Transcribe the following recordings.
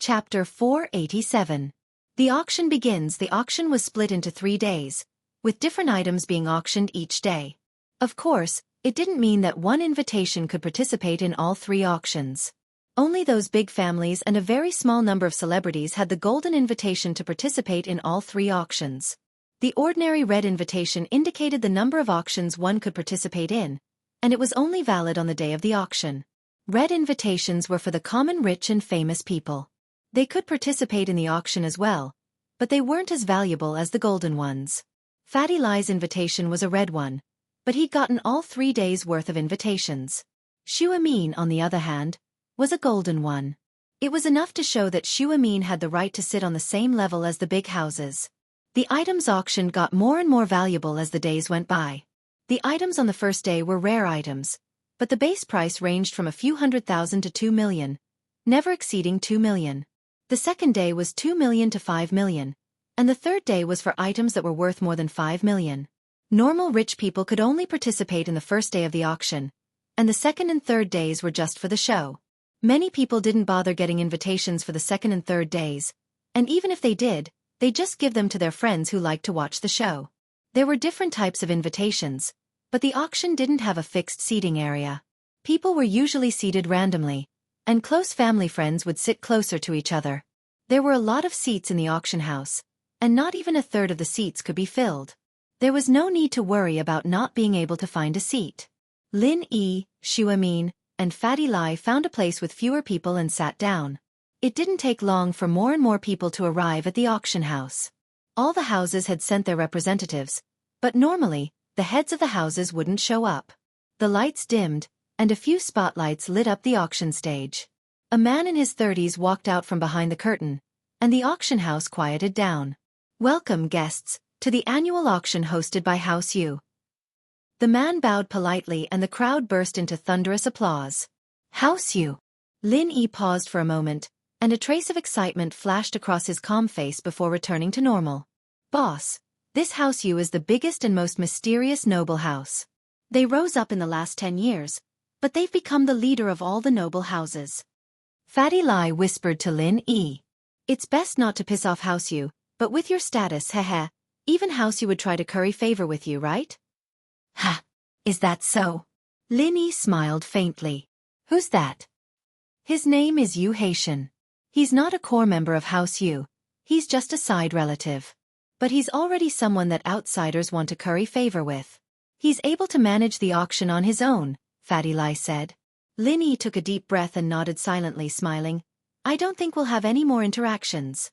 Chapter 487. The auction begins. The auction was split into 3 days, with different items being auctioned each day. Of course, it didn't mean that one invitation could participate in all 3 auctions. Only those big families and a very small number of celebrities had the golden invitation to participate in all 3 auctions. The ordinary red invitation indicated the number of auctions one could participate in, and it was only valid on the day of the auction. Red invitations were for the common rich and famous people. They could participate in the auction as well, but they weren't as valuable as the golden ones. Fatty Lie's invitation was a red one, but he'd gotten all 3 days' worth of invitations. Xianxia, on the other hand, was a golden one. It was enough to show that Xianxia had the right to sit on the same level as the big houses. The items auctioned got more and more valuable as the days went by. The items on the first day were rare items, but the base price ranged from a few 100,000 to 2 million, never exceeding 2 million. The second day was 2 million to 5 million, and the third day was for items that were worth more than 5 million. Normal rich people could only participate in the first day of the auction, and the second and third days were just for the show. Many people didn't bother getting invitations for the second and third days, and even if they did, they just give them to their friends who liked to watch the show. There were different types of invitations, but the auction didn't have a fixed seating area. People were usually seated randomly, and close family friends would sit closer to each other. There were a lot of seats in the auction house, and not even a third of the seats could be filled. There was no need to worry about not being able to find a seat. Lin Yi, Xianxia, and Fatty Lie found a place with fewer people and sat down. It didn't take long for more and more people to arrive at the auction house. All the houses had sent their representatives, but normally, the heads of the houses wouldn't show up. The lights dimmed, and a few spotlights lit up the auction stage. A man in his 30s walked out from behind the curtain, and the auction house quieted down. "Welcome, guests, to the annual auction hosted by House U." The man bowed politely and the crowd burst into thunderous applause. "House U." Lin Yi paused for a moment, and a trace of excitement flashed across his calm face before returning to normal. "Boss, this House U is the biggest and most mysterious noble house. They rose up in the last 10 years, but they've become the leader of all the noble houses." Fatty Lie whispered to Lin Yi. "It's best not to piss off House U, but with your status, heh, even House U would try to curry favor with you, right?" "Ha, is that so?" Lin Yi smiled faintly. "Who's that?" "His name is Yu Haitian. He's not a core member of House U, he's just a side relative. But he's already someone that outsiders want to curry favor with. He's able to manage the auction on his own," Fatty Lie said. Lin Yi took a deep breath and nodded silently, smiling. "I don't think we'll have any more interactions."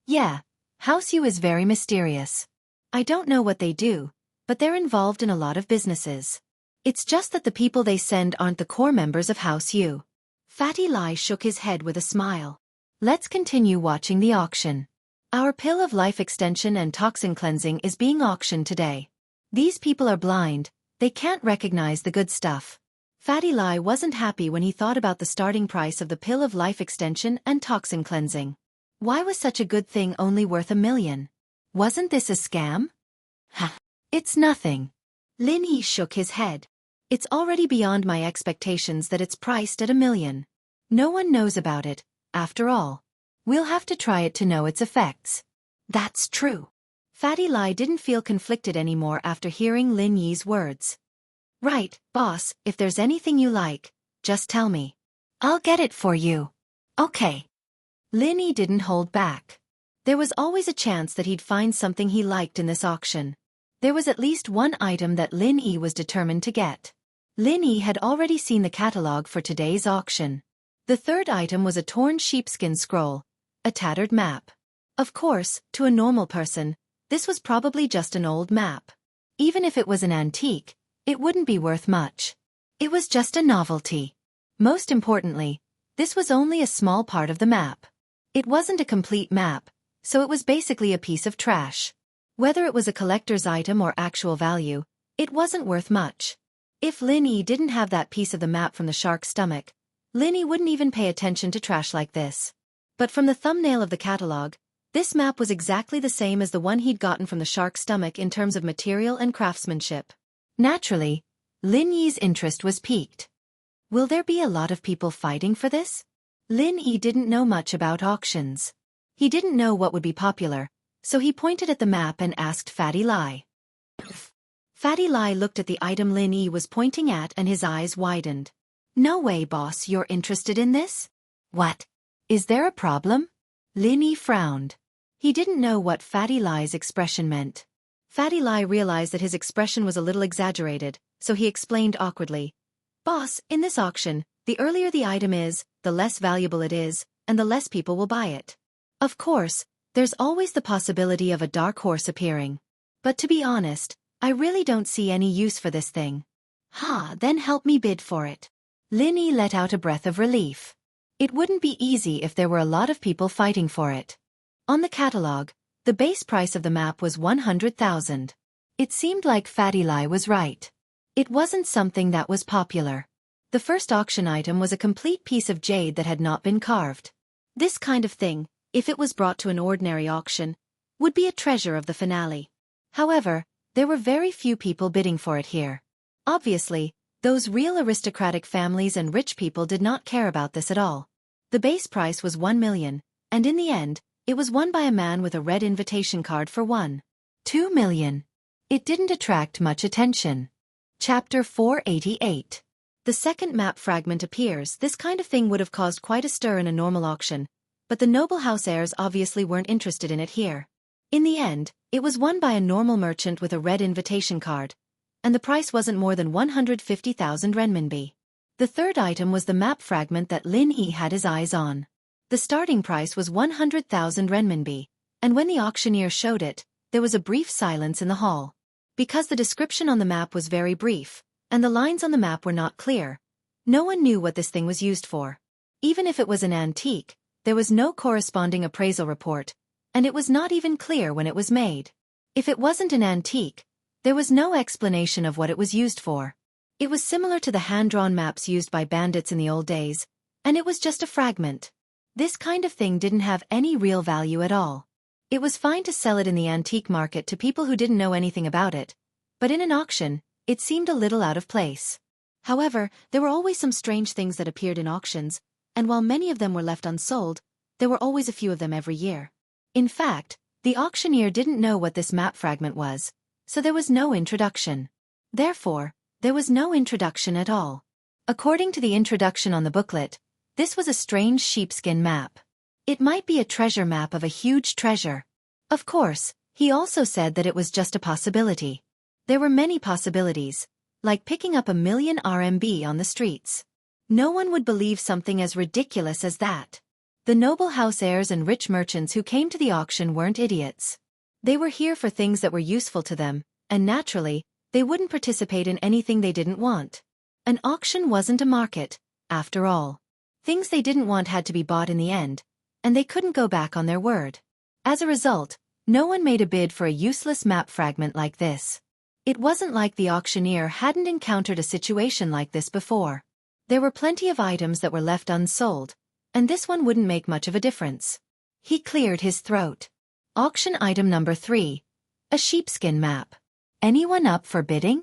"Yeah, House U is very mysterious. I don't know what they do, but they're involved in a lot of businesses. It's just that the people they send aren't the core members of House U." Fatty Lie shook his head with a smile. "Let's continue watching the auction. Our pill of life extension and toxin cleansing is being auctioned today. These people are blind, they can't recognize the good stuff." Fatty Lie wasn't happy when he thought about the starting price of the pill of life extension and toxin cleansing. Why was such a good thing only worth 1 million? Wasn't this a scam? "Ha, it's nothing." Lin Yi shook his head. "It's already beyond my expectations that it's priced at 1 million. No one knows about it, after all. We'll have to try it to know its effects." "That's true." Fatty Lie didn't feel conflicted anymore after hearing Lin Yi's words. "Right, boss, if there's anything you like, just tell me. I'll get it for you." "Okay." Lin Yi didn't hold back. There was always a chance that he'd find something he liked in this auction. There was at least one item that Lin Yi was determined to get. Lin Yi had already seen the catalog for today's auction. The third item was a torn sheepskin scroll, a tattered map. Of course, to a normal person, this was probably just an old map. Even if it was an antique, it wouldn't be worth much. It was just a novelty. Most importantly, this was only a small part of the map. It wasn't a complete map, so it was basically a piece of trash. Whether it was a collector's item or actual value, it wasn't worth much. If Lin Yi didn't have that piece of the map from the shark's stomach, Lin Yi wouldn't even pay attention to trash like this. But from the thumbnail of the catalog, this map was exactly the same as the one he'd gotten from the shark's stomach in terms of material and craftsmanship. Naturally, Lin Yi's interest was piqued. Will there be a lot of people fighting for this? Lin Yi didn't know much about auctions. He didn't know what would be popular, so he pointed at the map and asked Fatty Lai. Fatty Lai looked at the item Lin Yi was pointing at and his eyes widened. No way, boss, you're interested in this? What? Is there a problem? Lin Yi frowned. He didn't know what Fatty Lai's expression meant. Fatty Lai realized that his expression was a little exaggerated, so he explained awkwardly. Boss, in this auction, the earlier the item is, the less valuable it is, and the less people will buy it. Of course, there's always the possibility of a dark horse appearing. But to be honest, I really don't see any use for this thing. Then help me bid for it. Lin Yi let out a breath of relief. It wouldn't be easy if there were a lot of people fighting for it. On the catalog, the base price of the map was 100,000. It seemed like Fatty Lai was right. It wasn't something that was popular. The first auction item was a complete piece of jade that had not been carved. This kind of thing, if it was brought to an ordinary auction, would be a treasure of the finale. However, there were very few people bidding for it here. Obviously, those real aristocratic families and rich people did not care about this at all. The base price was 1 million, and in the end, it was won by a man with a red invitation card for 1.2 million. It didn't attract much attention. Chapter 488. The second map fragment appears. This kind of thing would have caused quite a stir in a normal auction, but the noble house heirs obviously weren't interested in it here. In the end, it was won by a normal merchant with a red invitation card, and the price wasn't more than 150,000 renminbi. The third item was the map fragment that Lin Yi had his eyes on. The starting price was 100,000 renminbi, and when the auctioneer showed it, there was a brief silence in the hall. Because the description on the map was very brief, and the lines on the map were not clear, no one knew what this thing was used for. Even if it was an antique, there was no corresponding appraisal report, and it was not even clear when it was made. If it wasn't an antique, there was no explanation of what it was used for. It was similar to the hand-drawn maps used by bandits in the old days, and it was just a fragment. This kind of thing didn't have any real value at all. It was fine to sell it in the antique market to people who didn't know anything about it, but in an auction, it seemed a little out of place. However, there were always some strange things that appeared in auctions, and while many of them were left unsold, there were always a few of them every year. In fact, the auctioneer didn't know what this map fragment was, so there was no introduction. Therefore, there was no introduction at all. According to the introduction on the booklet, this was a strange sheepskin map. It might be a treasure map of a huge treasure. Of course, he also said that it was just a possibility. There were many possibilities, like picking up 1 million RMB on the streets. No one would believe something as ridiculous as that. The noble house heirs and rich merchants who came to the auction weren't idiots. They were here for things that were useful to them, and naturally, they wouldn't participate in anything they didn't want. An auction wasn't a market, after all. Things they didn't want had to be bought in the end, and they couldn't go back on their word. As a result, no one made a bid for a useless map fragment like this. It wasn't like the auctioneer hadn't encountered a situation like this before. There were plenty of items that were left unsold, and this one wouldn't make much of a difference. He cleared his throat. Auction item number 3. A sheepskin map. Anyone up for bidding?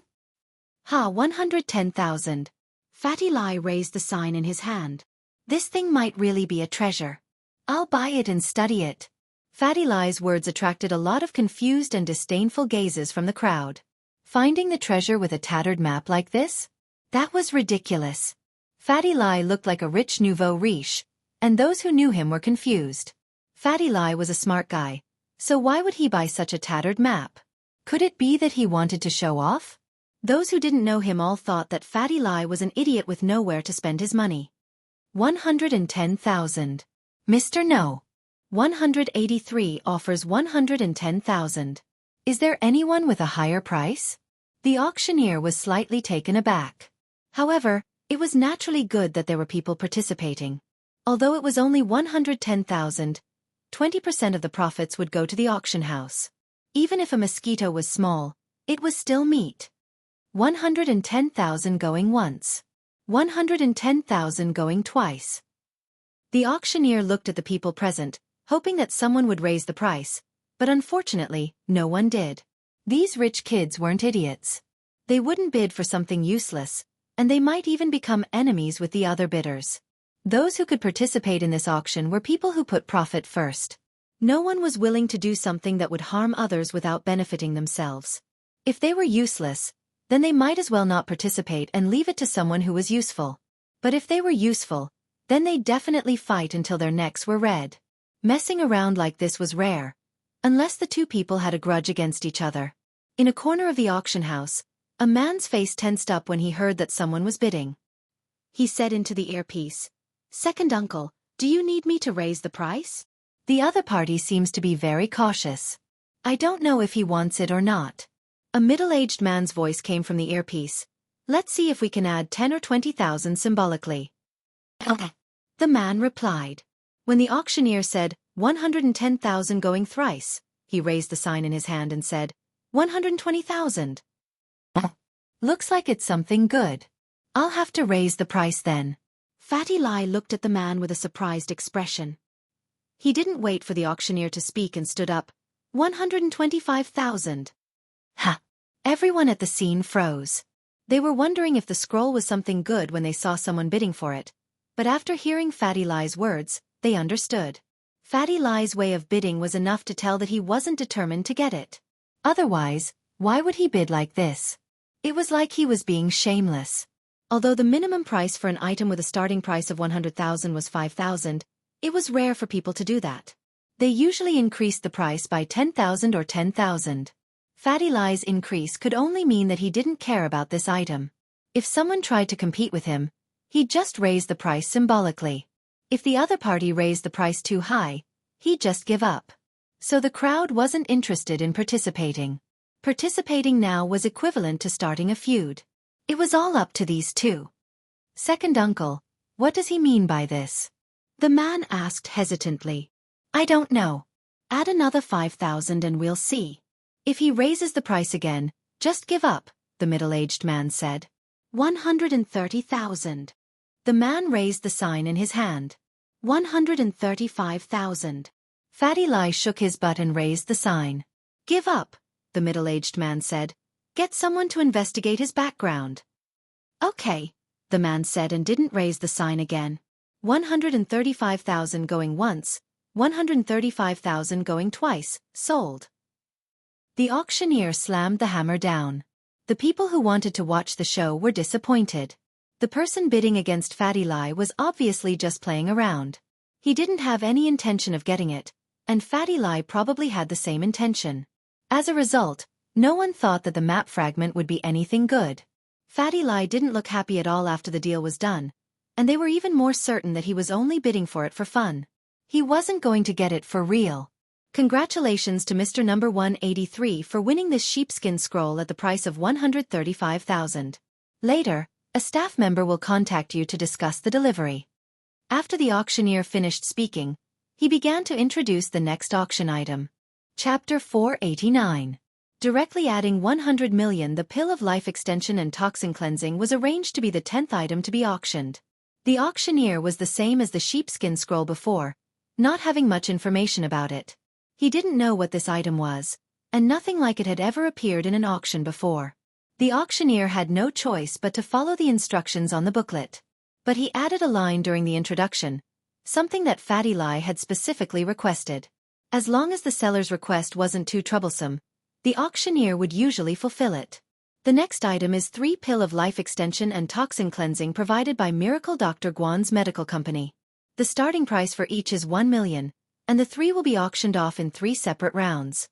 110,000. Fatty Lai raised the sign in his hand. This thing might really be a treasure. I'll buy it and study it. Fatty Lai's words attracted a lot of confused and disdainful gazes from the crowd. Finding the treasure with a tattered map like this? That was ridiculous. Fatty Lai looked like a rich nouveau riche, and those who knew him were confused. Fatty Lai was a smart guy, so why would he buy such a tattered map? Could it be that he wanted to show off? Those who didn't know him all thought that Fatty Lai was an idiot with nowhere to spend his money. 110,000. Mr. No. 183 offers 110,000. Is there anyone with a higher price? The auctioneer was slightly taken aback. However, it was naturally good that there were people participating. Although it was only 110,000, 20% of the profits would go to the auction house. Even if a mosquito was small, it was still meat. 110,000 going once. 110,000 going twice. The auctioneer looked at the people present, hoping that someone would raise the price, but unfortunately, no one did. These rich kids weren't idiots. They wouldn't bid for something useless, and they might even become enemies with the other bidders. Those who could participate in this auction were people who put profit first. No one was willing to do something that would harm others without benefiting themselves. If they were useless, then they might as well not participate and leave it to someone who was useful. But if they were useful, then they'd definitely fight until their necks were red. Messing around like this was rare, unless the two people had a grudge against each other. In a corner of the auction house, a man's face tensed up when he heard that someone was bidding. He said into the earpiece, "Second uncle, do you need me to raise the price?" The other party seems to be very cautious. "I don't know if he wants it or not." A middle-aged man's voice came from the earpiece. "Let's see if we can add 10 or 20,000 symbolically." Okay. The man replied. When the auctioneer said, 110,000 going thrice, he raised the sign in his hand and said, 120,000. Looks like it's something good. I'll have to raise the price then. Fatty Lai looked at the man with a surprised expression. He didn't wait for the auctioneer to speak and stood up. 125,000. Ha! Everyone at the scene froze. They were wondering if the scroll was something good when they saw someone bidding for it. But after hearing Fatty Lai's words, they understood. Fatty Lai's way of bidding was enough to tell that he wasn't determined to get it. Otherwise, why would he bid like this? It was like he was being shameless. Although the minimum price for an item with a starting price of 100,000 was 5,000, it was rare for people to do that. They usually increased the price by 10,000 or 10,000. Fatty Lai's increase could only mean that he didn't care about this item. If someone tried to compete with him, he'd just raise the price symbolically. If the other party raised the price too high, he'd just give up. So the crowd wasn't interested in participating. Participating now was equivalent to starting a feud. It was all up to these two. Second uncle, what does he mean by this? The man asked hesitantly. I don't know. Add another 5,000 and we'll see. If he raises the price again, just give up, the middle-aged man said. 130,000. The man raised the sign in his hand. 135,000. Fatty Lai shook his butt and raised the sign. Give up, the middle-aged man said. Get someone to investigate his background. Okay, the man said and didn't raise the sign again. 135,000 going once, 135,000 going twice, sold. The auctioneer slammed the hammer down. The people who wanted to watch the show were disappointed. The person bidding against Fatty Lai was obviously just playing around. He didn't have any intention of getting it, and Fatty Lai probably had the same intention. As a result, no one thought that the map fragment would be anything good. Fatty Lai didn't look happy at all after the deal was done, and they were even more certain that he was only bidding for it for fun. He wasn't going to get it for real. Congratulations to Mr. Number 183 for winning this sheepskin scroll at the price of 135,000. Later, a staff member will contact you to discuss the delivery. After the auctioneer finished speaking, he began to introduce the next auction item. Chapter 489. Directly adding 100 million. The pill of life extension and toxin cleansing was arranged to be the 10th item to be auctioned. The auctioneer was the same as the sheepskin scroll before, not having much information about it. He didn't know what this item was, and nothing like it had ever appeared in an auction before. The auctioneer had no choice but to follow the instructions on the booklet. But he added a line during the introduction, something that Fatty Lai had specifically requested. As long as the seller's request wasn't too troublesome, the auctioneer would usually fulfill it. The next item is 3 pill of life extension and toxin cleansing provided by Miracle Dr. Guan's medical company. The starting price for each is 1 million, and the 3 will be auctioned off in 3 separate rounds.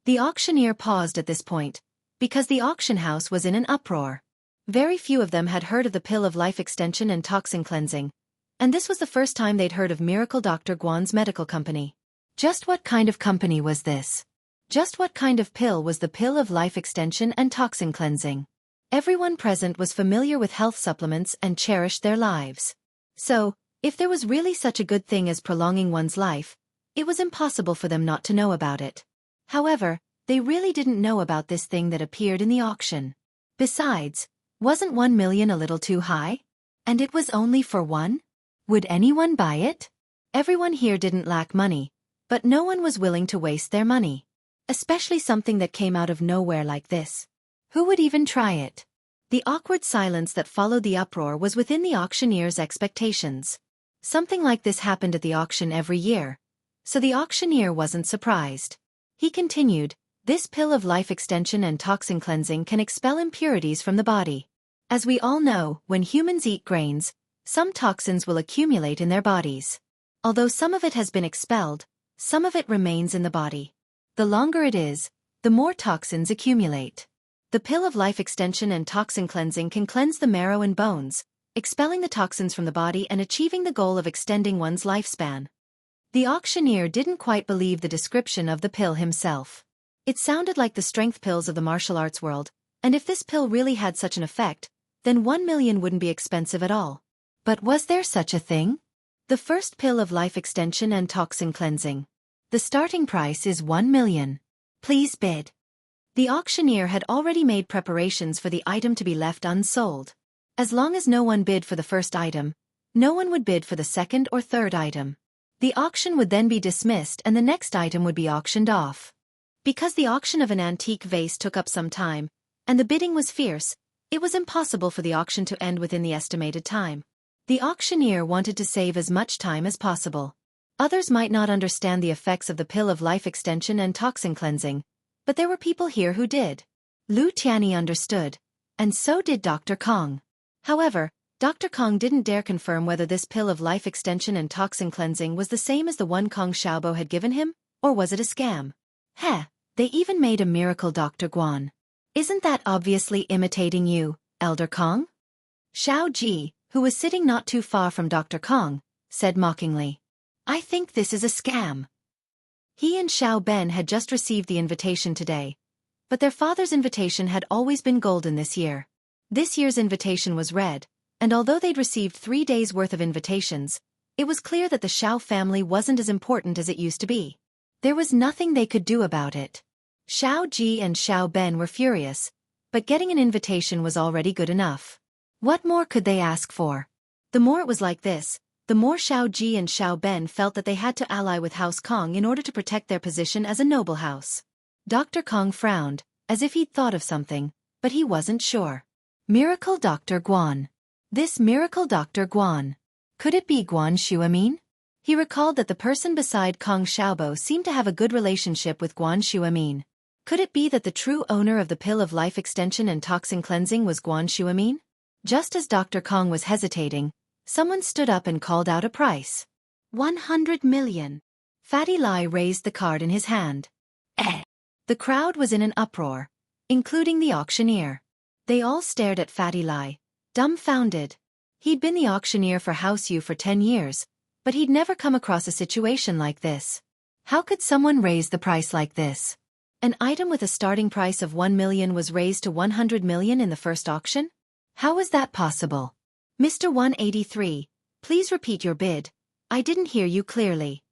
The auctioneer paused at this point, because the auction house was in an uproar. Very few of them had heard of the pill of life extension and toxin cleansing, and this was the first time they'd heard of Miracle Dr. Guan's medical company. Just what kind of company was this? Just what kind of pill was the pill of life extension and toxin cleansing? Everyone present was familiar with health supplements and cherished their lives. So, if there was really such a good thing as prolonging one's life, it was impossible for them not to know about it. However, they really didn't know about this thing that appeared in the auction. Besides, wasn't 1 million a little too high? And it was only for 1? Would anyone buy it? Everyone here didn't lack money, but no one was willing to waste their money. Especially something that came out of nowhere like this. Who would even try it? The awkward silence that followed the uproar was within the auctioneer's expectations. Something like this happened at the auction every year, so the auctioneer wasn't surprised. He continued, "This pill of life extension and toxin cleansing can expel impurities from the body. As we all know, when humans eat grains, some toxins will accumulate in their bodies. Although some of it has been expelled, some of it remains in the body. The longer it is, the more toxins accumulate. The pill of life extension and toxin cleansing can cleanse the marrow and bones, expelling the toxins from the body and achieving the goal of extending one's lifespan." The auctioneer didn't quite believe the description of the pill himself. It sounded like the strength pills of the martial arts world, and if this pill really had such an effect, then 1 million wouldn't be expensive at all. But was there such a thing? The first pill of life extension and toxin cleansing. The starting price is 1 million. Please bid. The auctioneer had already made preparations for the item to be left unsold. As long as no one bid for the first item, no one would bid for the second or third item. The auction would then be dismissed and the next item would be auctioned off. Because the auction of an antique vase took up some time, and the bidding was fierce, it was impossible for the auction to end within the estimated time. The auctioneer wanted to save as much time as possible. Others might not understand the effects of the pill of life extension and toxin cleansing, but there were people here who did. Lu Tianyi understood, and so did Dr. Kong. However, Dr. Kong didn't dare confirm whether this pill of life extension and toxin cleansing was the same as the one Kong Xiaobo had given him, or was it a scam? Heh, they even made a miracle Dr. Guan. Isn't that obviously imitating you, Elder Kong? Xiao Ji, who was sitting not too far from Dr. Kong, said mockingly. I think this is a scam. He and Xiao Ben had just received the invitation today, but their father's invitation had always been golden this year. This year's invitation was red, and although they'd received 3 days' worth of invitations, it was clear that the Xiao family wasn't as important as it used to be. There was nothing they could do about it. Xiao Ji and Xiao Ben were furious, but getting an invitation was already good enough. What more could they ask for? The more it was like this, the more Xiao Ji and Xiao Ben felt that they had to ally with House Kong in order to protect their position as a noble house. Dr. Kong frowned, as if he'd thought of something, but he wasn't sure. Miracle Dr. Guan. This miracle Dr. Guan. Could it be Guan Shuamin? He recalled that the person beside Kong Xiaobo seemed to have a good relationship with Guan Shuamin. Could it be that the true owner of the pill of life extension and toxin cleansing was Guan Shuamin? Just as Dr. Kong was hesitating, someone stood up and called out a price. 100 million. Fatty Lai raised the card in his hand. The crowd was in an uproar, including the auctioneer. They all stared at Fatty Lai, dumbfounded. He'd been the auctioneer for House Yu for 10 years, but he'd never come across a situation like this. How could someone raise the price like this? An item with a starting price of 1 million was raised to 100 million in the first auction? How was that possible? Mr. 183, please repeat your bid. I didn't hear you clearly.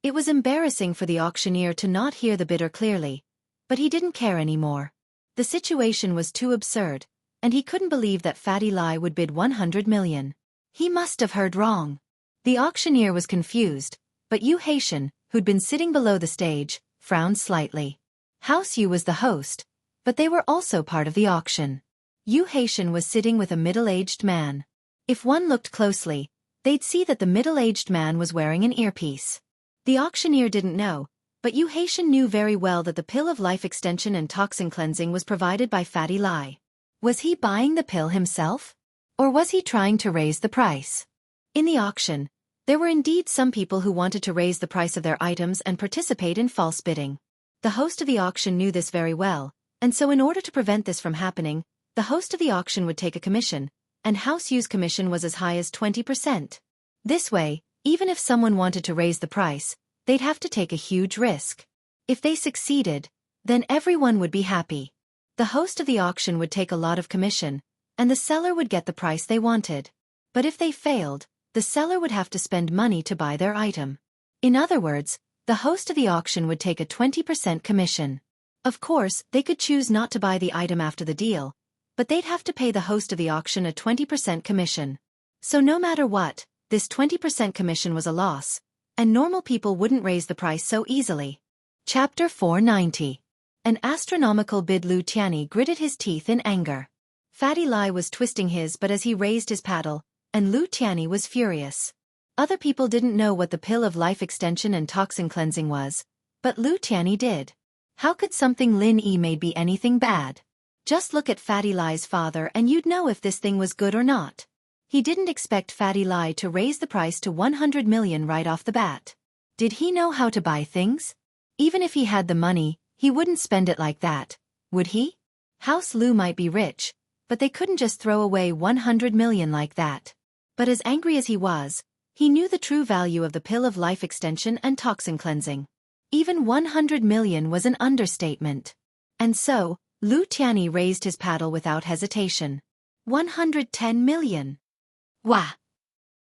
It was embarrassing for the auctioneer to not hear the bidder clearly, but he didn't care anymore. The situation was too absurd, and he couldn't believe that Fatty Lai would bid 100 million. He must have heard wrong. The auctioneer was confused, but Yu Haitian, who'd been sitting below the stage, frowned slightly. House Yu was the host, but they were also part of the auction. Yu Haitian was sitting with a middle-aged man. If one looked closely, they'd see that the middle-aged man was wearing an earpiece. The auctioneer didn't know, but Yu Haitian knew very well that the pill of life extension and toxin cleansing was provided by Fatty Lai. Was he buying the pill himself? Or was he trying to raise the price? In the auction, there were indeed some people who wanted to raise the price of their items and participate in false bidding. The host of the auction knew this very well, and so in order to prevent this from happening, the host of the auction would take a commission, and House Yu's commission was as high as 20%. This way, even if someone wanted to raise the price, they'd have to take a huge risk. If they succeeded, then everyone would be happy. The host of the auction would take a lot of commission, and the seller would get the price they wanted. But if they failed, the seller would have to spend money to buy their item. In other words, the host of the auction would take a 20% commission. Of course, they could choose not to buy the item after the deal, but they'd have to pay the host of the auction a 20% commission. So no matter what, this 20% commission was a loss, and normal people wouldn't raise the price so easily. Chapter 490. An astronomical bid. Lu Tianyi gritted his teeth in anger. Fatty Lai was twisting his but as he raised his paddle, and Lu Tianyi was furious. Other people didn't know what the pill of life extension and toxin cleansing was, but Lu Tianyi did. How could something Lin Yi made be anything bad? Just look at Fatty Lai's father and you'd know if this thing was good or not. He didn't expect Fatty Lai to raise the price to 100 million right off the bat. Did he know how to buy things? Even if he had the money, he wouldn't spend it like that, would he? House Lu might be rich, but they couldn't just throw away 100 million like that. But as angry as he was, he knew the true value of the pill of life extension and toxin cleansing. Even 100 million was an understatement. And so, Lu Tianyi raised his paddle without hesitation. 110 million. Wah!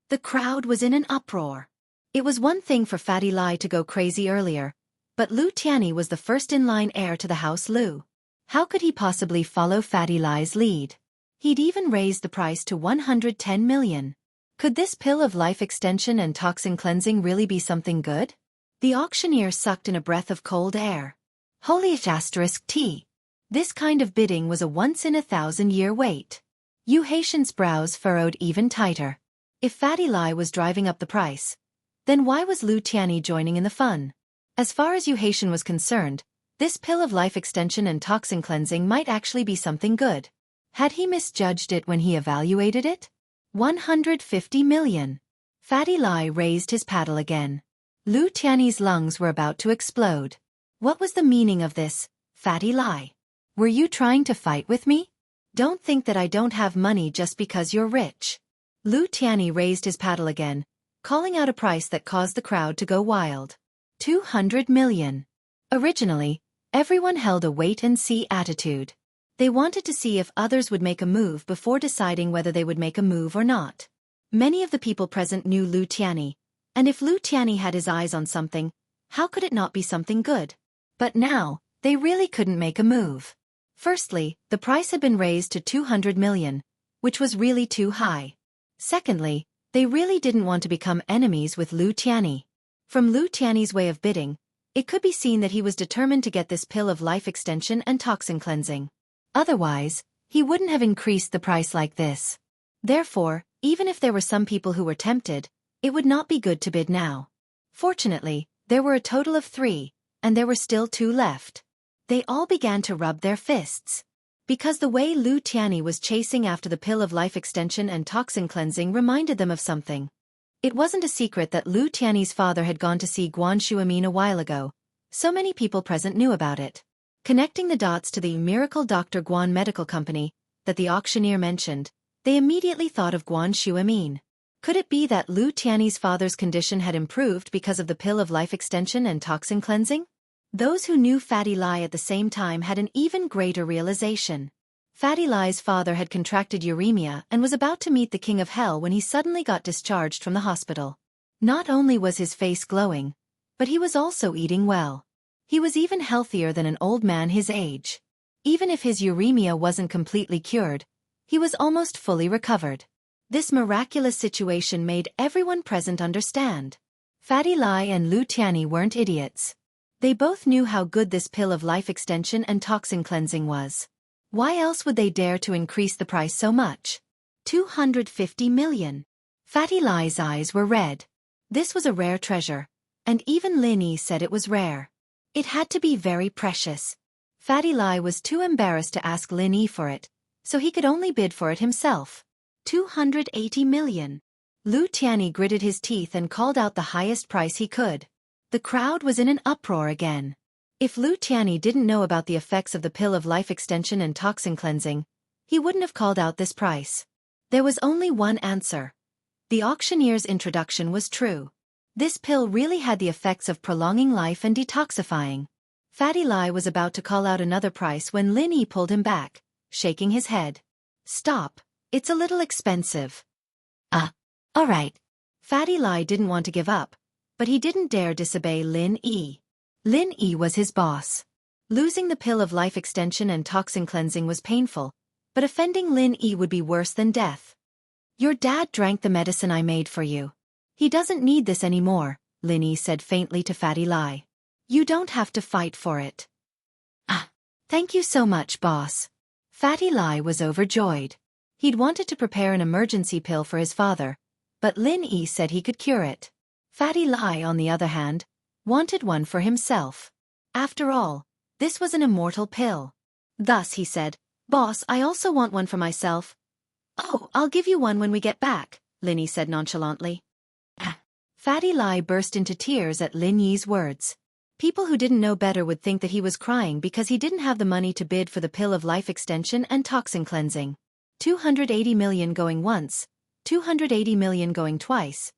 The crowd was in an uproar. It was one thing for Fatty Lai to go crazy earlier, but Lu Tianyi was the first-in-line heir to the House Lu. How could he possibly follow Fatty Lai's lead? He'd even raised the price to 110 million. Could this pill of life extension and toxin cleansing really be something good? The auctioneer sucked in a breath of cold air. Holy *T. This kind of bidding was a once-in-a-thousand-year wait. Yu Haitian's brows furrowed even tighter. If Fatty Lai was driving up the price, then why was Lu Tianyi joining in the fun? As far as Yu Haitian was concerned, this pill of life extension and toxin cleansing might actually be something good. Had he misjudged it when he evaluated it? 150 million. Fatty Lai raised his paddle again. Lu Tianyi's lungs were about to explode. What was the meaning of this, Fatty Lai? Were you trying to fight with me? Don't think that I don't have money just because you're rich. Lu Tianyi raised his paddle again, calling out a price that caused the crowd to go wild. 200 million. Originally, everyone held a wait-and-see attitude. They wanted to see if others would make a move before deciding whether they would make a move or not. Many of the people present knew Lu Tianyi, and if Lu Tianyi had his eyes on something, how could it not be something good? But now, they really couldn't make a move. Firstly, the price had been raised to 200 million, which was really too high. Secondly, they really didn't want to become enemies with Lu Tianyi. From Lu Tianyi's way of bidding, it could be seen that he was determined to get this pill of life extension and toxin cleansing. Otherwise, he wouldn't have increased the price like this. Therefore, even if there were some people who were tempted, it would not be good to bid now. Fortunately, there were a total of 3, and there were still 2 left. They all began to rub their fists. Because the way Lu Tianyi was chasing after the pill of life extension and toxin cleansing reminded them of something. It wasn't a secret that Lu Tianyi's father had gone to see Guan Shuamin a while ago. So many people present knew about it. Connecting the dots to the miracle Dr. Guan Medical Company that the auctioneer mentioned, they immediately thought of Guan Shuamin. Could it be that Lu Tianyi's father's condition had improved because of the pill of life extension and toxin cleansing? Those who knew Fatty Lai at the same time had an even greater realization. Fatty Lai's father had contracted uremia and was about to meet the king of hell when he suddenly got discharged from the hospital. Not only was his face glowing, but he was also eating well. He was even healthier than an old man his age. Even if his uremia wasn't completely cured, he was almost fully recovered. This miraculous situation made everyone present understand. Fatty Lai and Lu Tianyi weren't idiots. They both knew how good this pill of life extension and toxin cleansing was. Why else would they dare to increase the price so much? 250 million. Fatty Lai's eyes were red. This was a rare treasure, and even Lin Yi said it was rare. It had to be very precious. Fatty Lai was too embarrassed to ask Lin Yi for it, so he could only bid for it himself. 280 million. Lu Tianyi gritted his teeth and called out the highest price he could. The crowd was in an uproar again. If Lu Tianyi didn't know about the effects of the pill of life extension and toxin cleansing, he wouldn't have called out this price. There was only one answer. The auctioneer's introduction was true. This pill really had the effects of prolonging life and detoxifying. Fatty Lai was about to call out another price when Lin Yi pulled him back, shaking his head. Stop, it's a little expensive. All right. Fatty Lai didn't want to give up, but he didn't dare disobey Lin Yi. Lin Yi was his boss. Losing the pill of life extension and toxin cleansing was painful, but offending Lin Yi would be worse than death. Your dad drank the medicine I made for you. He doesn't need this anymore, Lin Yi said faintly to Fatty Lai. You don't have to fight for it. Thank you so much, boss. Fatty Lai was overjoyed. He'd wanted to prepare an emergency pill for his father, but Lin Yi said he could cure it. Fatty Lai, on the other hand, wanted one for himself. After all, this was an immortal pill. Thus he said, "Boss, I also want one for myself." "Oh, I'll give you one when we get back," Lin Yi said nonchalantly. Fatty Lai burst into tears at Lin Yi's words. People who didn't know better would think that he was crying because he didn't have the money to bid for the pill of life extension and toxin cleansing. 280 million going once, 280 million going twice,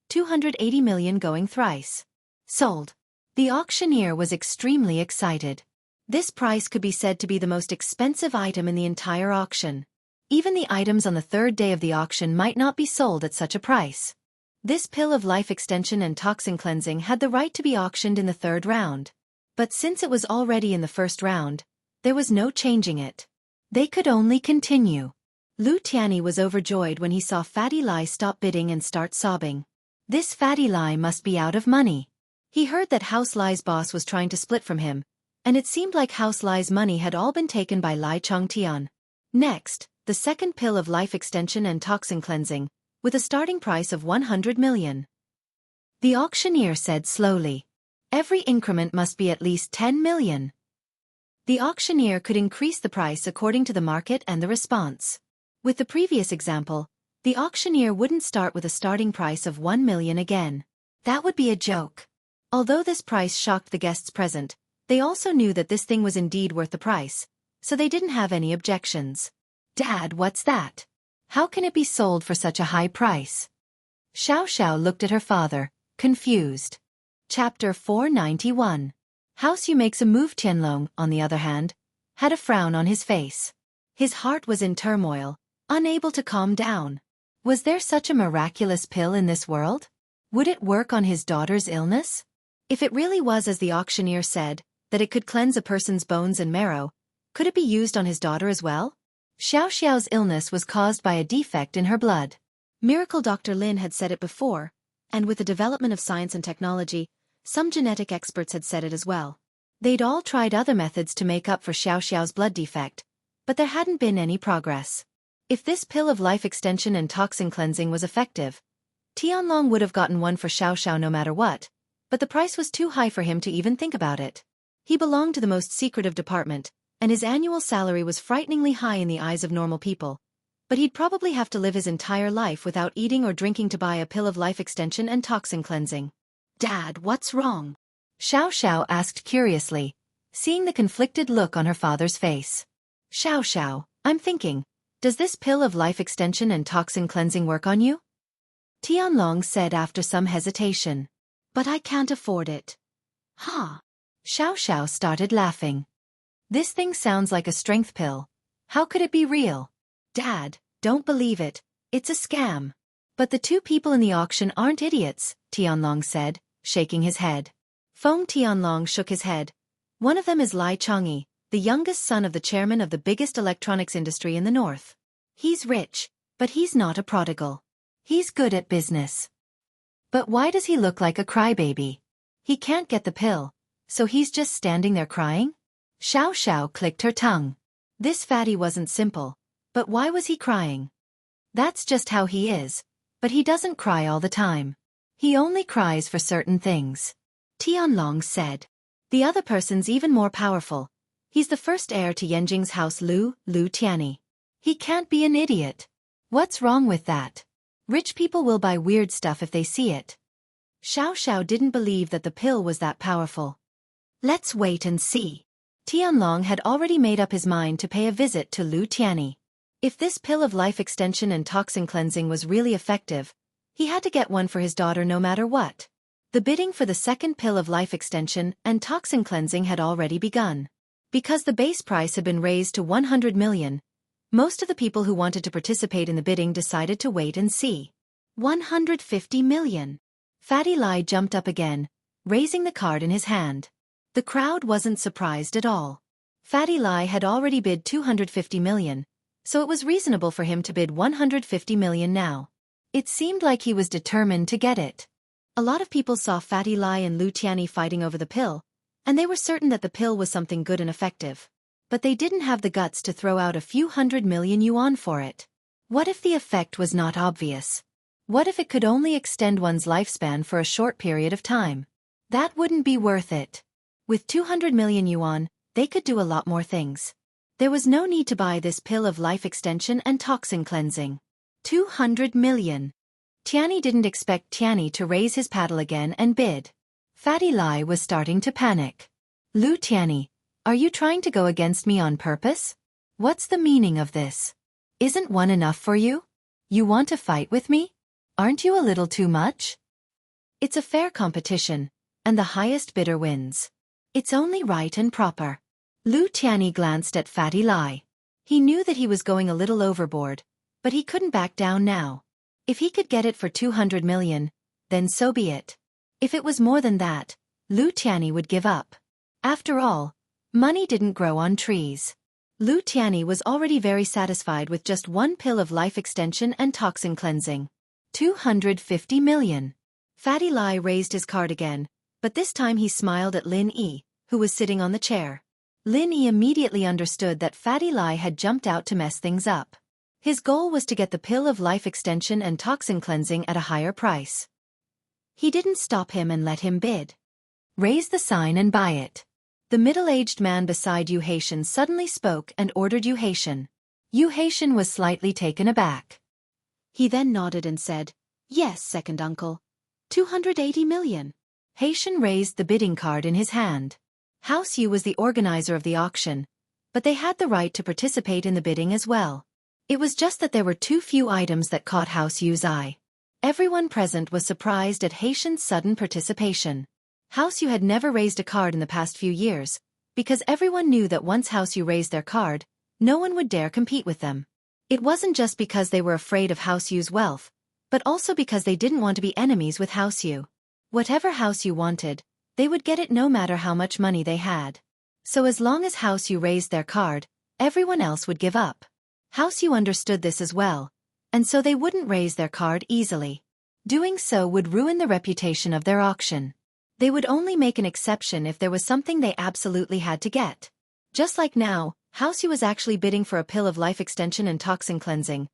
280 million going thrice. Sold. The auctioneer was extremely excited. This price could be said to be the most expensive item in the entire auction. Even the items on the third day of the auction might not be sold at such a price. This pill of life extension and toxin cleansing had the right to be auctioned in the third round. But since it was already in the first round, there was no changing it. They could only continue. Lu Tianyi was overjoyed when he saw Fatty Lai stop bidding and start sobbing. This Fatty Lai must be out of money. He heard that House Lai's boss was trying to split from him, and it seemed like House Lai's money had all been taken by Lai Chongtian. Next, the second pill of life extension and toxin cleansing, with a starting price of 100 million. The auctioneer said slowly, "Every increment must be at least 10 million. The auctioneer could increase the price according to the market and the response. With the previous example, the auctioneer wouldn't start with a starting price of 1 million again. That would be a joke. Although this price shocked the guests present, they also knew that this thing was indeed worth the price, so they didn't have any objections. "Dad, what's that? How can it be sold for such a high price?" Xiao looked at her father, confused. Chapter 491. House Yu makes a move. Tianlong, on the other hand, had a frown on his face. His heart was in turmoil, unable to calm down. Was there such a miraculous pill in this world? Would it work on his daughter's illness? If it really was as the auctioneer said, that it could cleanse a person's bones and marrow, could it be used on his daughter as well? Xiaoxiao's illness was caused by a defect in her blood. Miracle Dr. Lin had said it before, and with the development of science and technology, some genetic experts had said it as well. They'd all tried other methods to make up for Xiaoxiao's blood defect, but there hadn't been any progress. If this pill of life extension and toxin cleansing was effective, Tianlong would have gotten one for Xiaoxiao no matter what, but the price was too high for him to even think about it. He belonged to the most secretive department, and his annual salary was frighteningly high in the eyes of normal people. But he'd probably have to live his entire life without eating or drinking to buy a pill of life extension and toxin cleansing. "Dad, what's wrong?" Xiao asked curiously, seeing the conflicted look on her father's face. "Xiao, I'm thinking, does this pill of life extension and toxin cleansing work on you?" Tianlong said after some hesitation. "But I can't afford it." "Huh?" Xiao started laughing. "This thing sounds like a strength pill. How could it be real?" "Dad, don't believe it. It's a scam." "But the two people in the auction aren't idiots," Tianlong said, shaking his head. Feng Tianlong shook his head. "One of them is Lai Chongyi, the youngest son of the chairman of the biggest electronics industry in the north. He's rich, but he's not a prodigal. He's good at business. But why does he look like a crybaby? He can't get the pill, so he's just standing there crying?" Xiao clicked her tongue. This fatty wasn't simple, but why was he crying? "That's just how he is, but he doesn't cry all the time. He only cries for certain things," Tianlong said. "The other person's even more powerful. He's the first heir to Yanjing's house Lu Tianyi. He can't be an idiot. What's wrong with that? Rich people will buy weird stuff if they see it." Xiao didn't believe that the pill was that powerful. "Let's wait and see." Tianlong had already made up his mind to pay a visit to Lu Tianyi. If this pill of life extension and toxin cleansing was really effective, he had to get one for his daughter no matter what. The bidding for the second pill of life extension and toxin cleansing had already begun. Because the base price had been raised to 100 million, most of the people who wanted to participate in the bidding decided to wait and see. 150 million. Fatty Lai jumped up again, raising the card in his hand. The crowd wasn't surprised at all. Fatty Lai had already bid 250 million, so it was reasonable for him to bid 150 million now. It seemed like he was determined to get it. A lot of people saw Fatty Lai and Lu Tianyi fighting over the pill, and they were certain that the pill was something good and effective. But they didn't have the guts to throw out a few 100 million yuan for it. What if the effect was not obvious? What if it could only extend one's lifespan for a short period of time? That wouldn't be worth it. With 200 million yuan, they could do a lot more things. There was no need to buy this pill of life extension and toxin cleansing. 200 million. Tianyi didn't expect Tianyi to raise his paddle again and bid. Fatty Lai was starting to panic. Lu Tianyi, are you trying to go against me on purpose? What's the meaning of this? Isn't one enough for you? You want to fight with me? Aren't you a little too much? It's a fair competition, and the highest bidder wins. It's only right and proper. Lu Tianyi glanced at Fatty Lai. He knew that he was going a little overboard, but he couldn't back down now. If he could get it for 200 million, then so be it. If it was more than that, Lu Tianyi would give up. After all, money didn't grow on trees. Lu Tianyi was already very satisfied with just one pill of life extension and toxin cleansing. 250 million. Fatty Lai raised his card again, but this time he smiled at Lin Yi, who was sitting on the chair. Lin Yi immediately understood that Fatty Lai had jumped out to mess things up. His goal was to get the pill of life extension and toxin cleansing at a higher price. He didn't stop him and let him bid. Raise the sign and buy it. The middle-aged man beside Yu Haitian suddenly spoke and ordered Yu Haitian. Yu Haitian was slightly taken aback. He then nodded and said, "Yes, second uncle. 280 million. Haitian raised the bidding card in his hand. House Yu was the organizer of the auction, but they had the right to participate in the bidding as well. It was just that there were too few items that caught House Yu's eye. Everyone present was surprised at Haitian's sudden participation. House Yu had never raised a card in the past few years, because everyone knew that once House Yu raised their card, no one would dare compete with them. It wasn't just because they were afraid of House Yu's wealth, but also because they didn't want to be enemies with House Yu. Whatever House Yu wanted, they would get it no matter how much money they had. So as long as House Yu raised their card, everyone else would give up. House Yu understood this as well, and so they wouldn't raise their card easily. Doing so would ruin the reputation of their auction. They would only make an exception if there was something they absolutely had to get. Just like now, House Yu was actually bidding for a pill of life extension and toxin cleansing.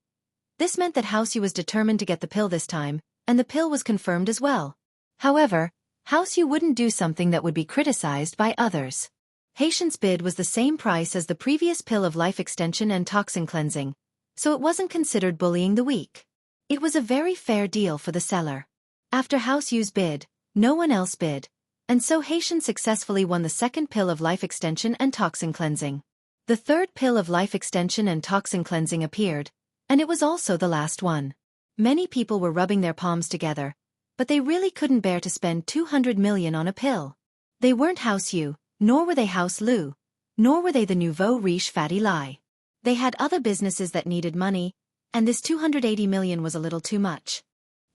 This meant that House Yu was determined to get the pill this time, and the pill was confirmed as well. However, House Yu wouldn't do something that would be criticized by others. Haitian's bid was the same price as the previous pill of life extension and toxin cleansing, so it wasn't considered bullying the weak. It was a very fair deal for the seller. After House Yu's bid, no one else bid, and so Haitian successfully won the second pill of life extension and toxin cleansing. The third pill of life extension and toxin cleansing appeared, and it was also the last one. Many people were rubbing their palms together, but they really couldn't bear to spend 200 million on a pill. They weren't House Yu, nor were they House Lu, nor were they the nouveau riche Fatty Lai. They had other businesses that needed money, and this 280 million was a little too much.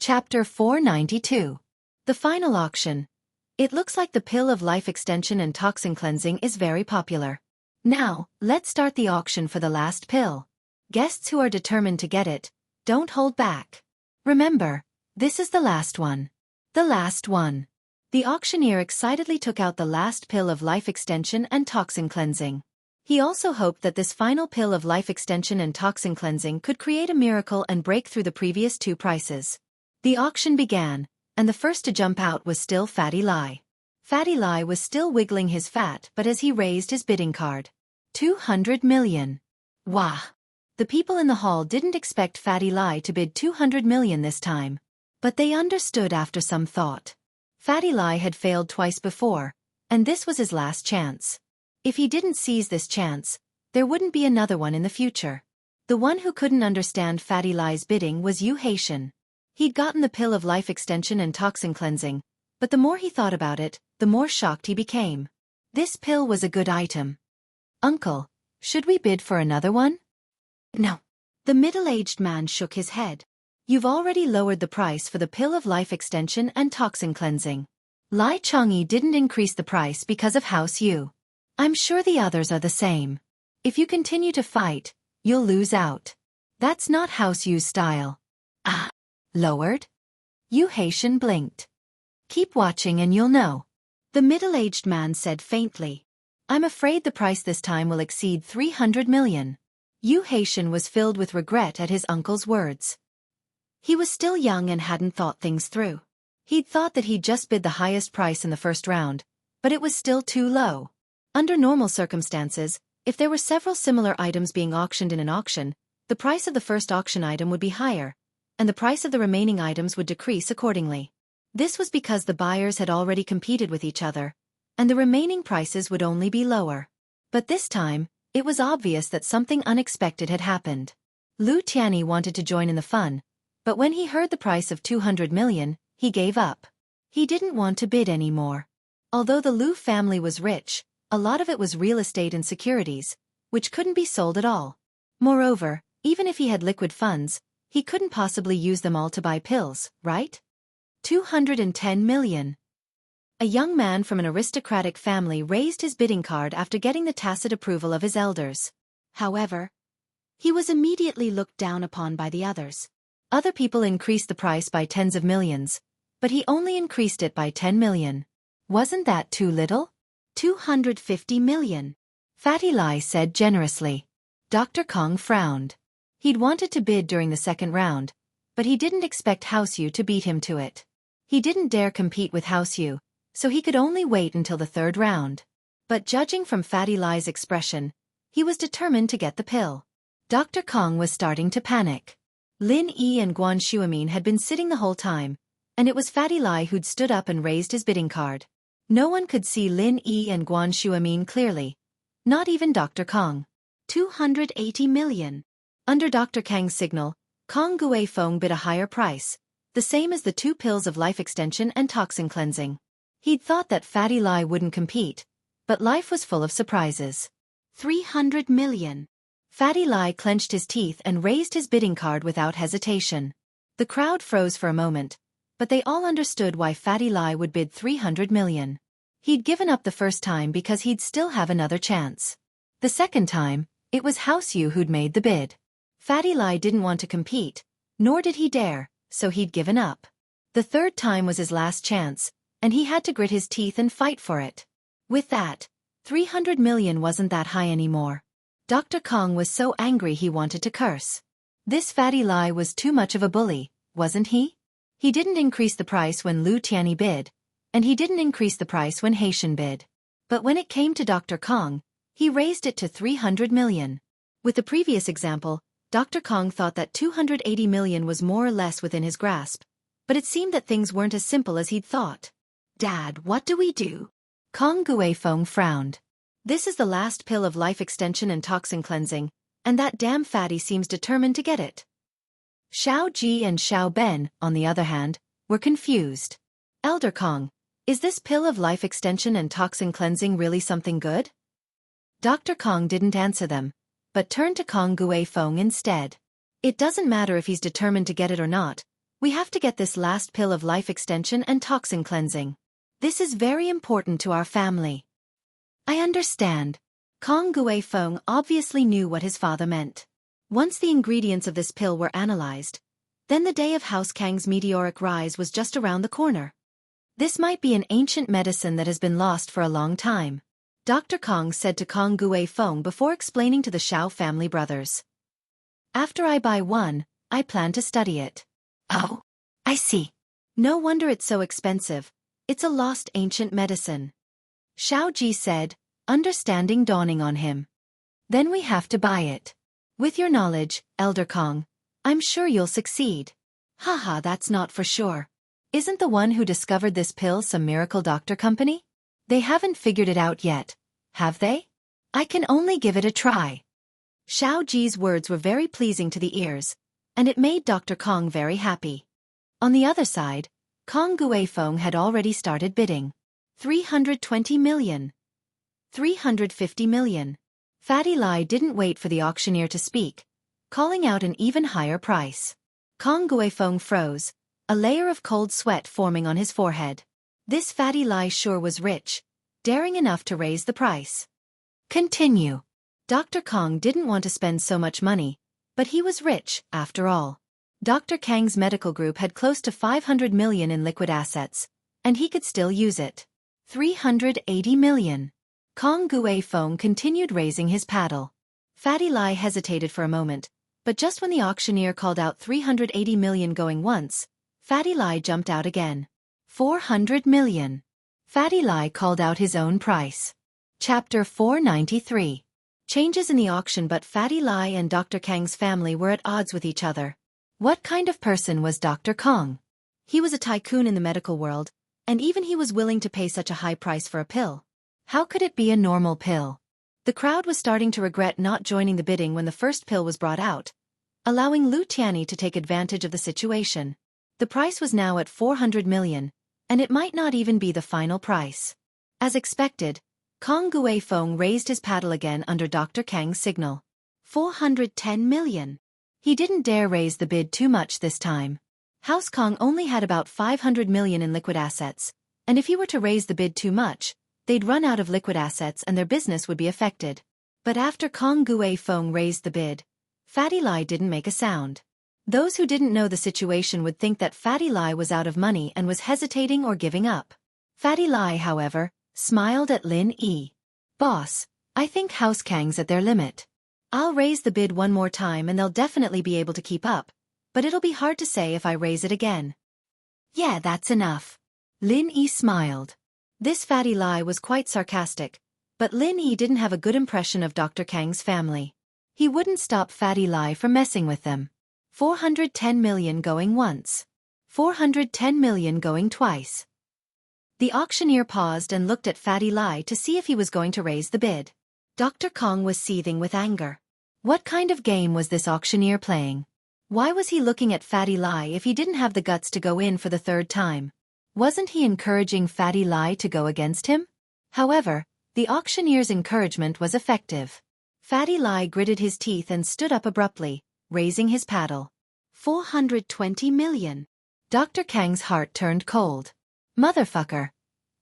Chapter 492. The final auction. It looks like the pill of life extension and toxin cleansing is very popular. Now, let's start the auction for the last pill. Guests who are determined to get it, don't hold back. Remember, this is the last one. The last one. The auctioneer excitedly took out the last pill of life extension and toxin cleansing. He also hoped that this final pill of life extension and toxin cleansing could create a miracle and break through the previous two prices. The auction began, and the first to jump out was still Fatty Lai. Fatty Lai was still wiggling his fat but as he raised his bidding card. 200 million. Wah! The people in the hall didn't expect Fatty Lai to bid 200 million this time. But they understood after some thought. Fatty Lai had failed twice before, and this was his last chance. If he didn't seize this chance, there wouldn't be another one in the future. The one who couldn't understand Fatty Lai's bidding was Yu Haitian. He'd gotten the pill of life extension and toxin cleansing, but the more he thought about it, the more shocked he became. This pill was a good item. "Uncle, should we bid for another one?" "No." The middle-aged man shook his head. "You've already lowered the price for the pill of life extension and toxin cleansing. Lai Changyi didn't increase the price because of House Yu. I'm sure the others are the same. If you continue to fight, you'll lose out. That's not House Yu's style." "Ah, lowered?" Yu Haitian blinked. "Keep watching and you'll know." The middle-aged man said faintly. "I'm afraid the price this time will exceed 300 million. Yu Haitian was filled with regret at his uncle's words. He was still young and hadn't thought things through. He'd thought that he'd just bid the highest price in the first round, but it was still too low. Under normal circumstances, if there were several similar items being auctioned in an auction, the price of the first auction item would be higher, and the price of the remaining items would decrease accordingly. This was because the buyers had already competed with each other, and the remaining prices would only be lower. But this time, it was obvious that something unexpected had happened. Lu Tianyi wanted to join in the fun, but when he heard the price of 200 million, he gave up. He didn't want to bid anymore. Although the Lu family was rich, a lot of it was real estate and securities, which couldn't be sold at all. Moreover, even if he had liquid funds, he couldn't possibly use them all to buy pills, right? 210 million. A young man from an aristocratic family raised his bidding card after getting the tacit approval of his elders. However, he was immediately looked down upon by the others. Other people increased the price by tens of millions, but he only increased it by 10 million. Wasn't that too little? 250 million. Fatty Lai said generously. Dr. Kong frowned. He'd wanted to bid during the second round, but he didn't expect House Yu to beat him to it. He didn't dare compete with House Yu, so he could only wait until the third round. But judging from Fatty Lai's expression, he was determined to get the pill. Dr. Kong was starting to panic. Lin Yi and Guan Shuamin had been sitting the whole time, and it was Fatty Lai who'd stood up and raised his bidding card. No one could see Lin Yi and Guan Shuamin clearly. Not even Dr. Kong. 280 million. Under Dr. Kang's signal, Kong Guifeng bid a higher price, the same as the 2 pills of life extension and toxin cleansing. He'd thought that Fatty Lai wouldn't compete, but life was full of surprises. 300 million. Fatty Lai clenched his teeth and raised his bidding card without hesitation. The crowd froze for a moment, but they all understood why Fatty Lai would bid 300 million. He'd given up the first time because he'd still have another chance. The second time, it was House Yu who'd made the bid. Fatty Lai didn't want to compete, nor did he dare, so he'd given up. The third time was his last chance, and he had to grit his teeth and fight for it. With that, 300 million wasn't that high anymore. Dr. Kong was so angry he wanted to curse. This Fatty Lai was too much of a bully, wasn't he? He didn't increase the price when Lu Tianyi bid, and he didn't increase the price when Haitian bid. But when it came to Dr. Kong, he raised it to 300 million. With the previous example, Dr. Kong thought that 280 million was more or less within his grasp, but it seemed that things weren't as simple as he'd thought. Dad, what do we do? Kong Guifeng frowned. This is the last pill of life extension and toxin cleansing, and that damn fatty seems determined to get it. Xiao Ji and Xiao Ben, on the other hand, were confused. Elder Kong, is this pill of life extension and toxin cleansing really something good? Dr. Kong didn't answer them, but turned to Kong Guifeng instead. It doesn't matter if he's determined to get it or not. We have to get this last pill of life extension and toxin cleansing. This is very important to our family. I understand. Kong Guifeng obviously knew what his father meant. Once the ingredients of this pill were analyzed, then the day of House Kang's meteoric rise was just around the corner. This might be an ancient medicine that has been lost for a long time, Dr. Kong said to Kong Guifeng before explaining to the Xiao family brothers. After I buy one, I plan to study it. Oh, I see. No wonder it's so expensive. It's a lost ancient medicine. Xiao Ji said, understanding dawning on him. Then we have to buy it. With your knowledge, Elder Kong, I'm sure you'll succeed. Haha, that's not for sure. Isn't the one who discovered this pill some miracle doctor company? They haven't figured it out yet, have they? I can only give it a try. Xiao Ji's words were very pleasing to the ears, and it made Dr. Kong very happy. On the other side, Kong Guifeng had already started bidding. 320 million. 350 million. Fatty Lai didn't wait for the auctioneer to speak, calling out an even higher price. Kong Guifeng froze, a layer of cold sweat forming on his forehead. This Fatty Lai sure was rich, daring enough to raise the price. Continue. Dr. Kong didn't want to spend so much money, but he was rich, after all. Dr. Kang's medical group had close to 500 million in liquid assets, and he could still use it. 380 million. Kong Guifeng continued raising his paddle. Fatty Lai hesitated for a moment, But just when the auctioneer called out 380 million going once, Fatty Lai jumped out again. 400 million. Fatty Lai called out his own price. Chapter 493. Changes in the auction. But Fatty Lai and Dr. Kang's family were at odds with each other. What kind of person was Dr. Kang? He was a tycoon in the medical world, and even he was willing to pay such a high price for a pill. How could it be a normal pill? The crowd was starting to regret not joining the bidding when the first pill was brought out, allowing Lu Tianyi to take advantage of the situation. The price was now at 400 million, and it might not even be the final price. As expected, Kong Guifeng raised his paddle again under Dr. Kang's signal. 410 million. He didn't dare raise the bid too much this time. House Kong only had about 500 million in liquid assets, and if he were to raise the bid too much, they'd run out of liquid assets and their business would be affected. But after Kong Guifeng raised the bid, Fatty Lai didn't make a sound. Those who didn't know the situation would think that Fatty Lai was out of money and was hesitating or giving up. Fatty Lai, however, smiled at Lin Yi. "Boss, I think House Kang's at their limit. I'll raise the bid one more time and they'll definitely be able to keep up, but it'll be hard to say if I raise it again." "Yeah, that's enough." Lin Yi smiled. This Fatty Lai was quite sarcastic, but Lin Yi didn't have a good impression of Dr. Kang's family. He wouldn't stop Fatty Lai from messing with them. 410 million going once. 410 million going twice. The auctioneer paused and looked at Fatty Lai to see if he was going to raise the bid. Dr. Kong was seething with anger. What kind of game was this auctioneer playing? Why was he looking at Fatty Lai if he didn't have the guts to go in for the third time? Wasn't he encouraging Fatty Lai to go against him? However, the auctioneer's encouragement was effective. Fatty Lai gritted his teeth and stood up abruptly, raising his paddle. 420 million. Dr. Kang's heart turned cold. Motherfucker.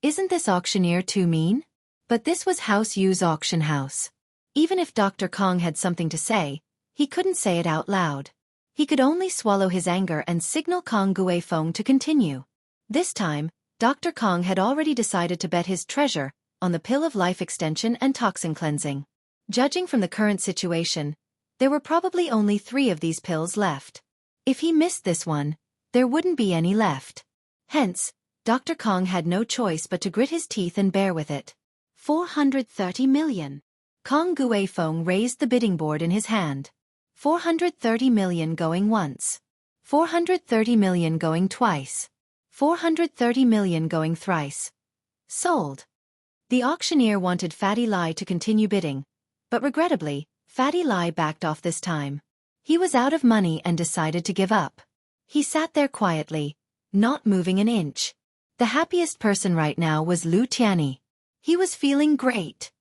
Isn't this auctioneer too mean? But this was House Yu's auction house. Even if Dr. Kong had something to say, he couldn't say it out loud. He could only swallow his anger and signal Kong Guifeng to continue. This time, Dr. Kong had already decided to bet his treasure on the pill of life extension and toxin cleansing. Judging from the current situation, there were probably only 3 of these pills left. If he missed this one, there wouldn't be any left. Hence, Dr. Kong had no choice but to grit his teeth and bear with it. 430 million. Kong Guifeng raised the bidding board in his hand. 430 million going once. 430 million going twice. 430 million going thrice. Sold. The auctioneer wanted Fatty Lai to continue bidding, but regrettably, Fatty Lai backed off this time. He was out of money and decided to give up. He sat there quietly, not moving an inch. The happiest person right now was Lu Tianyi. He was feeling great.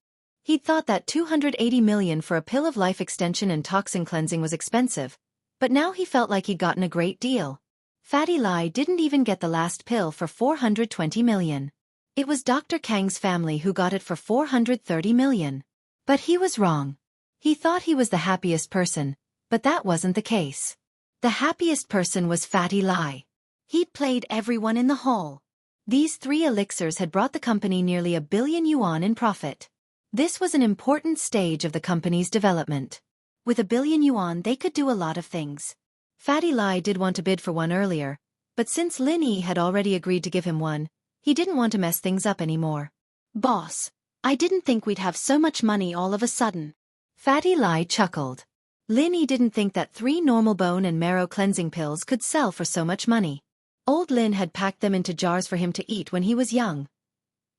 He'd thought that 280 million for a pill of life extension and toxin cleansing was expensive, but now he felt like he'd gotten a great deal. Fatty Lai didn't even get the last pill for 420 million. It was Dr. Kang's family who got it for 430 million. But he was wrong. He thought he was the happiest person, but that wasn't the case. The happiest person was Fatty Lai. He'd played everyone in the hall. These 3 elixirs had brought the company nearly 1 billion yuan in profit. This was an important stage of the company's development. With 1 billion yuan they could do a lot of things. Fatty Lai did want to bid for one earlier, but since Lin Yi had already agreed to give him one, he didn't want to mess things up anymore. "Boss, I didn't think we'd have so much money all of a sudden." Fatty Lai chuckled. Lin Yi didn't think that 3 normal bone and marrow cleansing pills could sell for so much money. Old Lin had packed them into jars for him to eat when he was young.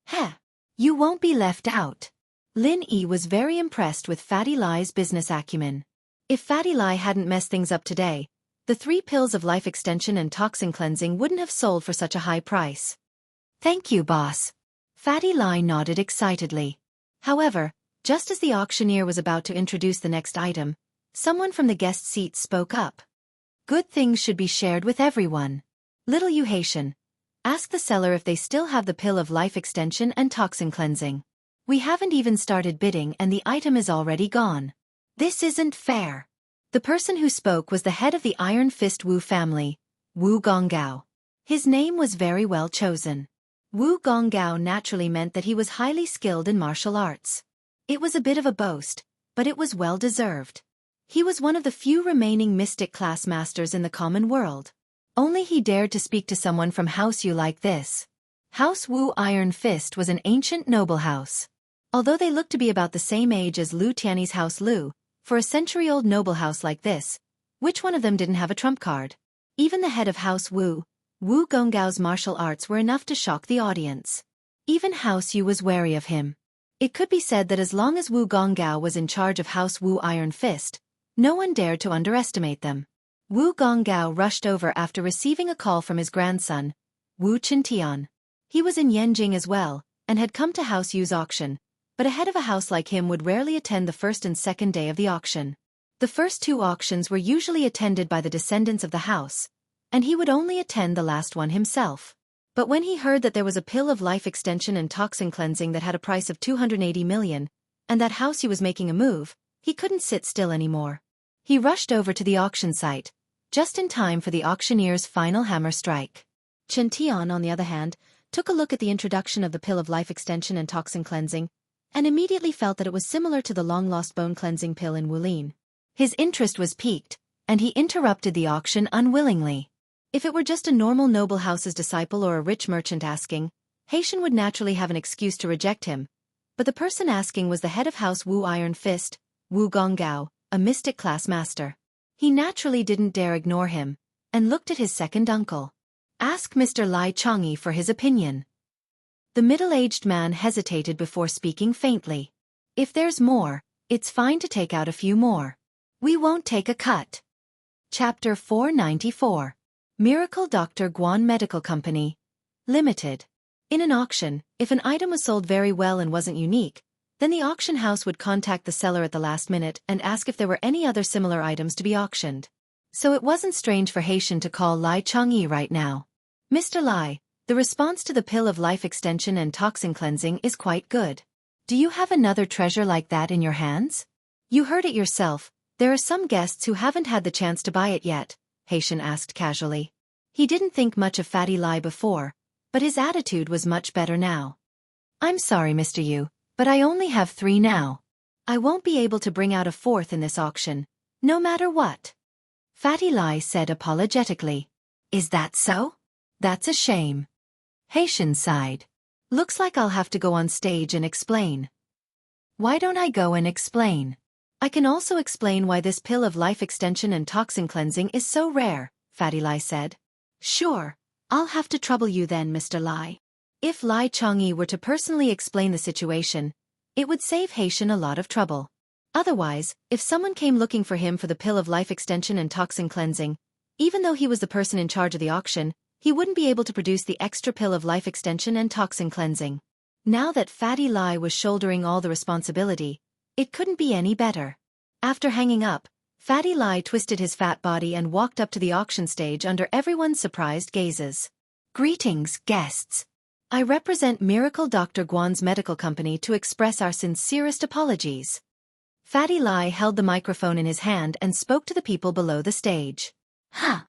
"Heh, you won't be left out." Lin Yi was very impressed with Fatty Lai's business acumen. If Fatty Lai hadn't messed things up today, the 3 pills of life extension and toxin cleansing wouldn't have sold for such a high price. "Thank you, boss." Fatty Lai nodded excitedly. However, just as the auctioneer was about to introduce the next item, someone from the guest seat spoke up. "Good things should be shared with everyone. Little Yu Haitian, ask the seller if they still have the pill of life extension and toxin cleansing. We haven't even started bidding and the item is already gone. This isn't fair." The person who spoke was the head of the Iron Fist Wu family, Wu Gonggao. His name was very well chosen. Wu Gonggao naturally meant that he was highly skilled in martial arts. It was a bit of a boast, but it was well deserved. He was one of the few remaining mystic class masters in the common world. Only he dared to speak to someone from House Yu like this. House Wu Iron Fist was an ancient noble house. Although they looked to be about the same age as Lu Tiany's House Lu, for a century-old noble house like this, which one of them didn't have a trump card? Even the head of House Wu, Wu Gonggao's martial arts were enough to shock the audience. Even House Yu was wary of him. It could be said that as long as Wu Gonggao was in charge of House Wu Iron Fist, no one dared to underestimate them. Wu Gonggao rushed over after receiving a call from his grandson, Wu Qintian. He was in Yanjing as well, and had come to House Yu's auction, but a head of a house like him would rarely attend the first and second day of the auction. The first two auctions were usually attended by the descendants of the house, and he would only attend the last one himself. But when he heard that there was a pill of life extension and toxin cleansing that had a price of 280 million, and that House Yu was making a move, he couldn't sit still anymore. He rushed over to the auction site, just in time for the auctioneer's final hammer strike. Chen Tian, on the other hand, took a look at the introduction of the pill of life extension and toxin cleansing, and immediately felt that it was similar to the long-lost bone cleansing pill in Wulin. His interest was piqued, and he interrupted the auction unwillingly. If it were just a normal noble house's disciple or a rich merchant asking, Haitian would naturally have an excuse to reject him, but the person asking was the head of House Wu Iron Fist, Wu Gonggao, a mystic class master. He naturally didn't dare ignore him, and looked at his second uncle. Ask Mr. Lai Changyi for his opinion. The middle-aged man hesitated before speaking faintly. If there's more, it's fine to take out a few more. We won't take a cut. Chapter 494. Miracle Dr. Guan Medical Company, Limited. In an auction, if an item was sold very well and wasn't unique, then the auction house would contact the seller at the last minute and ask if there were any other similar items to be auctioned. So it wasn't strange for Haitian to call Lai Changyi right now. Mr. Lai, the response to the pill of life extension and toxin cleansing is quite good. Do you have another treasure like that in your hands? You heard it yourself, there are some guests who haven't had the chance to buy it yet, Haitian asked casually. He didn't think much of Fatty Lai before, but his attitude was much better now. I'm sorry, Mr. Yu, but I only have 3 now. I won't be able to bring out a 4th in this auction, no matter what. Fatty Lai said apologetically. Is that so? That's a shame. Haitian sighed. Looks like I'll have to go on stage and explain. Why don't I go and explain? I can also explain why this pill of life extension and toxin cleansing is so rare, Fatty Lai said. Sure, I'll have to trouble you then, Mr. Lai. If Lai Changyi were to personally explain the situation, it would save Haitian a lot of trouble. Otherwise, if someone came looking for him for the pill of life extension and toxin cleansing, even though he was the person in charge of the auction, he wouldn't be able to produce the extra pill of life extension and toxin cleansing. Now that Fatty Lai was shouldering all the responsibility, it couldn't be any better. After hanging up, Fatty Lai twisted his fat body and walked up to the auction stage under everyone's surprised gazes. Greetings, guests. I represent Miracle Dr. Guan's medical company to express our sincerest apologies. Fatty Lai held the microphone in his hand and spoke to the people below the stage. Huh!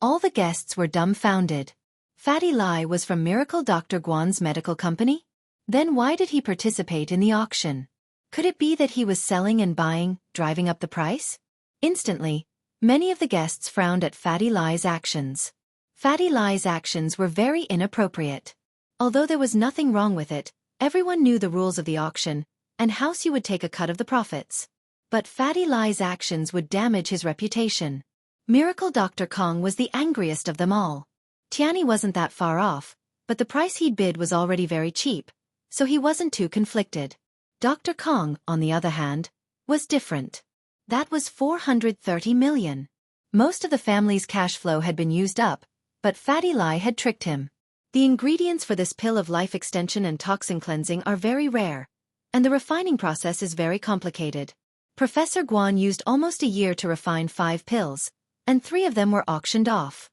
All the guests were dumbfounded. Fatty Lai was from Miracle Dr. Guan's medical company? Then why did he participate in the auction? Could it be that he was selling and buying, driving up the price? Instantly, many of the guests frowned at Fatty Lai's actions. Fatty Lai's actions were very inappropriate. Although there was nothing wrong with it, everyone knew the rules of the auction, and House Yu would take a cut of the profits. But Fatty Lai's actions would damage his reputation. Miracle Dr. Kong was the angriest of them all. Tiany wasn't that far off, but the price he'd bid was already very cheap, so he wasn't too conflicted. Dr. Kong, on the other hand, was different. That was 430 million. Most of the family's cash flow had been used up, but Fatty Lai had tricked him. The ingredients for this pill of life extension and toxin cleansing are very rare, and the refining process is very complicated. Professor Guan used almost a year to refine 5 pills, and 3 of them were auctioned off.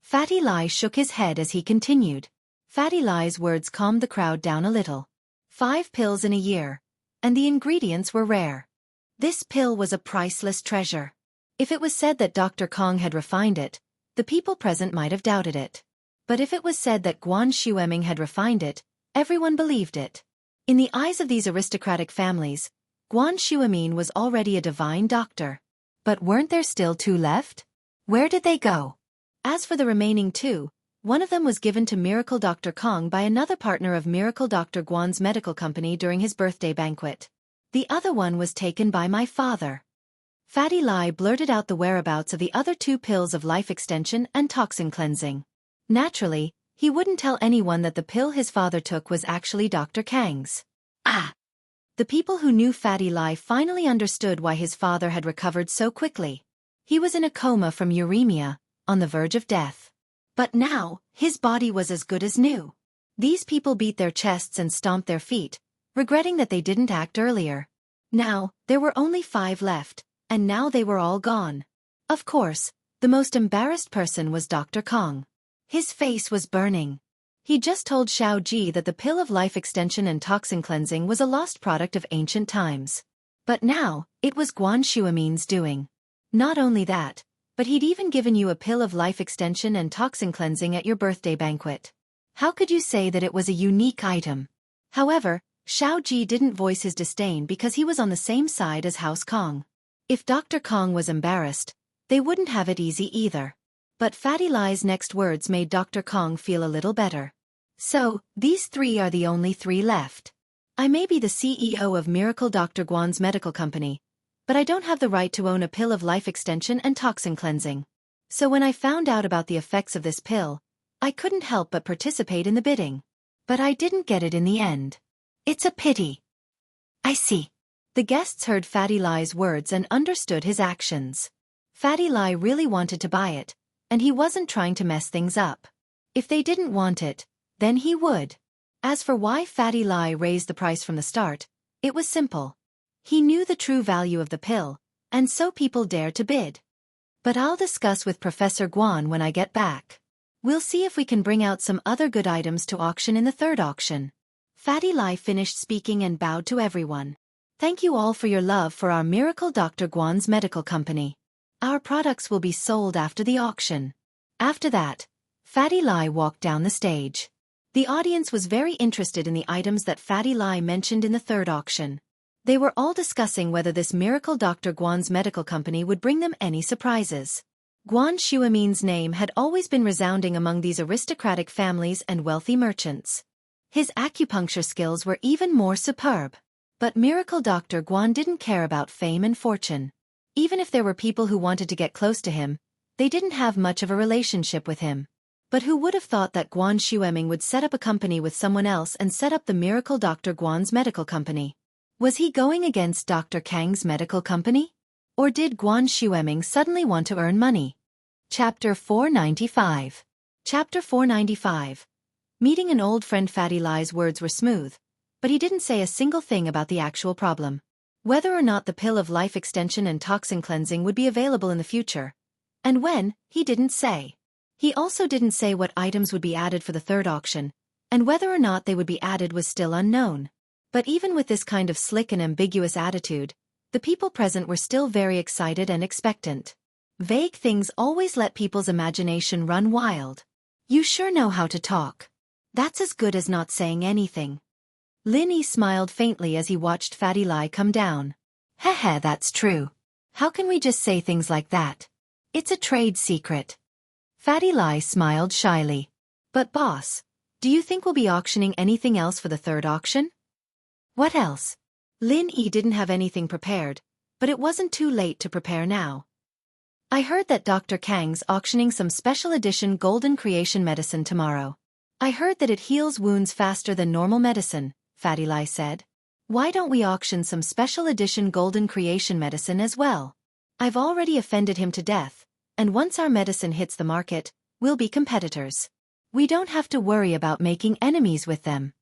Fatty Lai shook his head as he continued. Fatty Lai's words calmed the crowd down a little. 5 pills in a year, and the ingredients were rare. This pill was a priceless treasure. If it was said that Dr. Kong had refined it, the people present might have doubted it. But if it was said that Guan Xueming had refined it, everyone believed it. In the eyes of these aristocratic families, Guan Xueming was already a divine doctor. But weren't there still 2 left? Where did they go? As for the remaining 2, one of them was given to Miracle Dr. Kong by another partner of Miracle Dr. Guan's medical company during his birthday banquet. The other one was taken by my father. Fatty Lai blurted out the whereabouts of the other 2 pills of life extension and toxin cleansing. Naturally, he wouldn't tell anyone that the pill his father took was actually Dr. Kang's. Ah! The people who knew Fatty Lai finally understood why his father had recovered so quickly. He was in a coma from uremia, on the verge of death. But now, his body was as good as new. These people beat their chests and stomped their feet, regretting that they didn't act earlier. Now, there were only 5 left, and now they were all gone. Of course, the most embarrassed person was Dr. Kong. His face was burning. He just told Xiao Ji that the pill of life extension and toxin cleansing was a lost product of ancient times. But now, it was Guan Shuamin's doing. Not only that, but he'd even given you a pill of life extension and toxin cleansing at your birthday banquet. How could you say that it was a unique item? However, Xiao Ji didn't voice his disdain because he was on the same side as House Kong. If Dr. Kong was embarrassed, they wouldn't have it easy either. But Fatty Lai's next words made Dr. Kong feel a little better. So, these 3 are the only 3 left. I may be the CEO of Miracle Dr. Guan's medical company, but I don't have the right to own a pill of life extension and toxin cleansing. So when I found out about the effects of this pill, I couldn't help but participate in the bidding. But I didn't get it in the end. It's a pity. I see. The guests heard Fatty Lai's words and understood his actions. Fatty Lai really wanted to buy it, and he wasn't trying to mess things up. If they didn't want it, then he would. As for why Fatty Lai raised the price from the start, it was simple. He knew the true value of the pill, and so people dared to bid. But I'll discuss with Professor Guan when I get back. We'll see if we can bring out some other good items to auction in the 3rd auction. Fatty Lai finished speaking and bowed to everyone. Thank you all for your love for our Miracle Dr. Guan's medical company. Our products will be sold after the auction. After that, Fatty Lai walked down the stage. The audience was very interested in the items that Fatty Lai mentioned in the 3rd auction. They were all discussing whether this Miracle Dr. Guan's medical company would bring them any surprises. Guan Shuamin's name had always been resounding among these aristocratic families and wealthy merchants. His acupuncture skills were even more superb. But Miracle Dr. Guan didn't care about fame and fortune. Even if there were people who wanted to get close to him, they didn't have much of a relationship with him. But who would have thought that Guan Shueming would set up a company with someone else and set up the Miracle Dr. Guan's medical company? Was he going against Dr. Kang's medical company? Or did Guan Shueming suddenly want to earn money? Chapter 495. Chapter 495. Meeting an old friend. Fatty Lai's words were smooth, but he didn't say a single thing about the actual problem. Whether or not the pill of life extension and toxin cleansing would be available in the future. And when, he didn't say. He also didn't say what items would be added for the 3rd auction, and whether or not they would be added was still unknown. But even with this kind of slick and ambiguous attitude, the people present were still very excited and expectant. Vague things always let people's imagination run wild. You sure know how to talk. That's as good as not saying anything. Lin Yi smiled faintly as he watched Fatty Lai come down. Heh, that's true. How can we just say things like that? It's a trade secret. Fatty Lai smiled shyly. But boss, do you think we'll be auctioning anything else for the 3rd auction? What else? Lin Yi didn't have anything prepared, but it wasn't too late to prepare now. I heard that Dr. Kang's auctioning some special edition golden creation medicine tomorrow. I heard that it heals wounds faster than normal medicine, Fatty Lai said. Why don't we auction some special edition golden creation medicine as well? I've already offended him to death, and once our medicine hits the market, we'll be competitors. We don't have to worry about making enemies with them.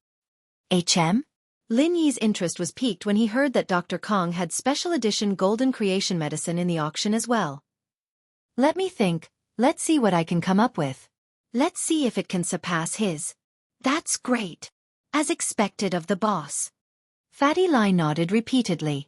Lin Yi's interest was piqued when he heard that Dr. Kong had special edition golden creation medicine in the auction as well. Let me think, let's see what I can come up with. Let's see if it can surpass his. That's great. As expected of the boss. Fatty Lai nodded repeatedly.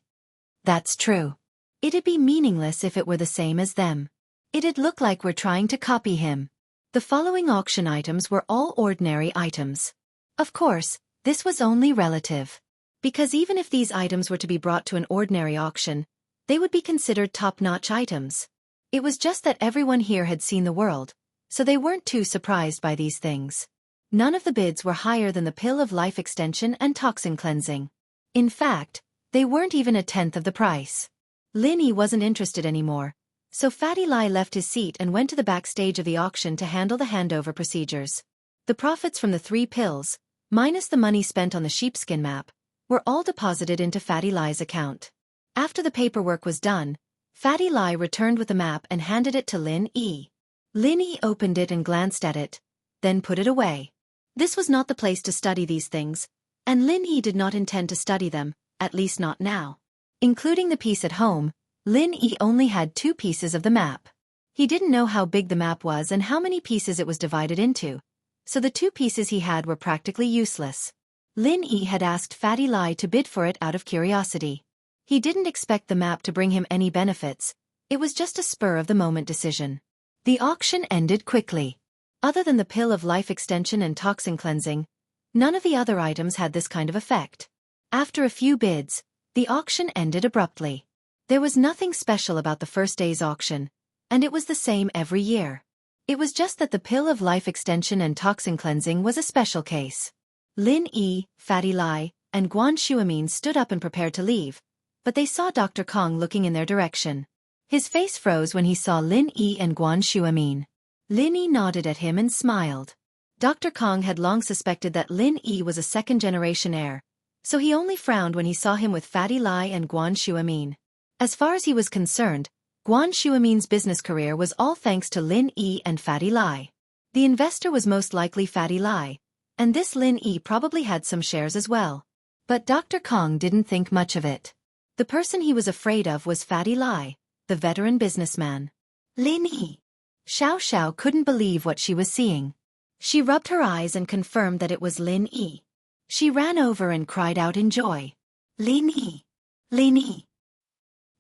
That's true. It'd be meaningless if it were the same as them. It'd look like we're trying to copy him. The following auction items were all ordinary items. Of course, this was only relative. Because even if these items were to be brought to an ordinary auction, they would be considered top-notch items. It was just that everyone here had seen the world, so they weren't too surprised by these things. None of the bids were higher than the pill of life extension and toxin cleansing. In fact, they weren't even a tenth of the price. Lin Yi wasn't interested anymore, so Fatty Lai left his seat and went to the backstage of the auction to handle the handover procedures. The profits from the 3 pills, minus the money spent on the sheepskin map, were all deposited into Fatty Lai's account. After the paperwork was done, Fatty Lai returned with the map and handed it to Lin Yi. Lin Yi opened it and glanced at it, then put it away. This was not the place to study these things, and Lin Yi did not intend to study them, at least not now. Including the piece at home, Lin Yi only had 2 pieces of the map. He didn't know how big the map was and how many pieces it was divided into, so the 2 pieces he had were practically useless. Lin Yi had asked Fatty Lai to bid for it out of curiosity. He didn't expect the map to bring him any benefits, it was just a spur-of-the-moment decision. The auction ended quickly. Other than the pill of life extension and toxin cleansing, none of the other items had this kind of effect. After a few bids, the auction ended abruptly. There was nothing special about the first day's auction, and it was the same every year. It was just that the pill of life extension and toxin cleansing was a special case. Lin Yi, Fatty Lai, and Guan Shuamin stood up and prepared to leave, but they saw Dr. Kong looking in their direction. His face froze when he saw Lin Yi and Guan Shuamin. Lin Yi nodded at him and smiled. Dr. Kong had long suspected that Lin Yi was a second-generation heir, so he only frowned when he saw him with Fatty Lai and Guan Shuamin. As far as he was concerned, Guan Shuamin's business career was all thanks to Lin Yi and Fatty Lai. The investor was most likely Fatty Lai, and this Lin Yi probably had some shares as well. But Dr. Kong didn't think much of it. The person he was afraid of was Fatty Lai, the veteran businessman. Lin Yi. Xiao couldn't believe what she was seeing. She rubbed her eyes and confirmed that it was Lin Yi. She ran over and cried out in joy. Lin Yi! Lin Yi!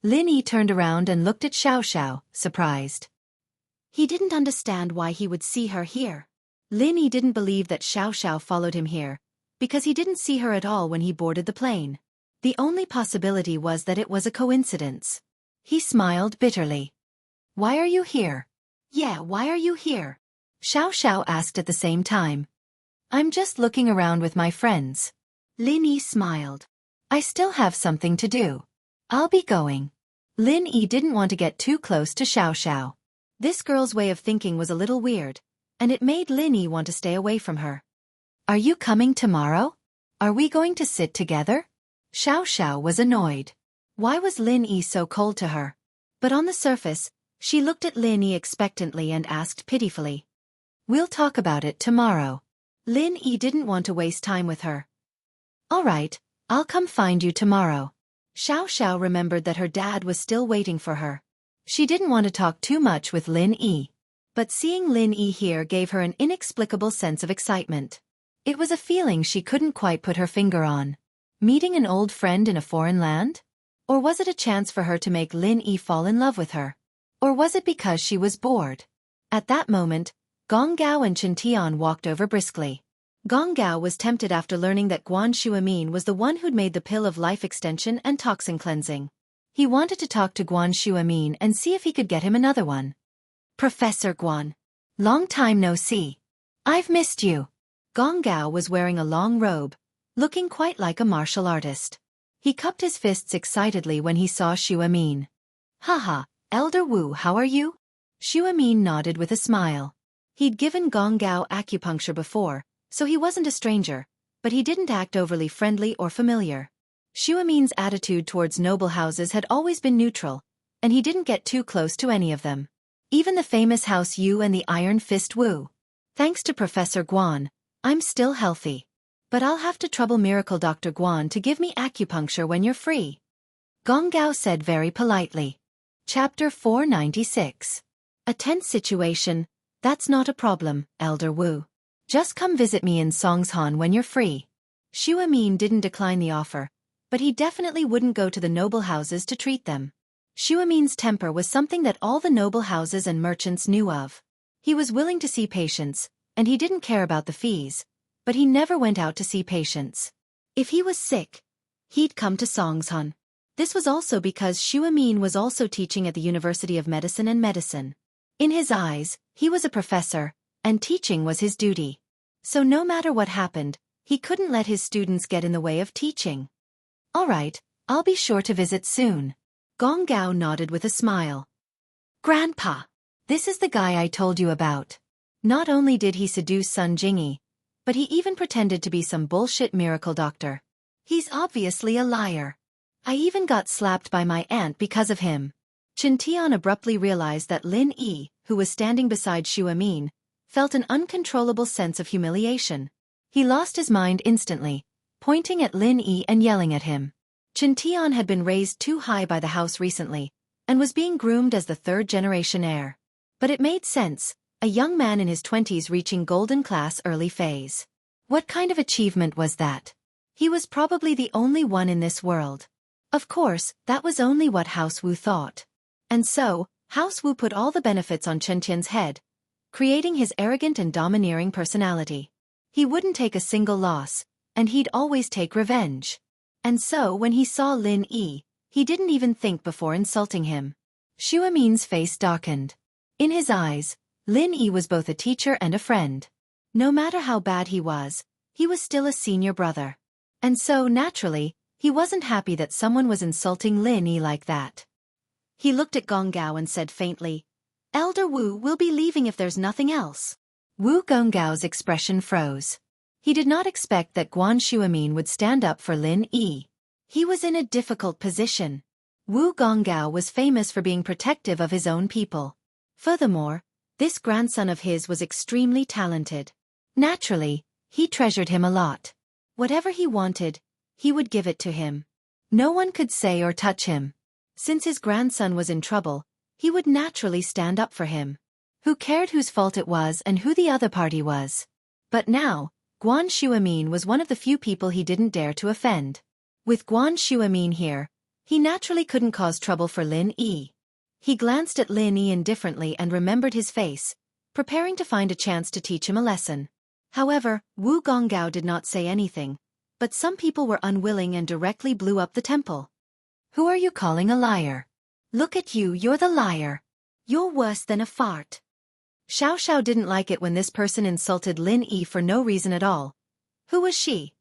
Lin Yi turned around and looked at Xiao, surprised. He didn't understand why he would see her here. Lin Yi didn't believe that Xiao followed him here, because he didn't see her at all when he boarded the plane. The only possibility was that it was a coincidence. He smiled bitterly. Why are you here? Yeah, why are you here? Xiao asked at the same time. I'm just looking around with my friends. Lin Yi smiled. I still have something to do. I'll be going. Lin Yi didn't want to get too close to Xiao. This girl's way of thinking was a little weird, and it made Lin Yi want to stay away from her. Are you coming tomorrow? Are we going to sit together? Xiao was annoyed. Why was Lin Yi so cold to her? But on the surface, she looked at Lin Yi expectantly and asked pitifully. We'll talk about it tomorrow. Lin Yi didn't want to waste time with her. All right, I'll come find you tomorrow. Xiao remembered that her dad was still waiting for her. She didn't want to talk too much with Lin Yi. But seeing Lin Yi here gave her an inexplicable sense of excitement. It was a feeling she couldn't quite put her finger on. Meeting an old friend in a foreign land? Or was it a chance for her to make Lin Yi fall in love with her? Or was it because she was bored? At that moment, Gong Gao and Chen Tian walked over briskly. Gong Gao was tempted after learning that Guan Shuamin was the one who'd made the pill of life extension and toxin cleansing. He wanted to talk to Guan Shuamin and see if he could get him another one. Professor Guan. Long time no see. I've missed you. Gong Gao was wearing a long robe, looking quite like a martial artist. He cupped his fists excitedly when he saw Shuamin. Haha, Elder Wu, how are you? Shuamin nodded with a smile. He'd given Gong Gao acupuncture before, so he wasn't a stranger, but he didn't act overly friendly or familiar. Shuamin's attitude towards noble houses had always been neutral, and he didn't get too close to any of them. Even the famous House Yu and the Iron Fist Wu. Thanks to Professor Guan, I'm still healthy. But I'll have to trouble Miracle Dr. Guan to give me acupuncture when you're free. Gong Gao said very politely. Chapter 496. A tense situation. That's not a problem, Elder Wu. Just come visit me in Songshan when you're free. Shuamin didn't decline the offer, but he definitely wouldn't go to the noble houses to treat them. Shuamin's temper was something that all the noble houses and merchants knew of. He was willing to see patients, and he didn't care about the fees, but he never went out to see patients. If he was sick, he'd come to Songshan. This was also because Xuemin was also teaching at the University of Medicine and Medicine. In his eyes, he was a professor, and teaching was his duty. So no matter what happened, he couldn't let his students get in the way of teaching. All right, I'll be sure to visit soon. Gong Gao nodded with a smile. Grandpa, this is the guy I told you about. Not only did he seduce Sun Jingyi, but he even pretended to be some bullshit miracle doctor. He's obviously a liar. I even got slapped by my aunt because of him. Chen Tian abruptly realized that Lin Yi, who was standing beside Xuemin, felt an uncontrollable sense of humiliation. He lost his mind instantly, pointing at Lin Yi and yelling at him. Chen Tian had been raised too high by the house recently, and was being groomed as the third-generation heir. But it made sense, a young man in his 20s reaching golden class early phase. What kind of achievement was that? He was probably the only one in this world. Of course, that was only what House Wu thought. And so, House Wu put all the benefits on Chen Tian's head, creating his arrogant and domineering personality. He wouldn't take a single loss, and he'd always take revenge. And so when he saw Lin Yi, he didn't even think before insulting him. Xuemin's face darkened. In his eyes, Lin Yi was both a teacher and a friend. No matter how bad he was still a senior brother. And so, naturally, he wasn't happy that someone was insulting Lin Yi like that. He looked at Gong Gao and said faintly, "Elder Wu will be leaving if there's nothing else." Wu Gonggao's expression froze. He did not expect that Guan Xuemin would stand up for Lin Yi. He was in a difficult position. Wu Gonggao was famous for being protective of his own people. Furthermore, this grandson of his was extremely talented. Naturally, he treasured him a lot. Whatever he wanted, he would give it to him. No one could say or touch him. Since his grandson was in trouble, he would naturally stand up for him. Who cared whose fault it was and who the other party was? But now, Guan Xuemin was one of the few people he didn't dare to offend. With Guan Xuemin here, he naturally couldn't cause trouble for Lin Yi. He glanced at Lin Yi indifferently and remembered his face, preparing to find a chance to teach him a lesson. However, Wu Gonggao did not say anything, but some people were unwilling and directly blew up the temple. "Who are you calling a liar? Look at you, you're the liar. You're worse than a fart." Xiao Xiao didn't like it when this person insulted Lin Yi for no reason at all. Who was she?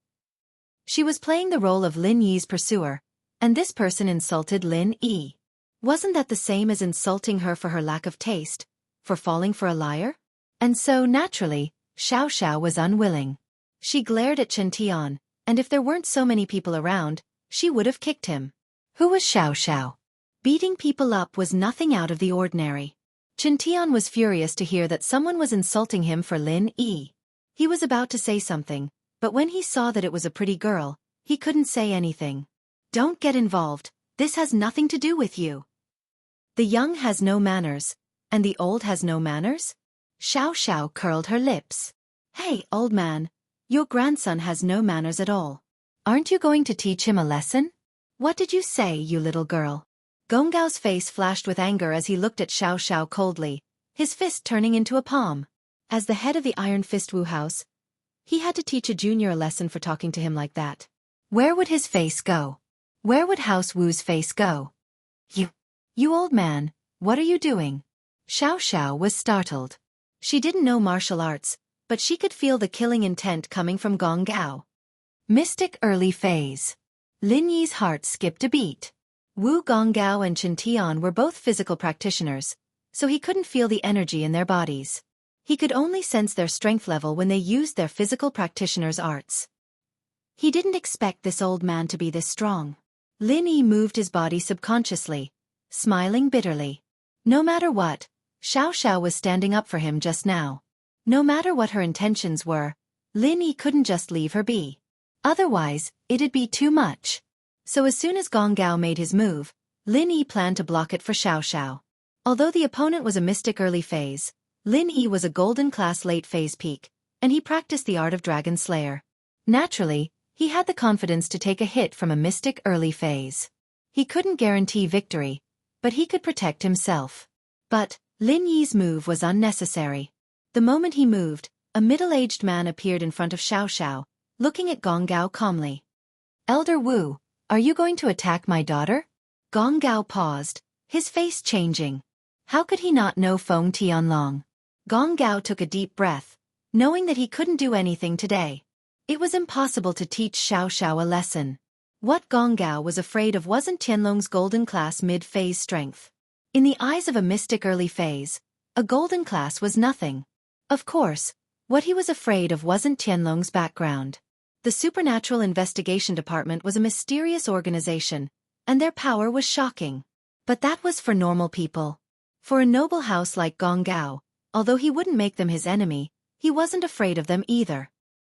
She was playing the role of Lin Yi's pursuer, and this person insulted Lin Yi. Wasn't that the same as insulting her for her lack of taste, for falling for a liar? And so, naturally, Xiao Xiao was unwilling. She glared at Chen Tian, and if there weren't so many people around, she would have kicked him. Who was Xiao Xiao? Beating people up was nothing out of the ordinary. Chen Tian was furious to hear that someone was insulting him for Lin Yi. He was about to say something, but when he saw that it was a pretty girl, he couldn't say anything. "Don't get involved, this has nothing to do with you. The young has no manners, and the old has no manners?" Xiao Xiao curled her lips. "Hey, old man, your grandson has no manners at all. Aren't you going to teach him a lesson? What did you say, you little girl?" Gonggao's face flashed with anger as he looked at Xiao Xiao coldly, his fist turning into a palm. As the head of the Iron Fist Wu House, he had to teach a junior a lesson for talking to him like that. Where would his face go? Where would House Wu's face go? You old man, what are you doing?" Xiao Xiao was startled. She didn't know martial arts, but she could feel the killing intent coming from Gong Gao. Mystic early phase. Lin Yi's heart skipped a beat. Wu Gonggao and Chen Tian were both physical practitioners, so he couldn't feel the energy in their bodies. He could only sense their strength level when they used their physical practitioners' arts. He didn't expect this old man to be this strong. Lin Yi moved his body subconsciously, smiling bitterly. No matter what, Xiao Xiao was standing up for him just now. No matter what her intentions were, Lin Yi couldn't just leave her be. Otherwise, it'd be too much. So as soon as Gong Gao made his move, Lin Yi planned to block it for Xiao Xiao. Although the opponent was a mystic early phase, Lin Yi was a golden class late phase peak, and he practiced the art of Dragon Slayer. Naturally, he had the confidence to take a hit from a mystic early phase. He couldn't guarantee victory, but he could protect himself. But Lin Yi's move was unnecessary. The moment he moved, a middle-aged man appeared in front of Xiao Xiao, looking at Gong Gao calmly. "Elder Wu, Are you going to attack my daughter? Gong Gao paused, his face changing. How could he not know Feng Tianlong? Gong Gao took a deep breath, knowing that he couldn't do anything today. It was impossible to teach Xiaoxiao a lesson. What Gong Gao was afraid of wasn't Tianlong's golden class mid-phase strength. In the eyes of a mystic early phase, a golden class was nothing. Of course, what he was afraid of wasn't Tianlong's background. The Supernatural Investigation Department was a mysterious organization, and their power was shocking. But that was for normal people. For a noble house like Gong Gao, although he wouldn't make them his enemy, he wasn't afraid of them either.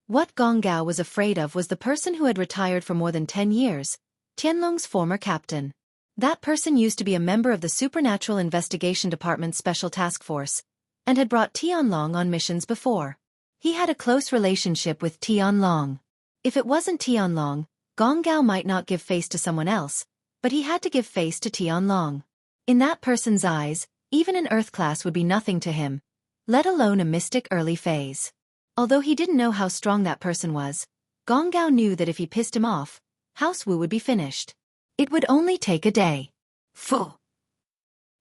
What Gong Gao was afraid of was the person who had retired for more than 10 years, Tianlong's former captain. That person used to be a member of the Supernatural Investigation Department's Special Task Force, and had brought Tianlong on missions before. He had a close relationship with Tianlong. If it wasn't Tianlong, Gong Gao might not give face to someone else, but he had to give face to Tianlong. In that person's eyes, even an Earth class would be nothing to him, let alone a mystic early phase. Although he didn't know how strong that person was, Gong Gao knew that if he pissed him off, House Wu would be finished. It would only take a day. Phew.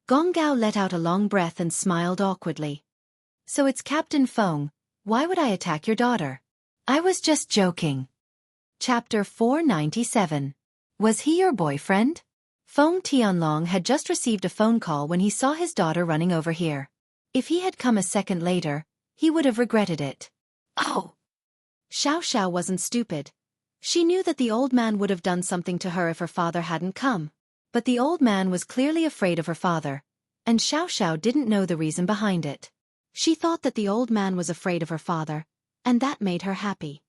Gong Gao let out a long breath and smiled awkwardly. So it's Captain Feng, why would I attack your daughter? I was just joking. Chapter 497. Was he your boyfriend? Feng Tianlong had just received a phone call when he saw his daughter running over here. If he had come a second later, he would have regretted it. Oh! Xiaoxiao wasn't stupid. She knew that the old man would have done something to her if her father hadn't come. But the old man was clearly afraid of her father, and Xiaoxiao didn't know the reason behind it. She thought that the old man was afraid of her father, and that made her happy.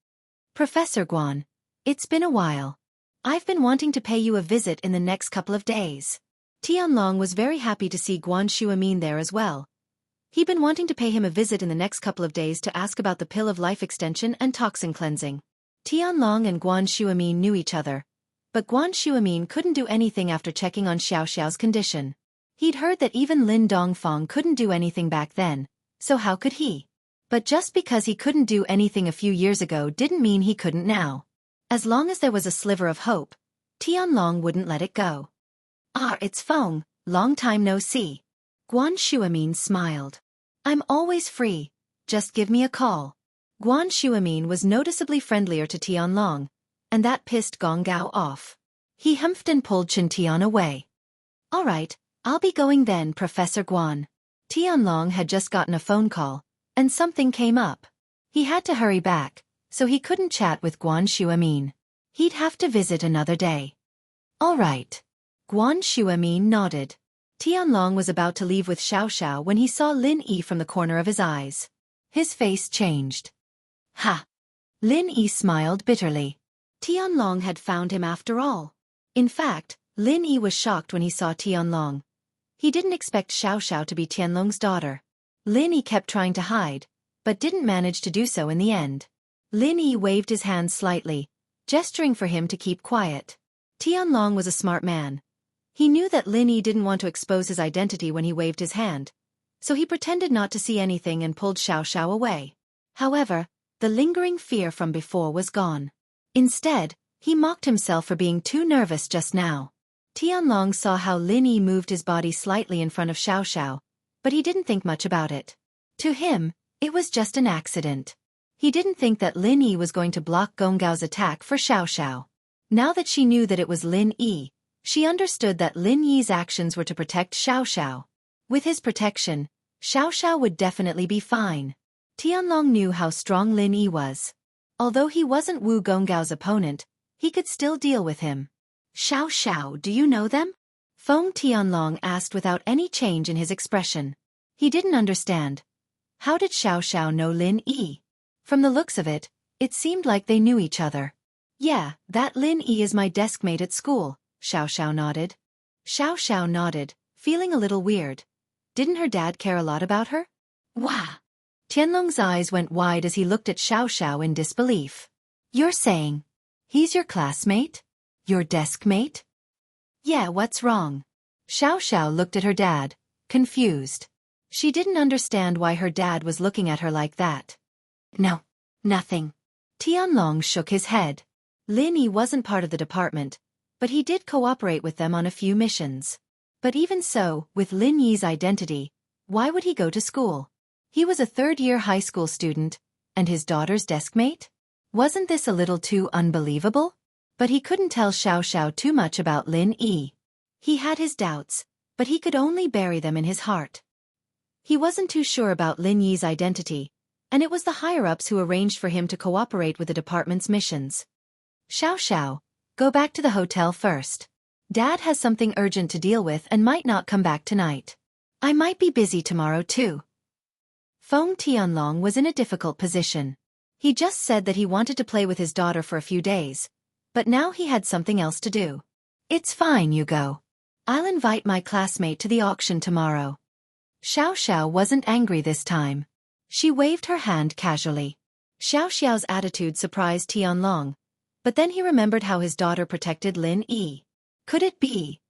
Professor Guan, it's been a while. I've been wanting to pay you a visit in the next couple of days. Tianlong was very happy to see Guan Shuamin there as well. He'd been wanting to pay him a visit in the next couple of days to ask about the pill of life extension and toxin cleansing. Tianlong and Guan Shuamin knew each other, but Guan Shuamin couldn't do anything after checking on Xiaoxiao's condition. He'd heard that even Lin Dongfang couldn't do anything back then, so how could he? But just because he couldn't do anything a few years ago didn't mean he couldn't now. As long as there was a sliver of hope, Tianlong wouldn't let it go. Ah, it's Feng, long time no see. Guan Shuamin smiled. I'm always free, just give me a call. Guan Shuamin was noticeably friendlier to Tianlong, and that pissed Gong Gao off. He humphed and pulled Chen Tian away. All right, I'll be going then, Professor Guan. Tianlong had just gotten a phone call, and something came up. He had to hurry back, so he couldn't chat with Guan Shuamin. He'd have to visit another day. All right. Guan Shuamin nodded. Tianlong was about to leave with Xiaoxiao when he saw Lin Yi from the corner of his eyes. His face changed. Ha! Lin Yi smiled bitterly. Tianlong had found him after all. In fact, Lin Yi was shocked when he saw Tianlong. He didn't expect Xiaoxiao to be Tianlong's daughter. Lin Yi kept trying to hide, but didn't manage to do so in the end. Lin Yi waved his hand slightly, gesturing for him to keep quiet. Tianlong was a smart man. He knew that Lin Yi didn't want to expose his identity when he waved his hand, so he pretended not to see anything and pulled Xiaoxiao away. However, the lingering fear from before was gone. Instead, he mocked himself for being too nervous just now. Tianlong saw how Lin Yi moved his body slightly in front of Xiaoxiao, but he didn't think much about it. To him, it was just an accident. He didn't think that Lin Yi was going to block Gong Gao's attack for Xiaoxiao. Now that she knew that it was Lin Yi, she understood that Lin Yi's actions were to protect Xiaoxiao. With his protection, Xiaoxiao would definitely be fine. Tianlong knew how strong Lin Yi was. Although he wasn't Wu Gonggao's opponent, he could still deal with him. Xiaoxiao, do you know them? Feng Tianlong asked without any change in his expression. He didn't understand. How did Xiaoxiao know Lin Yi? From the looks of it, it seemed like they knew each other. Yeah, that Lin Yi is my deskmate at school, Xiaoxiao nodded. Xiaoxiao nodded, feeling a little weird. Didn't her dad care a lot about her? Wah! Tianlong's eyes went wide as he looked at Xiaoxiao in disbelief. You're saying, he's your classmate? Your deskmate? Yeah, what's wrong? Xiaoxiao looked at her dad, confused. She didn't understand why her dad was looking at her like that. No, nothing. Tianlong shook his head. Lin Yi wasn't part of the department, but he did cooperate with them on a few missions. But even so, with Lin Yi's identity, why would he go to school? He was a third-year high school student, and his daughter's deskmate? Wasn't this a little too unbelievable? But he couldn't tell Xiao too much about Lin Yi. He had his doubts, but he could only bury them in his heart. He wasn't too sure about Lin Yi's identity, and it was the higher-ups who arranged for him to cooperate with the department's missions. Xiao, go back to the hotel first. Dad has something urgent to deal with and might not come back tonight. I might be busy tomorrow too. Feng Tianlong was in a difficult position. He just said that he wanted to play with his daughter for a few days, but now he had something else to do. It's fine, you go. I'll invite my classmate to the auction tomorrow. Xiao wasn't angry this time. She waved her hand casually. Xiao's attitude surprised Tianlong, but then he remembered how his daughter protected Lin Yi. Could it be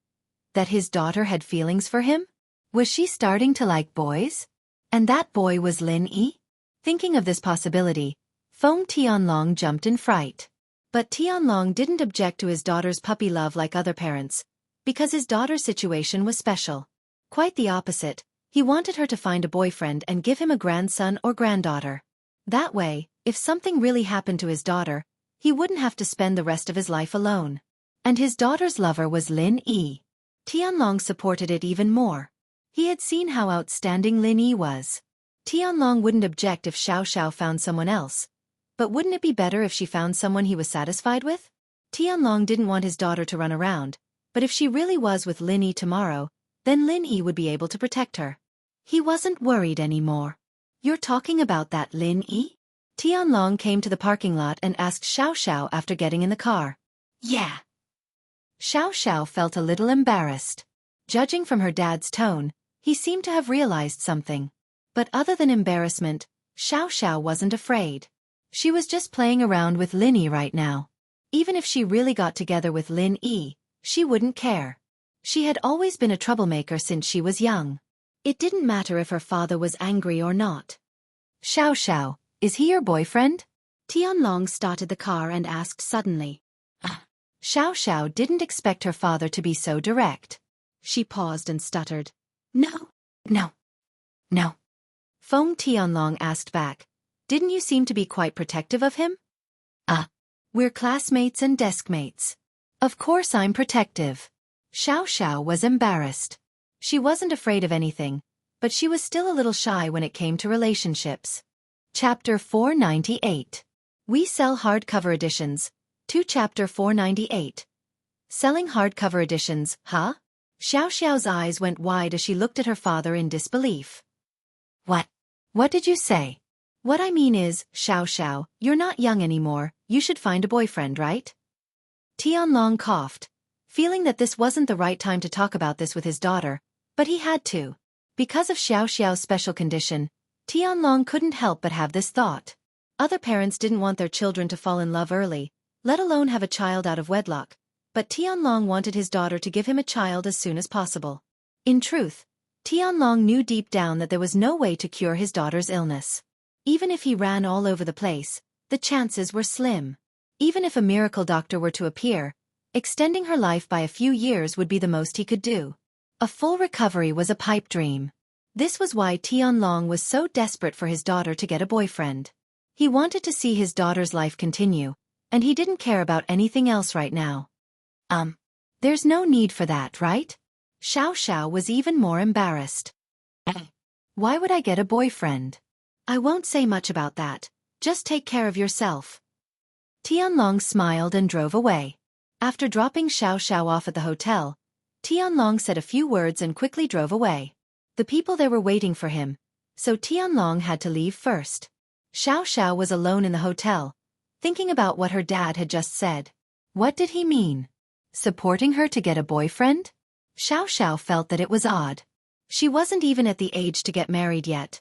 that his daughter had feelings for him? Was she starting to like boys? And that boy was Lin Yi? Thinking of this possibility, Feng Tianlong jumped in fright. But Tianlong didn't object to his daughter's puppy love like other parents, because his daughter's situation was special. Quite the opposite, he wanted her to find a boyfriend and give him a grandson or granddaughter. That way, if something really happened to his daughter, he wouldn't have to spend the rest of his life alone. And his daughter's lover was Lin Yi. Tianlong supported it even more. He had seen how outstanding Lin Yi was. Tianlong wouldn't object if Xiao found someone else. But wouldn't it be better if she found someone he was satisfied with? Tianlong didn't want his daughter to run around, but if she really was with Lin Yi tomorrow, then Lin Yi would be able to protect her. He wasn't worried anymore. You're talking about that Lin Yi? Tianlong came to the parking lot and asked Xiao after getting in the car. Yeah. Xiao felt a little embarrassed. Judging from her dad's tone, he seemed to have realized something. But other than embarrassment, Xiao wasn't afraid. She was just playing around with Lin Yi right now. Even if she really got together with Lin Yi, she wouldn't care. She had always been a troublemaker since she was young. It didn't matter if her father was angry or not. Xiao, is he your boyfriend? Tianlong started the car and asked suddenly. Xiao didn't expect her father to be so direct. She paused and stuttered. No. Feng Tianlong asked back. Didn't you seem to be quite protective of him? We're classmates and deskmates. Of course I'm protective. Xiao was embarrassed. She wasn't afraid of anything, but she was still a little shy when it came to relationships. Chapter 498. We sell hardcover editions. Chapter 498. Selling hardcover editions, huh? Xiao's eyes went wide as she looked at her father in disbelief. What did you say? What I mean is, Xiao, you're not young anymore, you should find a boyfriend, right? Tianlong coughed, feeling that this wasn't the right time to talk about this with his daughter, but he had to. Because of Xiao's special condition, Tianlong couldn't help but have this thought. Other parents didn't want their children to fall in love early, let alone have a child out of wedlock, but Tianlong wanted his daughter to give him a child as soon as possible. In truth, Tianlong knew deep down that there was no way to cure his daughter's illness. Even if he ran all over the place, the chances were slim. Even if a miracle doctor were to appear, extending her life by a few years would be the most he could do. A full recovery was a pipe dream. This was why Tianlong was so desperate for his daughter to get a boyfriend. He wanted to see his daughter's life continue, and he didn't care about anything else right now. There's no need for that, right? Xiao was even more embarrassed. Why would I get a boyfriend? I won't say much about that, just take care of yourself. Tianlong smiled and drove away. After dropping Xiao off at the hotel, Tianlong said a few words and quickly drove away. The people there were waiting for him, so Tianlong had to leave first. Xiao was alone in the hotel, thinking about what her dad had just said. What did he mean? Supporting her to get a boyfriend? Xiao felt that it was odd. She wasn't even at the age to get married yet.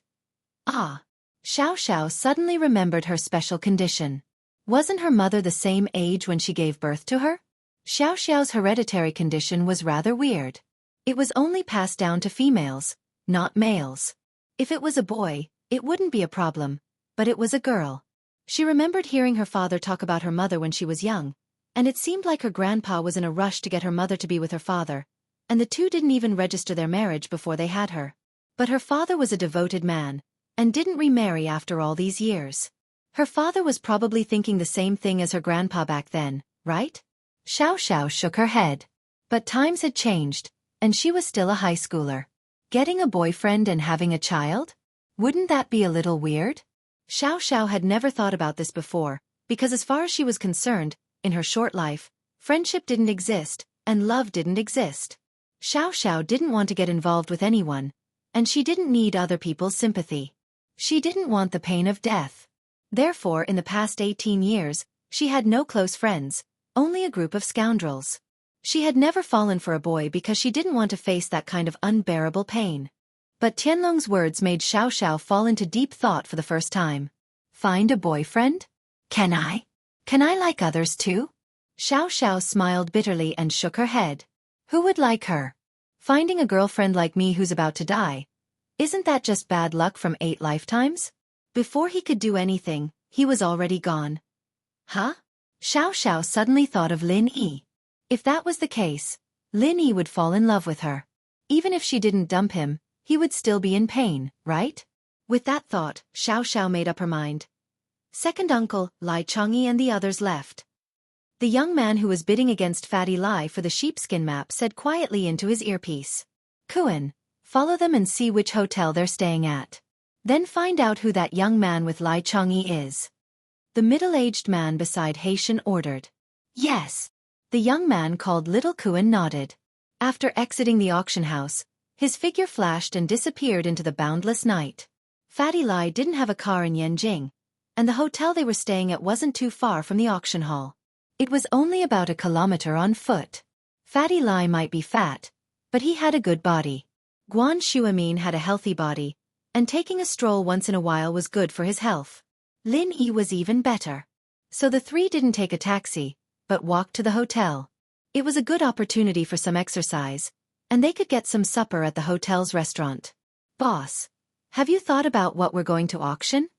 Xiao suddenly remembered her special condition. Wasn't her mother the same age when she gave birth to her? Xiao's hereditary condition was rather weird. It was only passed down to females, not males. If it was a boy, it wouldn't be a problem, but it was a girl. She remembered hearing her father talk about her mother when she was young, And it seemed like her grandpa was in a rush to get her mother to be with her father, and the two didn't even register their marriage before they had her. But her father was a devoted man, and didn't remarry after all these years. Her father was probably thinking the same thing as her grandpa back then, right? Xiao shook her head. But times had changed, and she was still a high schooler. Getting a boyfriend and having a child? Wouldn't that be a little weird? Xiao had never thought about this before, because as far as she was concerned, in her short life, friendship didn't exist, and love didn't exist. Xiao didn't want to get involved with anyone, and she didn't need other people's sympathy. She didn't want the pain of death. Therefore, in the past 18 years, she had no close friends, only a group of scoundrels. She had never fallen for a boy because she didn't want to face that kind of unbearable pain. But Tianlong's words made Xiao fall into deep thought for the first time. Find a boyfriend? Can I? Can I like others too? Xiao smiled bitterly and shook her head. Who would like her? Finding a girlfriend like me who's about to die. Isn't that just bad luck from 8 lifetimes? Before he could do anything, he was already gone. Huh? Xiao suddenly thought of Lin Yi. If that was the case, Lin Yi would fall in love with her. Even if she didn't dump him, he would still be in pain, right? With that thought, Xiao made up her mind. Second uncle, Lai Changyi and the others left. The young man who was bidding against Fatty Lai for the sheepskin map said quietly into his earpiece. Kuan, follow them and see which hotel they're staying at. Then find out who that young man with Lai Changyi is. The middle-aged man beside Haitian ordered. Yes. The young man called Little Kuan nodded. After exiting the auction house, his figure flashed and disappeared into the boundless night. Fatty Lai didn't have a car in Yanjing, and the hotel they were staying at wasn't too far from the auction hall. It was only about 1 kilometer on foot. Fatty Lai might be fat, but he had a good body. Guan Shuamin had a healthy body, and taking a stroll once in a while was good for his health. Lin Yi was even better. So the three didn't take a taxi, but walked to the hotel. It was a good opportunity for some exercise, and they could get some supper at the hotel's restaurant. Boss, have you thought about what we're going to auction?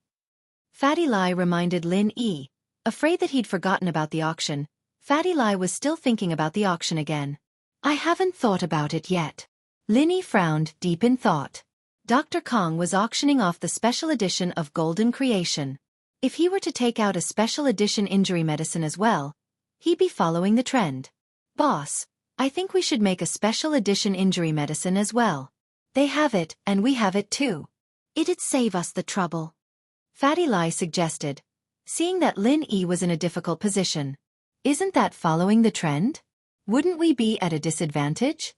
Fatty Lai reminded Lin Yi. Afraid that he'd forgotten about the auction, Fatty Lai was still thinking about the auction again. I haven't thought about it yet. Lin Yi frowned, deep in thought. Dr. Kong was auctioning off the special edition of Golden Creation. If he were to take out a special edition injury medicine as well, he'd be following the trend. Boss, I think we should make a special edition injury medicine as well. They have it, and we have it too. It'd save us the trouble. Fatty Lai suggested, seeing that Lin Yi was in a difficult position. Isn't that following the trend? Wouldn't we be at a disadvantage?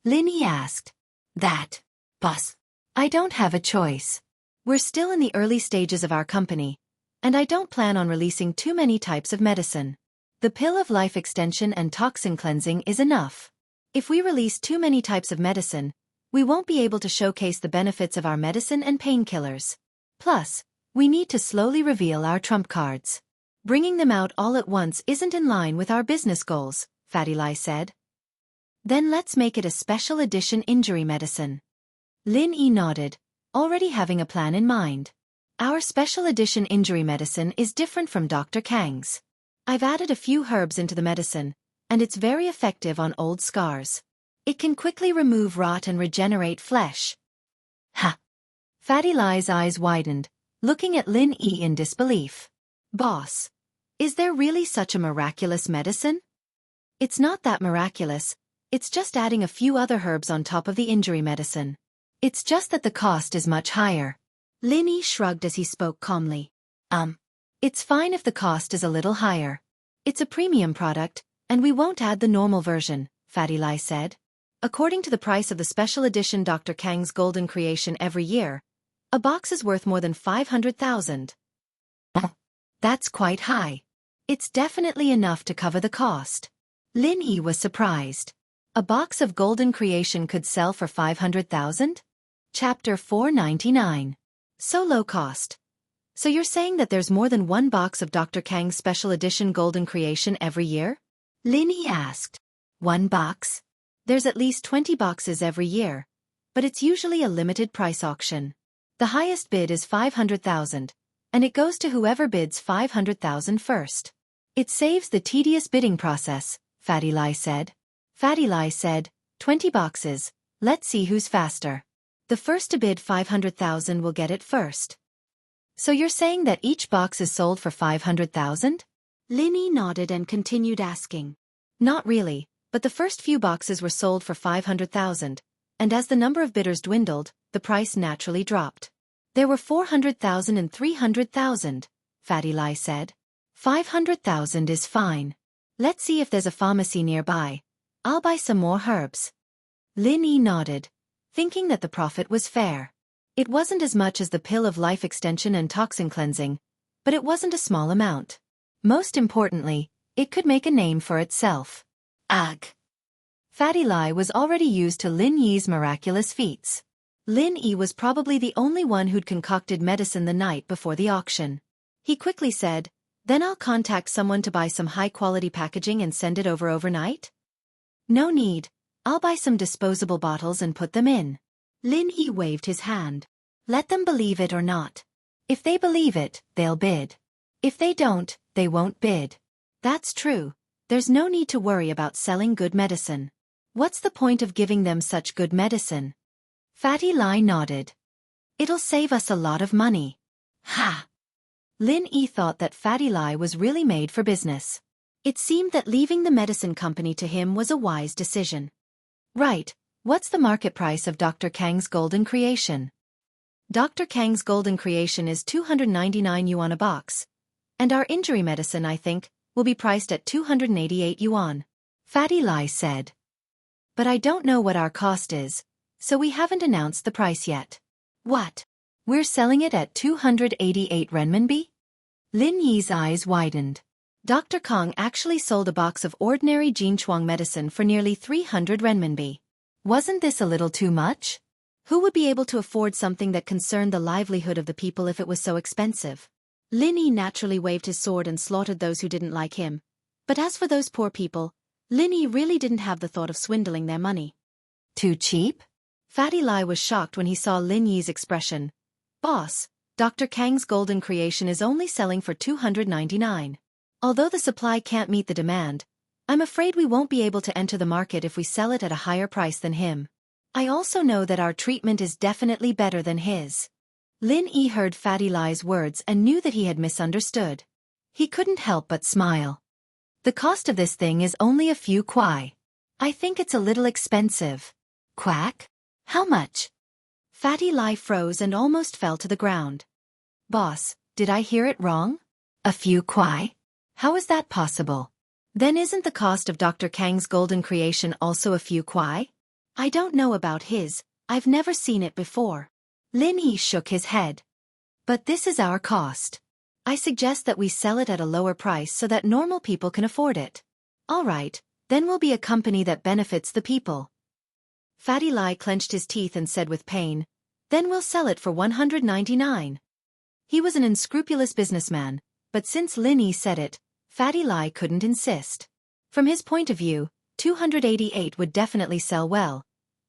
Lin Yi asked. Boss, I don't have a choice. We're still in the early stages of our company, and I don't plan on releasing too many types of medicine. The pill of life extension and toxin cleansing is enough. If we release too many types of medicine, we won't be able to showcase the benefits of our medicine and painkillers. Plus, we need to slowly reveal our trump cards. Bringing them out all at once isn't in line with our business goals, Fatty Lai said. Then let's make it a special edition injury medicine. Lin Yi nodded, already having a plan in mind. Our special edition injury medicine is different from Dr. Kang's. I've added a few herbs into the medicine, and it's very effective on old scars. It can quickly remove rot and regenerate flesh. Ha! Fatty Lai's eyes widened, looking at Lin Yi in disbelief. Boss, is there really such a miraculous medicine? It's not that miraculous, it's just adding a few other herbs on top of the injury medicine. It's just that the cost is much higher. Lin Yi shrugged as he spoke calmly. It's fine if the cost is a little higher. It's a premium product, and we won't add the normal version, Fatty Lai said. According to the price of the special edition Dr. Kang's Golden Creation every year, a box is worth more than 500,000. That's quite high. It's definitely enough to cover the cost. Lin Yi was surprised. A box of Golden Creation could sell for 500,000? Chapter 499. So low cost. So you're saying that there's more than one box of Dr. Kang's special edition Golden Creation every year? Lin Yi asked. One box? There's at least 20 boxes every year, but it's usually a limited price auction. The highest bid is 500,000, and it goes to whoever bids 500,000 first. It saves the tedious bidding process, Fatty Lai said. Fatty Lai said, 20 boxes, let's see who's faster. The first to bid 500,000 will get it first. So you're saying that each box is sold for 500,000? Lin Yi nodded and continued asking. Not really, but the first few boxes were sold for 500,000, and as the number of bidders dwindled, the price naturally dropped. There were 400,000 and 300,000, Fatty Lai said. 500,000 is fine. Let's see if there's a pharmacy nearby. I'll buy some more herbs. Lin Yi nodded, thinking that the profit was fair. It wasn't as much as the pill of life extension and toxin cleansing, but it wasn't a small amount. Most importantly, it could make a name for itself. Ugh. Fatty Lai was already used to Lin Yi's miraculous feats. Lin Yi was probably the only one who'd concocted medicine the night before the auction. He quickly said, then I'll contact someone to buy some high-quality packaging and send it over overnight? No need. I'll buy some disposable bottles and put them in. Lin Yi waved his hand. Let them believe it or not. If they believe it, they'll bid. If they don't, they won't bid. That's true. There's no need to worry about selling good medicine. What's the point of giving them such good medicine? Fatty Lai nodded. It'll save us a lot of money. Ha! Lin Yi thought that Fatty Lai was really made for business. It seemed that leaving the medicine company to him was a wise decision. Right, what's the market price of Dr. Kang's golden creation? Dr. Kang's golden creation is 299 yuan a box. And our injury medicine, I think, will be priced at 288 yuan. Fatty Lai said. But I don't know what our cost is, so we haven't announced the price yet. What? We're selling it at 288 renminbi? Lin Yi's eyes widened. Dr. Kong actually sold a box of ordinary Jinchuang medicine for nearly 300 renminbi. Wasn't this a little too much? Who would be able to afford something that concerned the livelihood of the people if it was so expensive? Lin Yi naturally waved his sword and slaughtered those who didn't like him. But as for those poor people, Lin Yi really didn't have the thought of swindling their money. Too cheap? Fatty Lai was shocked when he saw Lin Yi's expression. Boss, Dr. Kang's golden creation is only selling for 299. Although the supply can't meet the demand, I'm afraid we won't be able to enter the market if we sell it at a higher price than him. I also know that our treatment is definitely better than his. Lin Yi heard Fatty Lai's words and knew that he had misunderstood. He couldn't help but smile. The cost of this thing is only a few kuai. I think it's a little expensive. Quack? How much? Fatty Lai froze and almost fell to the ground. Boss, did I hear it wrong? A few kuai? How is that possible? Then isn't the cost of Dr. Kang's golden creation also a few kuai? I don't know about his, I've never seen it before. Lin Yi shook his head. But this is our cost. I suggest that we sell it at a lower price so that normal people can afford it. All right, then we'll be a company that benefits the people. Fatty Lai clenched his teeth and said with pain, then we'll sell it for 199. He was an unscrupulous businessman, but since Lin Yi said it, Fatty Lai couldn't insist. From his point of view, 288 would definitely sell well,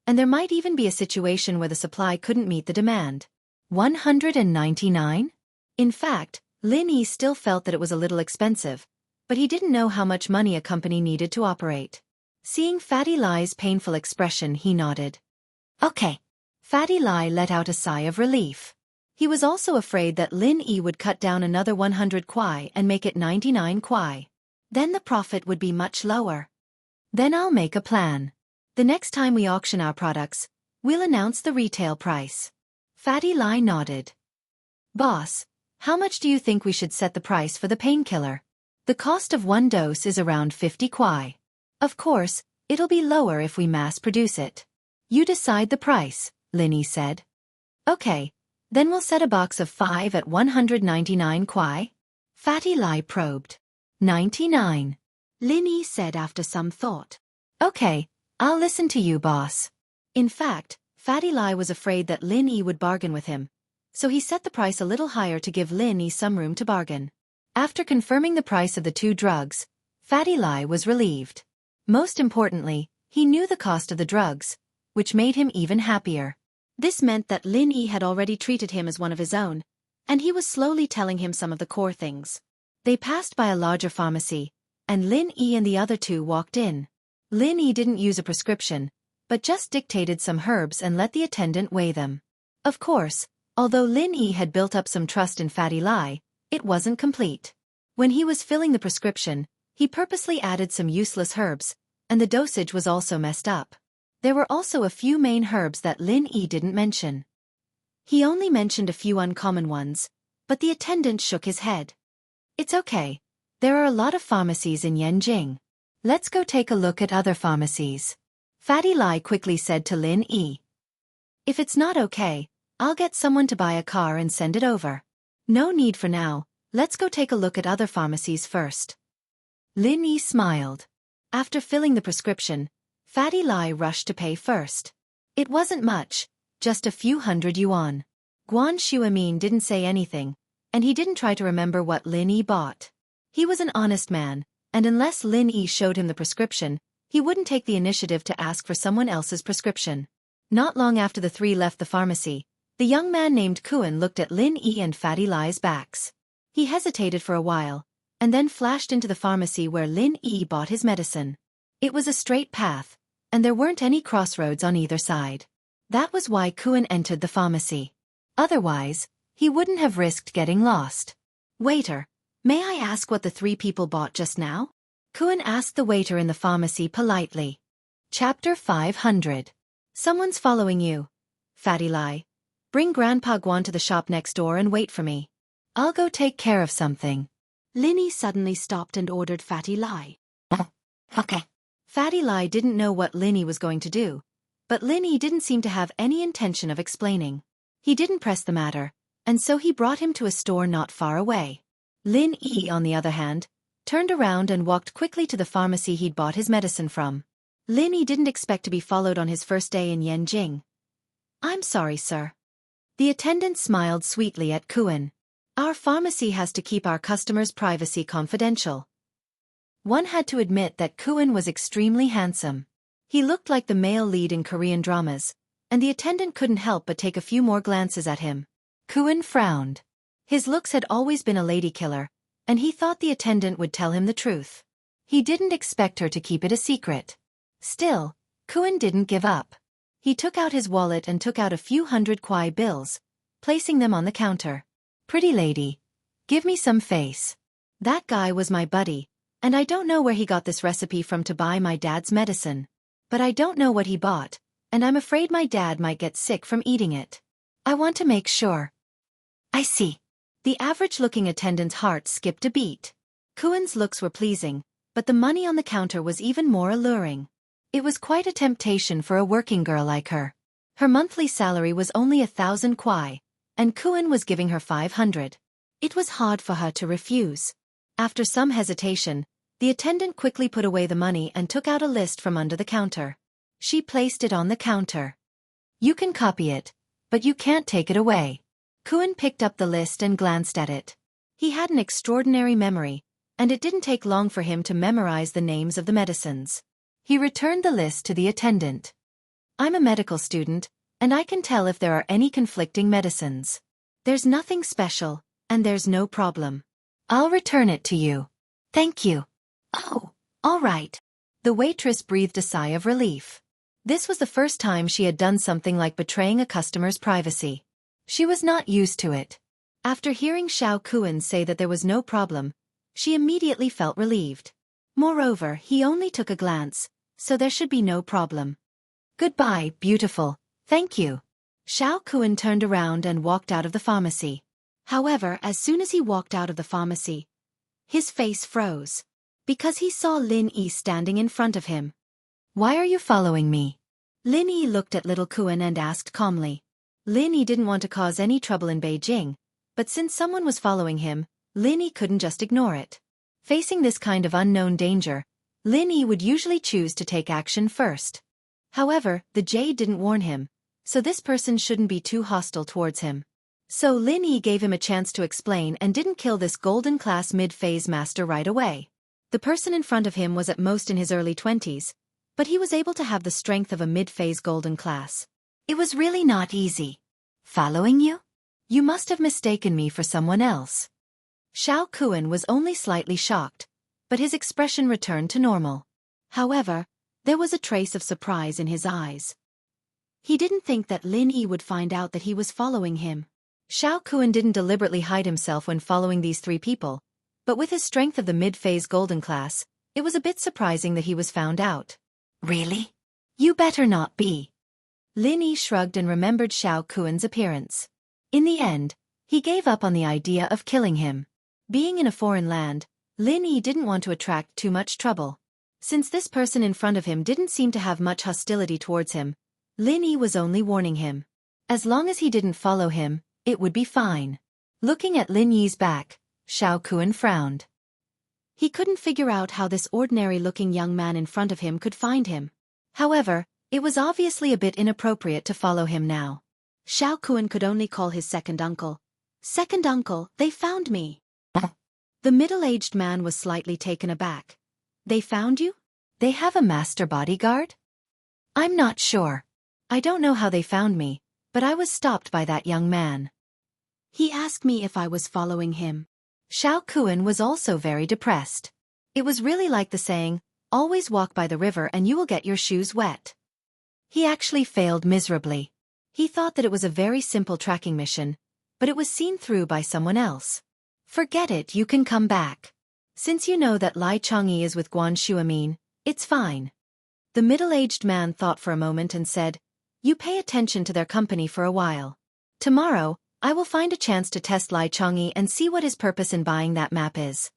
and there might even be a situation where the supply couldn't meet the demand. 199? In fact, Lin Yi still felt that it was a little expensive, but he didn't know how much money a company needed to operate. Seeing Fatty Lai's painful expression, he nodded. Okay. Fatty Lai let out a sigh of relief. He was also afraid that Lin Yi would cut down another 100 kuai and make it 99 kuai. Then the profit would be much lower. Then I'll make a plan. The next time we auction our products, we'll announce the retail price. Fatty Lai nodded. Boss, how much do you think we should set the price for the painkiller? The cost of one dose is around 50 kuai. Of course, it'll be lower if we mass produce it. You decide the price, Lin Yi said. Okay, then we'll set a box of 5 at 199 kuai. Fatty Lai probed. 99. Lin Yi said after some thought. Okay, I'll listen to you, boss. In fact, Fatty Lai was afraid that Lin Yi would bargain with him, so he set the price a little higher to give Lin Yi some room to bargain. After confirming the price of the two drugs, Fatty Lai was relieved. Most importantly, he knew the cost of the drugs, which made him even happier. This meant that Lin Yi had already treated him as one of his own, and he was slowly telling him some of the core things. They passed by a larger pharmacy, and Lin Yi and the other two walked in. Lin Yi didn't use a prescription, but just dictated some herbs and let the attendant weigh them. Of course, although Lin Yi had built up some trust in Fatty Lai, it wasn't complete. When he was filling the prescription, he purposely added some useless herbs, and the dosage was also messed up. There were also a few main herbs that Lin Yi didn't mention. He only mentioned a few uncommon ones, but the attendant shook his head. It's okay. There are a lot of pharmacies in Yanjing. Let's go take a look at other pharmacies. Fatty Lai quickly said to Lin Yi. If it's not okay, I'll get someone to buy a car and send it over. No need for now, let's go take a look at other pharmacies first. Lin Yi smiled. After filling the prescription, Fatty Lai rushed to pay first. It wasn't much, just a few hundred yuan. Guan Shuamin didn't say anything, and he didn't try to remember what Lin Yi bought. He was an honest man, and unless Lin Yi showed him the prescription, he wouldn't take the initiative to ask for someone else's prescription. Not long after the three left the pharmacy, the young man named Kuan looked at Lin Yi and Fatty Lai's backs. He hesitated for a while, and then flashed into the pharmacy where Lin Yi bought his medicine. It was a straight path, and there weren't any crossroads on either side. That was why Kuan entered the pharmacy. Otherwise, he wouldn't have risked getting lost. Waiter, may I ask what the three people bought just now? Kuan asked the waiter in the pharmacy politely. Chapter 500. Someone's following you. Fatty Lai. Bring Grandpa Guan to the shop next door and wait for me. I'll go take care of something. Lin Yi suddenly stopped and ordered Fatty Lai. Okay. Fatty Lai didn't know what Lin Yi was going to do, but Lin Yi didn't seem to have any intention of explaining. He didn't press the matter, and so he brought him to a store not far away. Lin Yi, on the other hand, turned around and walked quickly to the pharmacy he'd bought his medicine from. Lin Yi didn't expect to be followed on his first day in Yanjing. I'm sorry, sir. The attendant smiled sweetly at Kuan. Our pharmacy has to keep our customers' privacy confidential. One had to admit that Kuan was extremely handsome. He looked like the male lead in Korean dramas, and the attendant couldn't help but take a few more glances at him. Kuan frowned. His looks had always been a lady killer, and he thought the attendant would tell him the truth. He didn't expect her to keep it a secret. Still, Kuan didn't give up. He took out his wallet and took out a few hundred kwai bills, placing them on the counter. Pretty lady, give me some face. That guy was my buddy, and I don't know where he got this recipe from to buy my dad's medicine. But I don't know what he bought, and I'm afraid my dad might get sick from eating it. I want to make sure. I see. The average-looking attendant's heart skipped a beat. Kuan's looks were pleasing, but the money on the counter was even more alluring. It was quite a temptation for a working girl like her. Her monthly salary was only 1,000 kwai, and Kuan was giving her 500. It was hard for her to refuse. After some hesitation, the attendant quickly put away the money and took out a list from under the counter. She placed it on the counter. You can copy it, but you can't take it away. Kuan picked up the list and glanced at it. He had an extraordinary memory, and it didn't take long for him to memorize the names of the medicines. He returned the list to the attendant. I'm a medical student, and I can tell if there are any conflicting medicines. There's nothing special, and there's no problem. I'll return it to you. Thank you. Oh, all right. The waitress breathed a sigh of relief. This was the first time she had done something like betraying a customer's privacy. She was not used to it. After hearing Xiao Kuan say that there was no problem, she immediately felt relieved. Moreover, he only took a glance, so there should be no problem. Goodbye, beautiful. Thank you. Xiao Kuan turned around and walked out of the pharmacy. However, as soon as he walked out of the pharmacy, his face froze. Because he saw Lin Yi standing in front of him. Why are you following me? Lin Yi looked at little Kuan and asked calmly. Lin Yi didn't want to cause any trouble in Beijing, but since someone was following him, Lin Yi couldn't just ignore it. Facing this kind of unknown danger, Lin Yi would usually choose to take action first. However, the jade didn't warn him, so this person shouldn't be too hostile towards him. So Lin Yi gave him a chance to explain and didn't kill this golden-class mid-phase master right away. The person in front of him was at most in his early 20s, but he was able to have the strength of a mid-phase golden class. It was really not easy. Following you? You must have mistaken me for someone else. Xiao Kuan was only slightly shocked, but his expression returned to normal. However, there was a trace of surprise in his eyes. He didn't think that Lin Yi would find out that he was following him. Xiao Kuan didn't deliberately hide himself when following these three people, but with his strength of the mid-phase golden class, it was a bit surprising that he was found out. Really? You better not be. Lin Yi shrugged and remembered Xiao Kuan's appearance. In the end, he gave up on the idea of killing him. Being in a foreign land, Lin Yi didn't want to attract too much trouble. Since this person in front of him didn't seem to have much hostility towards him, Lin Yi was only warning him. As long as he didn't follow him, it would be fine. Looking at Lin Yi's back, Xiao Kuan frowned. He couldn't figure out how this ordinary-looking young man in front of him could find him. However, it was obviously a bit inappropriate to follow him now. Xiao Kuan could only call his second uncle. Second uncle, they found me. The middle-aged man was slightly taken aback. They found you? They have a master bodyguard? I'm not sure. I don't know how they found me, but I was stopped by that young man. He asked me if I was following him. Xiao Kuan was also very depressed. It was really like the saying, always walk by the river and you will get your shoes wet. He actually failed miserably. He thought that it was a very simple tracking mission, but it was seen through by someone else. Forget it, you can come back. Since you know that Lai Changyi is with Guan Shuamin, it's fine. The middle-aged man thought for a moment and said, you pay attention to their company for a while. Tomorrow, I will find a chance to test Lai Changyi and see what his purpose in buying that map is.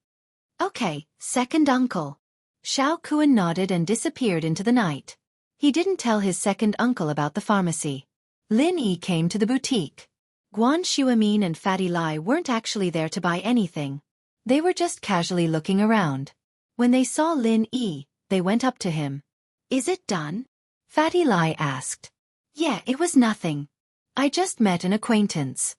Okay, second uncle. Xiao Kuan nodded and disappeared into the night. He didn't tell his second uncle about the pharmacy. Lin Yi came to the boutique. Guan Shuamin and Fatty Lai weren't actually there to buy anything. They were just casually looking around. When they saw Lin Yi, they went up to him. Is it done? Fatty Lai asked. Yeah, it was nothing. I just met an acquaintance.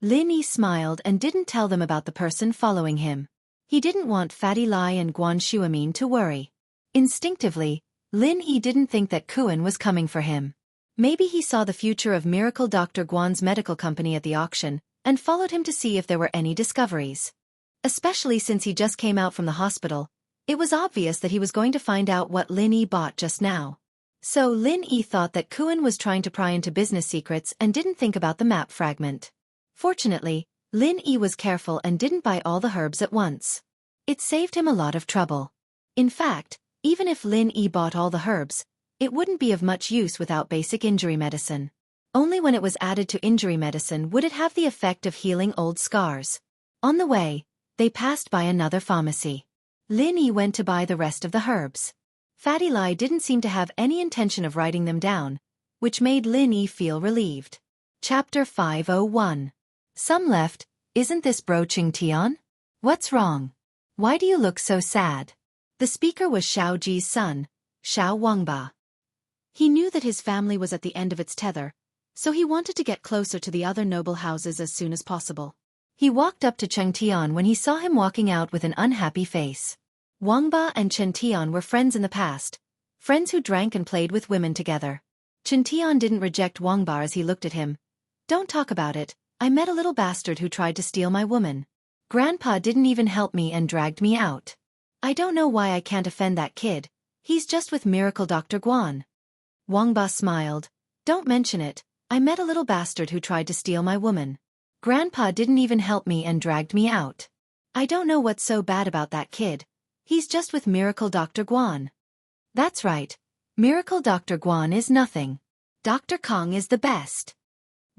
Lin Yi smiled and didn't tell them about the person following him. He didn't want Fatty Lai and Guan Shuamin to worry. Instinctively, Lin Yi didn't think that Kuan was coming for him. Maybe he saw the future of Miracle Dr. Guan's medical company at the auction, and followed him to see if there were any discoveries. Especially since he just came out from the hospital, it was obvious that he was going to find out what Lin Yi bought just now. So Lin Yi thought that Kuan was trying to pry into business secrets and didn't think about the map fragment. Fortunately, Lin Yi was careful and didn't buy all the herbs at once. It saved him a lot of trouble. In fact, even if Lin Yi bought all the herbs, it wouldn't be of much use without basic injury medicine. Only when it was added to injury medicine would it have the effect of healing old scars. On the way, they passed by another pharmacy. Lin Yi went to buy the rest of the herbs. Fatty Lai didn't seem to have any intention of writing them down, which made Lin Yi feel relieved. Chapter 501. Some left, isn't this bro Tian? What's wrong? Why do you look so sad? The speaker was Xiao Ji's son, Xiao Wangba. He knew that his family was at the end of its tether, so he wanted to get closer to the other noble houses as soon as possible. He walked up to Tian when he saw him walking out with an unhappy face. Wangba and Tian were friends in the past, friends who drank and played with women together. Tian didn't reject Wangba as he looked at him. Don't talk about it, I met a little bastard who tried to steal my woman. Grandpa didn't even help me and dragged me out. I don't know why I can't offend that kid, he's just with Miracle Dr. Guan. Wangba smiled. Don't mention it, I met a little bastard who tried to steal my woman. Grandpa didn't even help me and dragged me out. I don't know what's so bad about that kid, he's just with Miracle Dr. Guan. That's right, Miracle Dr. Guan is nothing. Dr. Kong is the best.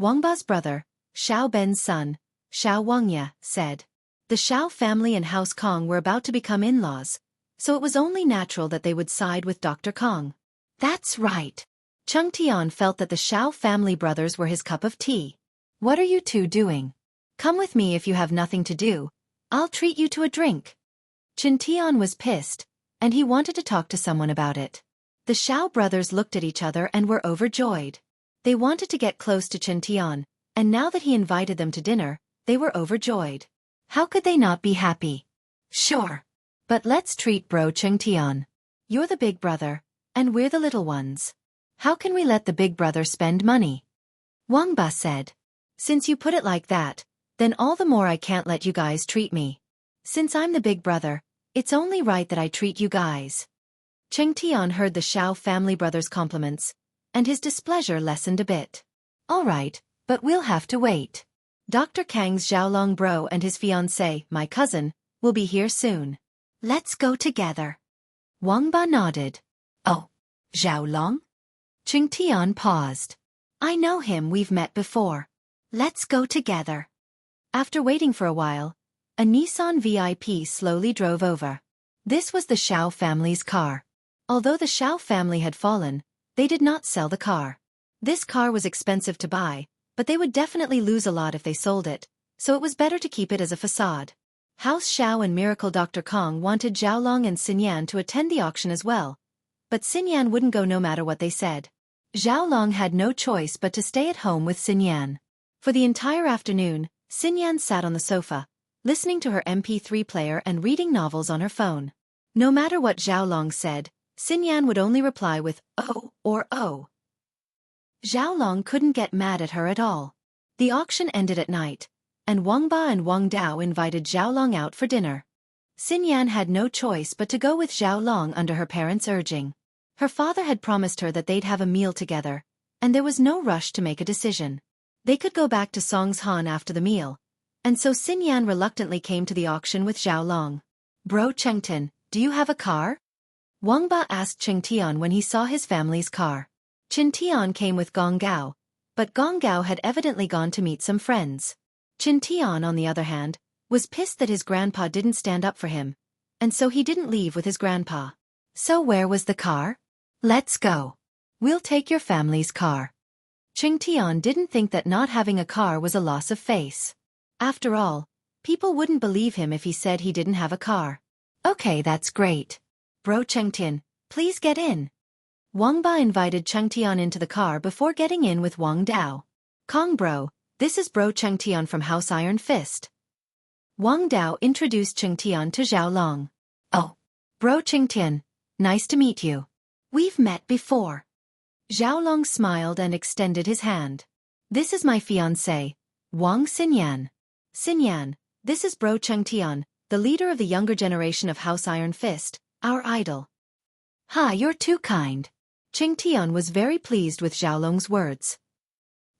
Wangba's brother, Xiao Ben's son, Xiao Wuxia, said. The Xiao family and House Kong were about to become in-laws, so it was only natural that they would side with Dr. Kong. That's right. Tian felt that the Xiao family brothers were his cup of tea. What are you two doing? Come with me if you have nothing to do. I'll treat you to a drink. Tian was pissed, and he wanted to talk to someone about it. The Xiao brothers looked at each other and were overjoyed. They wanted to get close to Tian, and now that he invited them to dinner, they were overjoyed. How could they not be happy? Sure. But let's treat bro Tian. You're the big brother, and we're the little ones. How can we let the big brother spend money? Wangba said. Since you put it like that, Then all the more I can't let you guys treat me. Since I'm the big brother, it's only right that I treat you guys. Cheng Tian heard the Xiao family brother's compliments, and his displeasure lessened a bit. All right, but we'll have to wait. Dr. Kang's Xiaolong bro and his fiancée, my cousin, will be here soon. Let's go together. Wang Ba nodded. Oh, Xiaolong? Cheng Tian paused. I know him, we've met before. Let's go together. After waiting for a while, a Nissan VIP slowly drove over. This was the Xiao family's car. Although the Xiao family had fallen, they did not sell the car. This car was expensive to buy, but they would definitely lose a lot if they sold it, so it was better to keep it as a facade. House Xiao and Miracle Dr. Kong wanted Xiaolong and Xinyan to attend the auction as well, but Xinyan wouldn't go no matter what they said. Xiaolong had no choice but to stay at home with Xinyan. For the entire afternoon, Xinyan sat on the sofa, listening to her MP3 player and reading novels on her phone. No matter what Xiaolong said, Xinyan would only reply with "oh" or "oh." Xiaolong couldn't get mad at her at all. The auction ended at night, and Wang Ba and Wang Dao invited Xiaolong out for dinner. Xinyan had no choice but to go with Xiaolong under her parents' urging. Her father had promised her that they'd have a meal together, and there was no rush to make a decision. They could go back to Songshan after the meal, and so Xinyan reluctantly came to the auction with Xiaolong. Bro Chengtian, do you have a car? Wang Ba asked Cheng Tian when he saw his family's car. Chen Tian came with Gong Gao, but Gong Gao had evidently gone to meet some friends. Chen Tian, on the other hand, was pissed that his grandpa didn't stand up for him, and so he didn't leave with his grandpa. So where was the car? Let's go. We'll take your family's car. Cheng Tian didn't think that not having a car was a loss of face. After all, people wouldn't believe him if he said he didn't have a car. Okay, that's great. Bro Chengtian, please get in. Wang Ba invited Cheng Tian into the car before getting in with Wang Dao. Kong bro, this is Bro Cheng Tian from House Iron Fist. Wang Dao introduced Cheng Tian to Xiaolong. Oh, Bro Cheng Tian, nice to meet you. We've met before. Xiaolong smiled and extended his hand. This is my fiancé, Wang Xinyan. Xinyan, this is Bro Cheng Tian, the leader of the younger generation of House Iron Fist, our idol. Ha, you're too kind. Cheng Tian was very pleased with Xiaolong's words.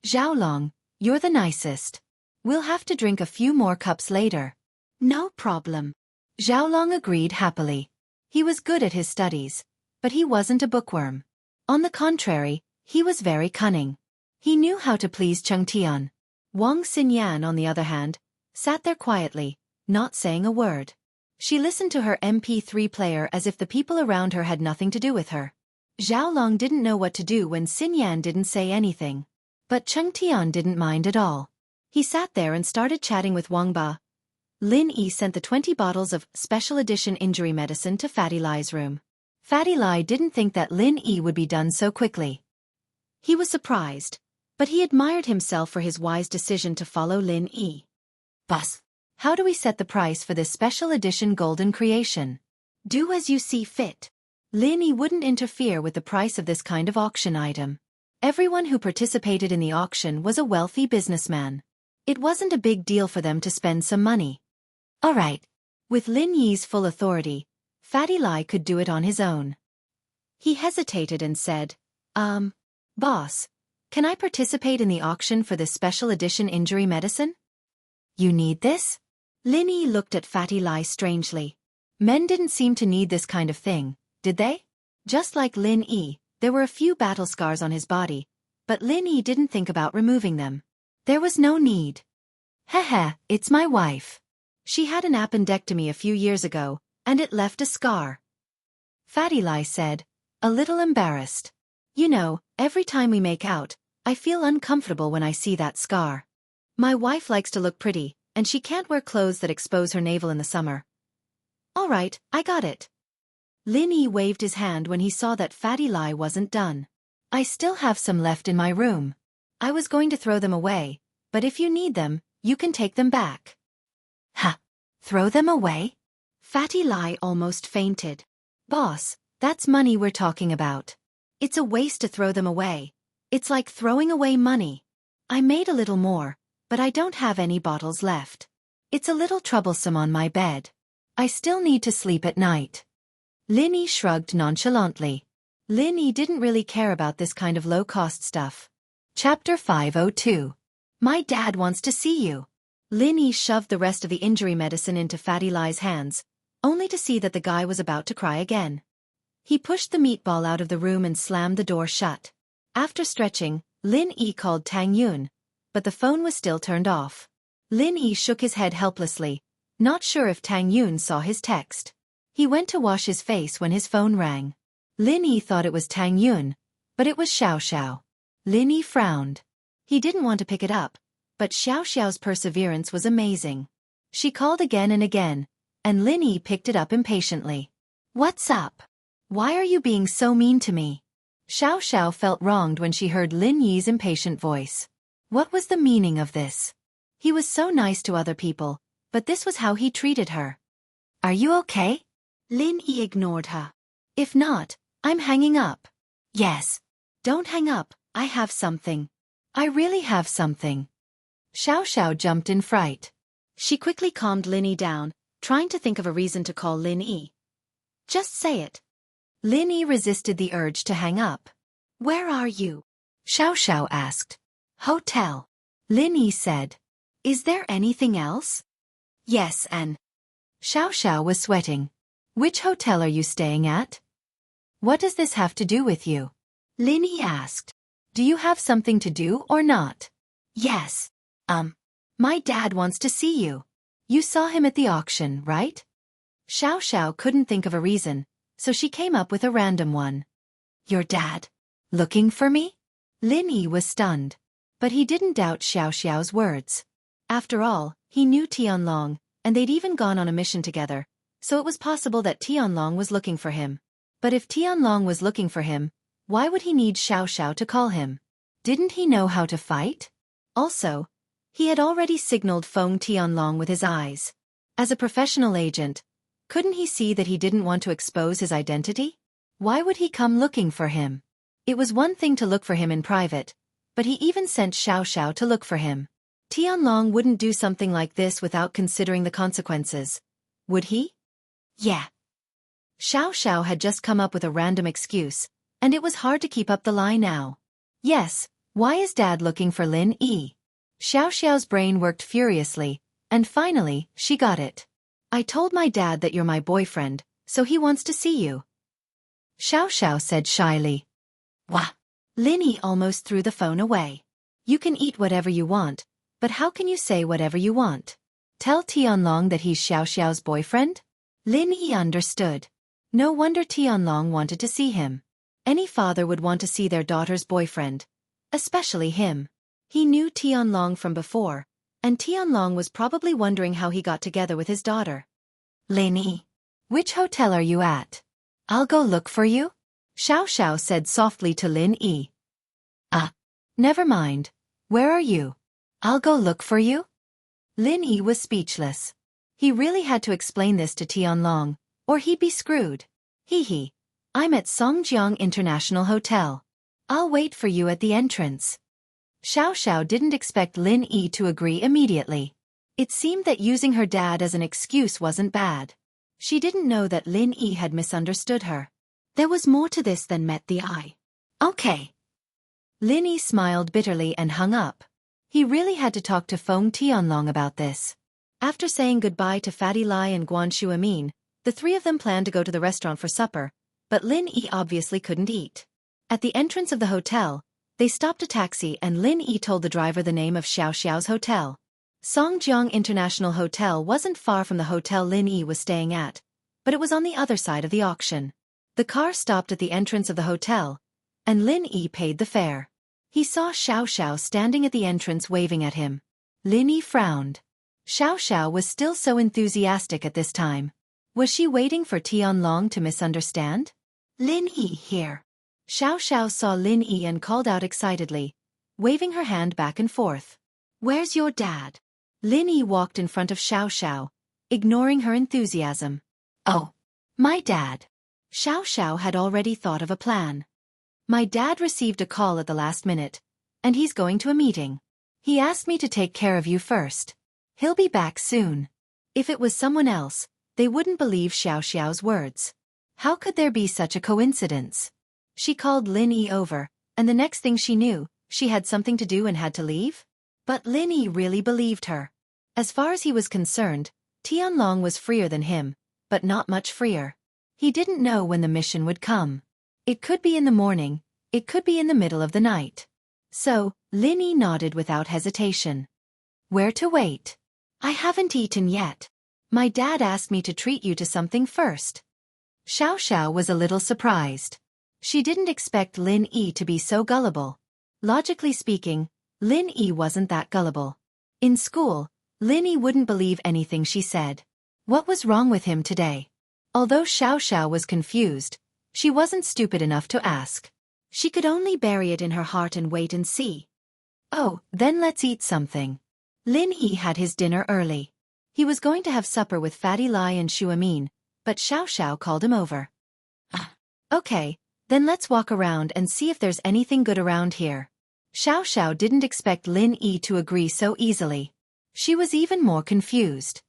Xiaolong, you're the nicest. We'll have to drink a few more cups later. No problem. Xiaolong agreed happily. He was good at his studies, but he wasn't a bookworm. On the contrary, he was very cunning. He knew how to please Cheng Tian. Wang Xinyan, on the other hand, sat there quietly, not saying a word. She listened to her MP3 player as if the people around her had nothing to do with her. Xiaolong didn't know what to do when Xinyan didn't say anything. But Cheng Tian didn't mind at all. He sat there and started chatting with Wang Ba. Lin Yi sent the 20 bottles of special edition injury medicine to Fatty Lai's room. Fatty Lai didn't think that Lin Yi would be done so quickly. He was surprised, but he admired himself for his wise decision to follow Lin Yi. Boss, how do we set the price for this special edition golden creation? Do as you see fit. Lin Yi wouldn't interfere with the price of this kind of auction item. Everyone who participated in the auction was a wealthy businessman. It wasn't a big deal for them to spend some money. All right. With Lin Yi's full authority, Fatty Lai could do it on his own. He hesitated and said, Boss, can I participate in the auction for this special edition injury medicine? You need this? Lin Yi looked at Fatty Lai strangely. Men didn't seem to need this kind of thing, did they? Just like Lin Yi, there were a few battle scars on his body, but Lin Yi didn't think about removing them. There was no need. Heh, it's my wife. She had an appendectomy a few years ago, and it left a scar. Fatty Lai said, a little embarrassed. You know, every time we make out, I feel uncomfortable when I see that scar. My wife likes to look pretty, and she can't wear clothes that expose her navel in the summer. All right, I got it. Lin Yi waved his hand when he saw that Fatty Lai wasn't done. I still have some left in my room. I was going to throw them away, but if you need them, you can take them back. Ha! Throw them away? Fatty Lai almost fainted. Boss, that's money we're talking about. It's a waste to throw them away. It's like throwing away money. I made a little more, but I don't have any bottles left. It's a little troublesome on my bed. I still need to sleep at night. Lin Yi shrugged nonchalantly. Lin Yi didn't really care about this kind of low-cost stuff. Chapter 502. My dad wants to see you. Lin Yi shoved the rest of the injury medicine into Fatty Lai's hands, only to see that the guy was about to cry again. He pushed the meatball out of the room and slammed the door shut. After stretching, Lin Yi called Tang Yun, but the phone was still turned off. Lin Yi shook his head helplessly, not sure if Tang Yun saw his text. He went to wash his face when his phone rang. Lin Yi thought it was Tang Yun, but it was Xiao. Lin Yi frowned. He didn't want to pick it up, but Xiao's perseverance was amazing. She called again and again, and Lin Yi picked it up impatiently. What's up? Why are you being so mean to me? Xiao felt wronged when she heard Lin Yi's impatient voice. What was the meaning of this? He was so nice to other people, but this was how he treated her. Are you okay? Lin Yi ignored her. If not, I'm hanging up. Yes. Don't hang up, I have something. I really have something. Xiao jumped in fright. She quickly calmed Lin Yi down, trying to think of a reason to call Lin Yi. Just say it. Lin Yi resisted the urge to hang up. Where are you? Xiao asked. Hotel. Lin Yi said. Is there anything else? Yes, and... Xiao was sweating. Which hotel are you staying at? What does this have to do with you? Lin Yi asked. Do you have something to do or not? Yes. My dad wants to see you. You saw him at the auction, right? Xiao couldn't think of a reason, so she came up with a random one. Your dad? Looking for me? Lin Yi was stunned. But he didn't doubt Xiao's words. After all, he knew Tianlong, and they'd even gone on a mission together, so it was possible that Tianlong was looking for him. But if Tianlong was looking for him, why would he need Xiao to call him? Didn't he know how to fight? Also, he had already signaled Feng Tianlong with his eyes. As a professional agent, couldn't he see that he didn't want to expose his identity? Why would he come looking for him? It was one thing to look for him in private, but he even sent Xiao to look for him. Tianlong wouldn't do something like this without considering the consequences. Would he? Yeah. Xiao had just come up with a random excuse, and it was hard to keep up the lie now. Yes, why is Dad looking for Lin Yi? Xiao's brain worked furiously, and finally, she got it. I told my dad that you're my boyfriend, so he wants to see you. Xiao said shyly. Wah! Lin Yi almost threw the phone away. You can eat whatever you want, but how can you say whatever you want? Tell Tianlong that he's Xiao's boyfriend? Lin Yi understood. No wonder Tianlong wanted to see him. Any father would want to see their daughter's boyfriend. Especially him. He knew Tianlong from before, and Tianlong was probably wondering how he got together with his daughter. Lin Yi, which hotel are you at? I'll go look for you? Xiao said softly to Lin Yi. Never mind. Where are you? I'll go look for you? Lin Yi was speechless. He really had to explain this to Tianlong, or he'd be screwed. Hee. I'm at Songjiang International Hotel. I'll wait for you at the entrance. Xiao didn't expect Lin Yi to agree immediately. It seemed that using her dad as an excuse wasn't bad. She didn't know that Lin Yi had misunderstood her. There was more to this than met the eye. Okay. Lin Yi smiled bitterly and hung up. He really had to talk to Feng Tianlong about this. After saying goodbye to Fatty Lai and Guan Shuamin, the three of them planned to go to the restaurant for supper, but Lin Yi obviously couldn't eat. At the entrance of the hotel, they stopped a taxi and Lin Yi told the driver the name of Xiao's hotel. Songjiang International Hotel wasn't far from the hotel Lin Yi was staying at, but it was on the other side of the auction. The car stopped at the entrance of the hotel, and Lin Yi paid the fare. He saw Xiao standing at the entrance waving at him. Lin Yi frowned. Xiao was still so enthusiastic at this time. Was she waiting for Tianlong to misunderstand? Lin Yi here. Xiao saw Lin Yi and called out excitedly, waving her hand back and forth. Where's your dad? Lin Yi walked in front of Xiao, ignoring her enthusiasm. Oh, my dad. Xiao had already thought of a plan. My dad received a call at the last minute, and he's going to a meeting. He asked me to take care of you first. He'll be back soon. If it was someone else, they wouldn't believe Xiaoxiao's words. How could there be such a coincidence? She called Lin Yi over, and the next thing she knew, she had something to do and had to leave? But Lin Yi really believed her. As far as he was concerned, Tianlong was freer than him, but not much freer. He didn't know when the mission would come. It could be in the morning, it could be in the middle of the night. So, Lin Yi nodded without hesitation. Where to wait? I haven't eaten yet. My dad asked me to treat you to something first. Xiaoxiao was a little surprised. She didn't expect Lin Yi to be so gullible. Logically speaking, Lin Yi wasn't that gullible. In school, Lin Yi wouldn't believe anything she said. What was wrong with him today? Although Xiaoxiao was confused, she wasn't stupid enough to ask. She could only bury it in her heart and wait and see. Oh, then let's eat something. Lin Yi had his dinner early. He was going to have supper with Fatty Lai and Shuamin, but Xiaoxiao called him over. Okay, then let's walk around and see if there's anything good around here. Xiaoxiao didn't expect Lin Yi to agree so easily. She was even more confused.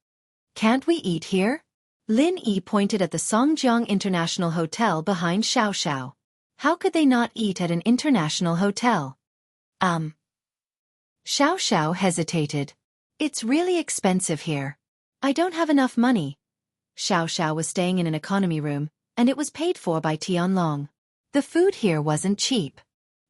Can't we eat here? Lin Yi pointed at the Songjiang International Hotel behind Xiaoxiao. How could they not eat at an international hotel? Xiaoxiao hesitated. It's really expensive here. I don't have enough money. Xiaoxiao was staying in an economy room, and it was paid for by Tianlong. The food here wasn't cheap.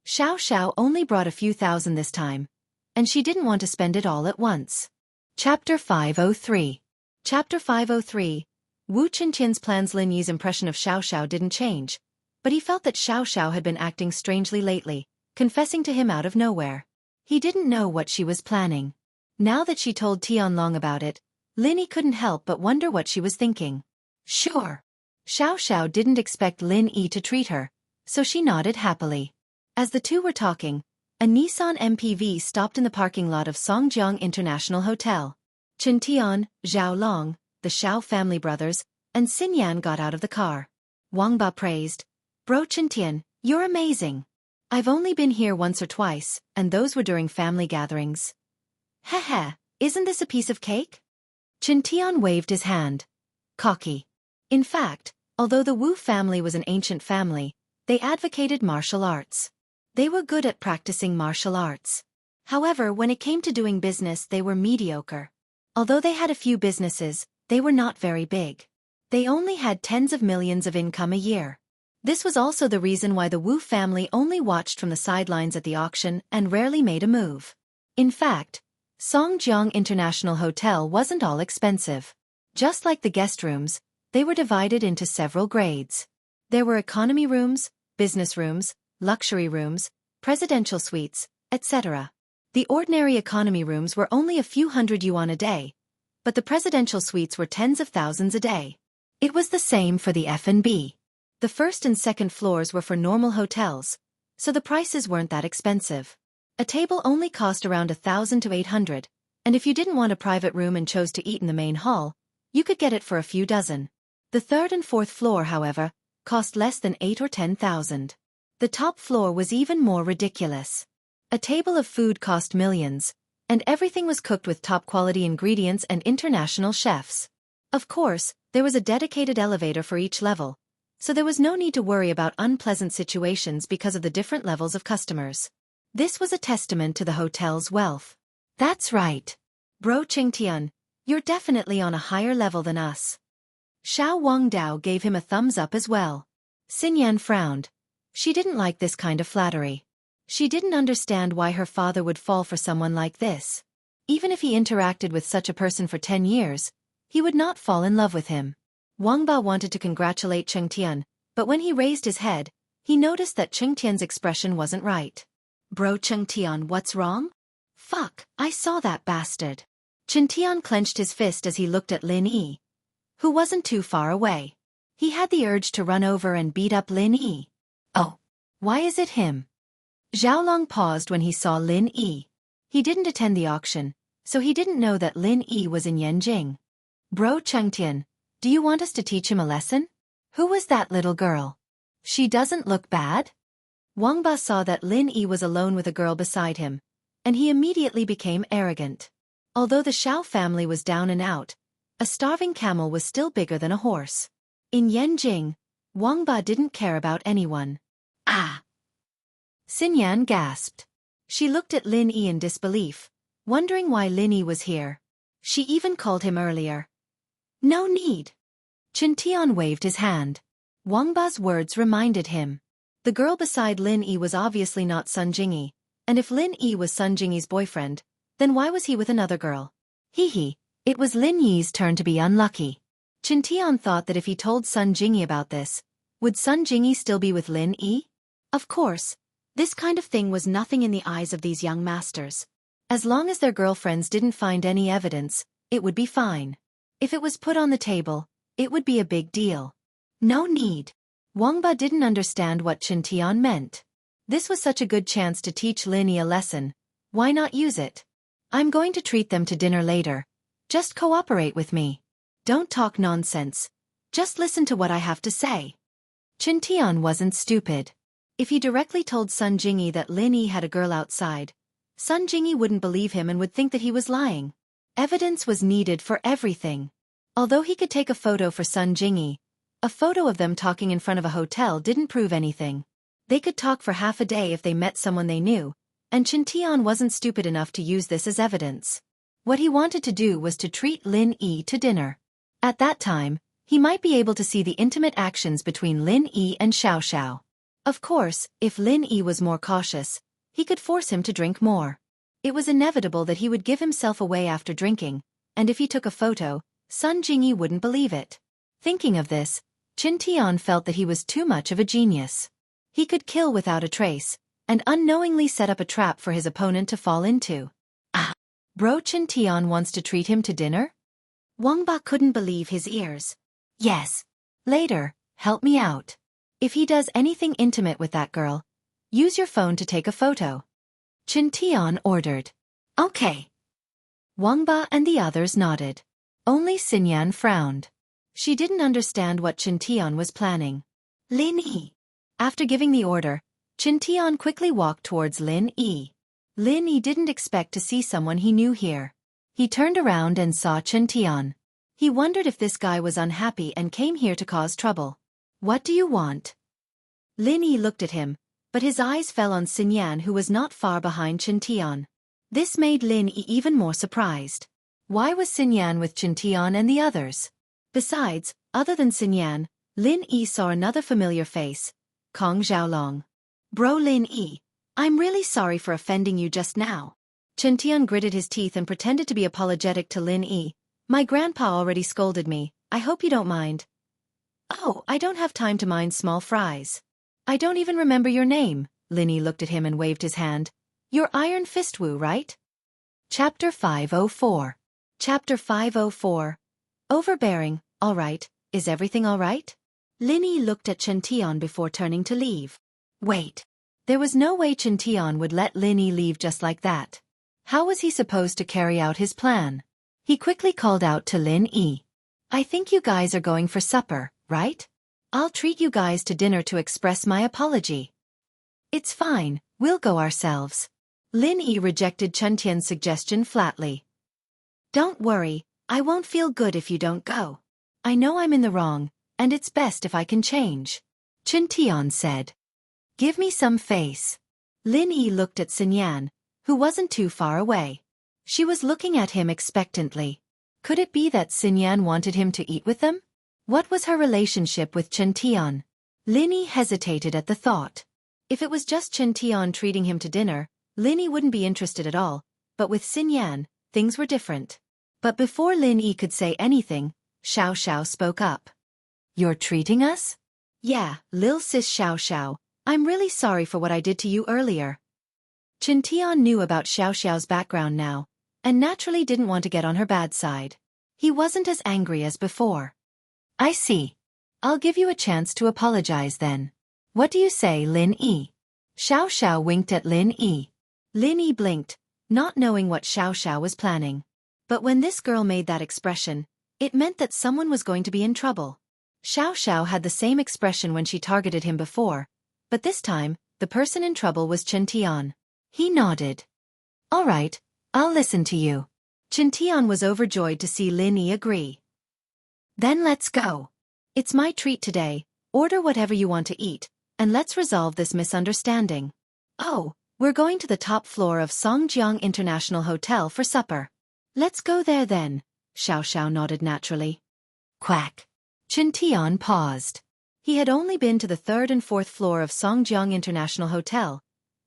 Xiaoxiao only brought a few thousand this time, and she didn't want to spend it all at once. Chapter 503. Chapter 503. Wu Qinqian's plans. Lin Yi's impression of Xiaoxiao didn't change, but he felt that Xiaoxiao had been acting strangely lately, confessing to him out of nowhere. He didn't know what she was planning. Now that she told Tianlong about it, Lin Yi couldn't help but wonder what she was thinking. Sure. Xiaoxiao didn't expect Lin Yi to treat her, so she nodded happily. As the two were talking, a Nissan MPV stopped in the parking lot of Songjiang International Hotel. Chen Tian, Zhao Long, the Xiao family brothers, and Xin Yan got out of the car. Wang Ba praised, Bro Chen Tian, you're amazing. I've only been here once or twice, and those were during family gatherings. Heh, isn't this a piece of cake? Chen Tian waved his hand. Cocky. In fact, although the Wu family was an ancient family, they advocated martial arts. They were good at practicing martial arts. However, when it came to doing business, they were mediocre. Although they had a few businesses, they were not very big. They only had tens of millions of income a year. This was also the reason why the Wu family only watched from the sidelines at the auction and rarely made a move. In fact, Songjiang International Hotel wasn't all expensive. Just like the guest rooms, they were divided into several grades. There were economy rooms, business rooms, luxury rooms, presidential suites, etc. The ordinary economy rooms were only a few hundred yuan a day, but the presidential suites were tens of thousands a day. It was the same for the F&B. The first and second floors were for normal hotels, so the prices weren't that expensive. A table only cost around 1,000 to 800, and if you didn't want a private room and chose to eat in the main hall, you could get it for a few dozen. The third and fourth floor, however, cost less than 8 or 10,000. The top floor was even more ridiculous. A table of food cost millions, and everything was cooked with top-quality ingredients and international chefs. Of course, there was a dedicated elevator for each level, so there was no need to worry about unpleasant situations because of the different levels of customers. This was a testament to the hotel's wealth. That's right. Bro Qingtian, you're definitely on a higher level than us. Xiao Wangdao gave him a thumbs up as well. Xin Yan frowned. She didn't like this kind of flattery. She didn't understand why her father would fall for someone like this. Even if he interacted with such a person for 10 years, he would not fall in love with him. Wang Ba wanted to congratulate Cheng Tian, but when he raised his head, he noticed that Cheng Tian's expression wasn't right. Bro Cheng Tian, what's wrong? Fuck, I saw that bastard. Cheng Tian clenched his fist as he looked at Lin Yi, who wasn't too far away. He had the urge to run over and beat up Lin Yi. Oh, why is it him? Xiaolong paused when he saw Lin Yi. He didn't attend the auction, so he didn't know that Lin Yi was in Yanjing. Bro Chengtian, do you want us to teach him a lesson? Who was that little girl? She doesn't look bad? Wang Ba saw that Lin Yi was alone with a girl beside him, and he immediately became arrogant. Although the Xiao family was down and out, a starving camel was still bigger than a horse. In Yanjing, Wang Ba didn't care about anyone. Ah! Xinyan gasped. She looked at Lin Yi in disbelief, wondering why Lin Yi was here. She even called him earlier. No need. Chen Tian waved his hand. Wang Ba's words reminded him. The girl beside Lin Yi was obviously not Sun Jingyi, and if Lin Yi was Sun Jingyi's boyfriend, then why was he with another girl? Hee, it was Lin Yi's turn to be unlucky. Chen Tian thought that if he told Sun Jingyi about this, would Sun Jingyi still be with Lin Yi? Of course, this kind of thing was nothing in the eyes of these young masters. As long as their girlfriends didn't find any evidence, it would be fine. If it was put on the table, it would be a big deal. No need. Wang Ba didn't understand what Chen Tian meant. This was such a good chance to teach Lin Yi a lesson. Why not use it? I'm going to treat them to dinner later. Just cooperate with me. Don't talk nonsense. Just listen to what I have to say. Chen Tian wasn't stupid. If he directly told Sun Jingyi that Lin Yi had a girl outside, Sun Jingyi wouldn't believe him and would think that he was lying. Evidence was needed for everything. Although he could take a photo for Sun Jingyi, a photo of them talking in front of a hotel didn't prove anything. They could talk for half a day if they met someone they knew, and Chen Tian wasn't stupid enough to use this as evidence. What he wanted to do was to treat Lin Yi to dinner. At that time, he might be able to see the intimate actions between Lin Yi and Xiao. Of course, if Lin Yi was more cautious, he could force him to drink more. It was inevitable that he would give himself away after drinking, and if he took a photo, Sun Jingyi wouldn't believe it. Thinking of this, Chen Tian felt that he was too much of a genius. He could kill without a trace, and unknowingly set up a trap for his opponent to fall into. Ah! Bro, Chen Tian wants to treat him to dinner? Wang Ba couldn't believe his ears. Yes. Later, help me out. If he does anything intimate with that girl, use your phone to take a photo. Chen Tian ordered. Okay. Wang Ba and the others nodded. Only Xinyan frowned. She didn't understand what Chen Tian was planning. Lin Yi. After giving the order, Chen Tian quickly walked towards Lin Yi. Lin Yi didn't expect to see someone he knew here. He turned around and saw Chen Tian. He wondered if this guy was unhappy and came here to cause trouble. What do you want? Lin Yi looked at him, but his eyes fell on Xinyan, who was not far behind Chen Tian. This made Lin Yi even more surprised. Why was Xinyan with Chen Tian and the others? Besides, other than Xinyan, Lin Yi saw another familiar face, Kong Xiaolong. Bro Lin Yi, I'm really sorry for offending you just now. Chen Tian gritted his teeth and pretended to be apologetic to Lin Yi. My grandpa already scolded me, I hope you don't mind. Oh, I don't have time to mind small fries. I don't even remember your name. Lin Yi looked at him and waved his hand. You're Iron Fist Wu, right? Chapter 504. Chapter 504. Overbearing, all right, is everything all right? Lin Yi looked at Chen Tian before turning to leave. Wait. There was no way Chen Tian would let Lin Yi leave just like that. How was he supposed to carry out his plan? He quickly called out to Lin Yi. I think you guys are going for supper, right? I'll treat you guys to dinner to express my apology. It's fine, we'll go ourselves. Lin Yi rejected Chen Tian's suggestion flatly. Don't worry, I won't feel good if you don't go. I know I'm in the wrong, and it's best if I can change. Chen Tian said. Give me some face. Lin Yi looked at Xinyan, who wasn't too far away. She was looking at him expectantly. Could it be that Xinyan wanted him to eat with them? What was her relationship with Chen Tian? Lin Yi hesitated at the thought. If it was just Chen Tian treating him to dinner, Lin Yi wouldn't be interested at all, but with Xinyan, things were different. But before Lin Yi could say anything, Xiao spoke up. You're treating us? Yeah, Lil Sis Xiao, I'm really sorry for what I did to you earlier. Chen Tian knew about Xiao's background now, and naturally didn't want to get on her bad side. He wasn't as angry as before. I see. I'll give you a chance to apologize then. What do you say, Lin Yi? Xiao winked at Lin Yi. Lin Yi blinked, not knowing what Xiao was planning. But when this girl made that expression, it meant that someone was going to be in trouble. Xiao had the same expression when she targeted him before, but this time, the person in trouble was Chen Tian. He nodded. All right, I'll listen to you. Chen Tian was overjoyed to see Lin Yi agree. Then let's go. It's my treat today. Order whatever you want to eat, and let's resolve this misunderstanding. Oh, we're going to the top floor of Songjiang International Hotel for supper. Let's go there then, Xiao nodded naturally. Quack. Chen Tian paused. He had only been to the third and fourth floor of Songjiang International Hotel,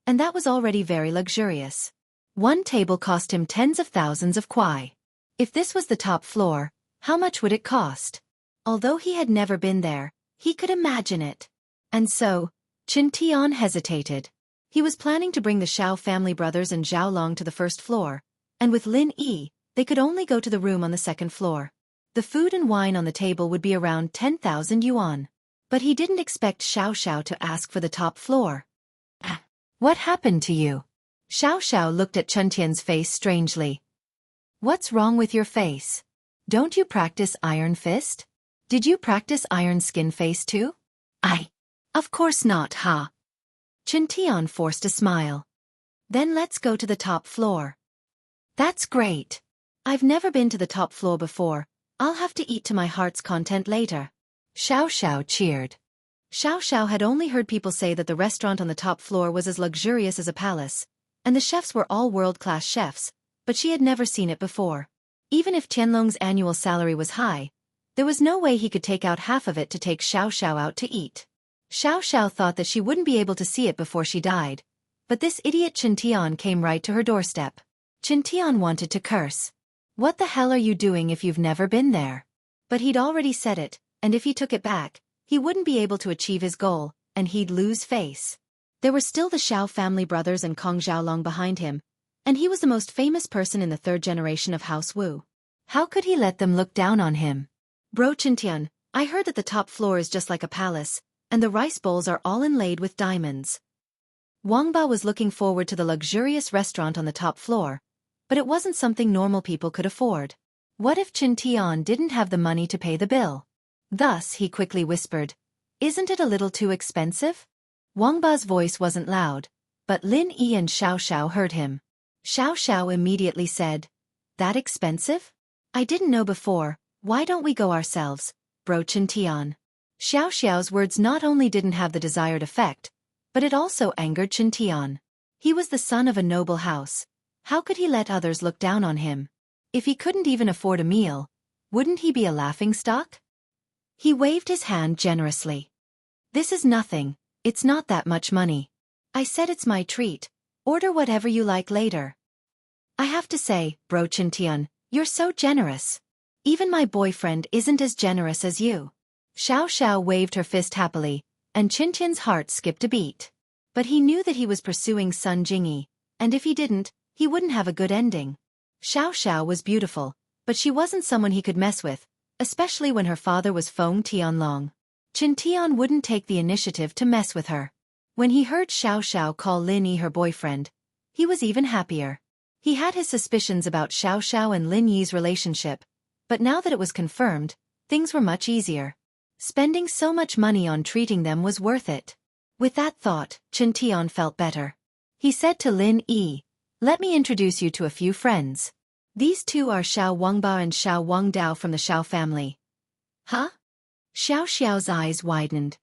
and that was already very luxurious. One table cost him tens of thousands of kuai. If this was the top floor, how much would it cost? Although he had never been there, he could imagine it. And so, Chen Tian hesitated. He was planning to bring the Xiao family brothers and Zhao Long to the first floor, and with Lin Yi, they could only go to the room on the second floor. The food and wine on the table would be around 10,000 yuan. But he didn't expect Xiao to ask for the top floor. What happened to you? Xiao looked at Chen Tian's face strangely. What's wrong with your face? Don't you practice Iron Fist? Did you practice Iron Skin Face too? Of course not, huh? Chen Tian forced a smile. Then let's go to the top floor. That's great. I've never been to the top floor before. I'll have to eat to my heart's content later. Xiao cheered. Xiao had only heard people say that the restaurant on the top floor was as luxurious as a palace, and the chefs were all world-class chefs, but she had never seen it before. Even if Tianlong's annual salary was high, there was no way he could take out half of it to take Xiao out to eat. Xiao thought that she wouldn't be able to see it before she died, but this idiot Chen Tian came right to her doorstep. Chen Tian wanted to curse. What the hell are you doing if you've never been there? But he'd already said it, and if he took it back, he wouldn't be able to achieve his goal, and he'd lose face. There were still the Xiao family brothers and Kong Xiaolong behind him, and he was the most famous person in the third generation of House Wu. How could he let them look down on him? Bro Chen Tian, I heard that the top floor is just like a palace, and the rice bowls are all inlaid with diamonds. Wang Ba was looking forward to the luxurious restaurant on the top floor, but it wasn't something normal people could afford. What if Chen Tian didn't have the money to pay the bill? Thus, he quickly whispered, "Isn't it a little too expensive?" Wang Ba's voice wasn't loud, but Lin Yi and Xiao heard him. Xiao immediately said, "That expensive? I didn't know before. Why don't we go ourselves, bro Chen Tian?" Xiao's words not only didn't have the desired effect, but it also angered Chen Tian. He was the son of a noble house. How could he let others look down on him? If he couldn't even afford a meal, wouldn't he be a laughingstock? He waved his hand generously. "This is nothing, it's not that much money. I said it's my treat. Order whatever you like later." "I have to say, bro Chen Tian, you're so generous. Even my boyfriend isn't as generous as you." Xiao waved her fist happily, and Chen Tian's heart skipped a beat. But he knew that he was pursuing Sun Jingyi, and if he didn't, he wouldn't have a good ending. Xiao was beautiful, but she wasn't someone he could mess with, especially when her father was Feng Tianlong. Chen Tian wouldn't take the initiative to mess with her. When he heard Xiao call Lin Yi her boyfriend, he was even happier. He had his suspicions about Xiao and Lin Yi's relationship, but now that it was confirmed, things were much easier. Spending so much money on treating them was worth it. With that thought, Chen Tian felt better. He said to Lin Yi, "Let me introduce you to a few friends. These two are Xiao Wangba and Xiao Wangdao from the Xiao family." "Huh?" Xiao's eyes widened.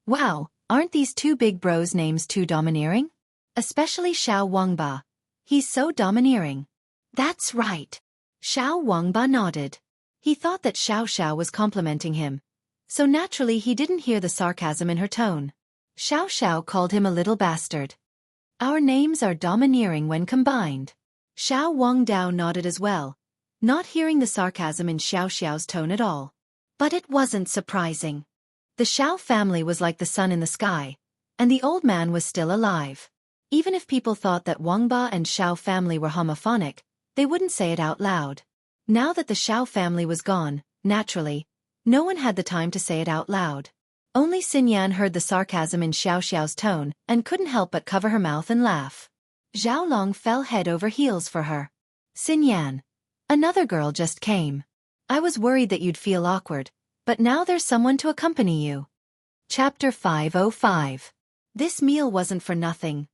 "Wow, aren't these two big bros' names too domineering? Especially Xiao Wangba. He's so domineering." "That's right." Xiao Wangba nodded. He thought that Xiao was complimenting him, so naturally he didn't hear the sarcasm in her tone. Xiao called him a little bastard. "Our names are domineering when combined." Xiao Wangdao nodded as well, not hearing the sarcasm in Xiao's tone at all. But it wasn't surprising. The Xiao family was like the sun in the sky, and the old man was still alive. Even if people thought that Wangba and Xiao family were homophonic, they wouldn't say it out loud. Now that the Xiao family was gone, naturally, no one had the time to say it out loud. Only Xinyan heard the sarcasm in Xiao's tone and couldn't help but cover her mouth and laugh. Zhao Long fell head over heels for her. "Xinyan, another girl just came. I was worried that you'd feel awkward, but now there's someone to accompany you." Chapter 505. This meal wasn't for nothing.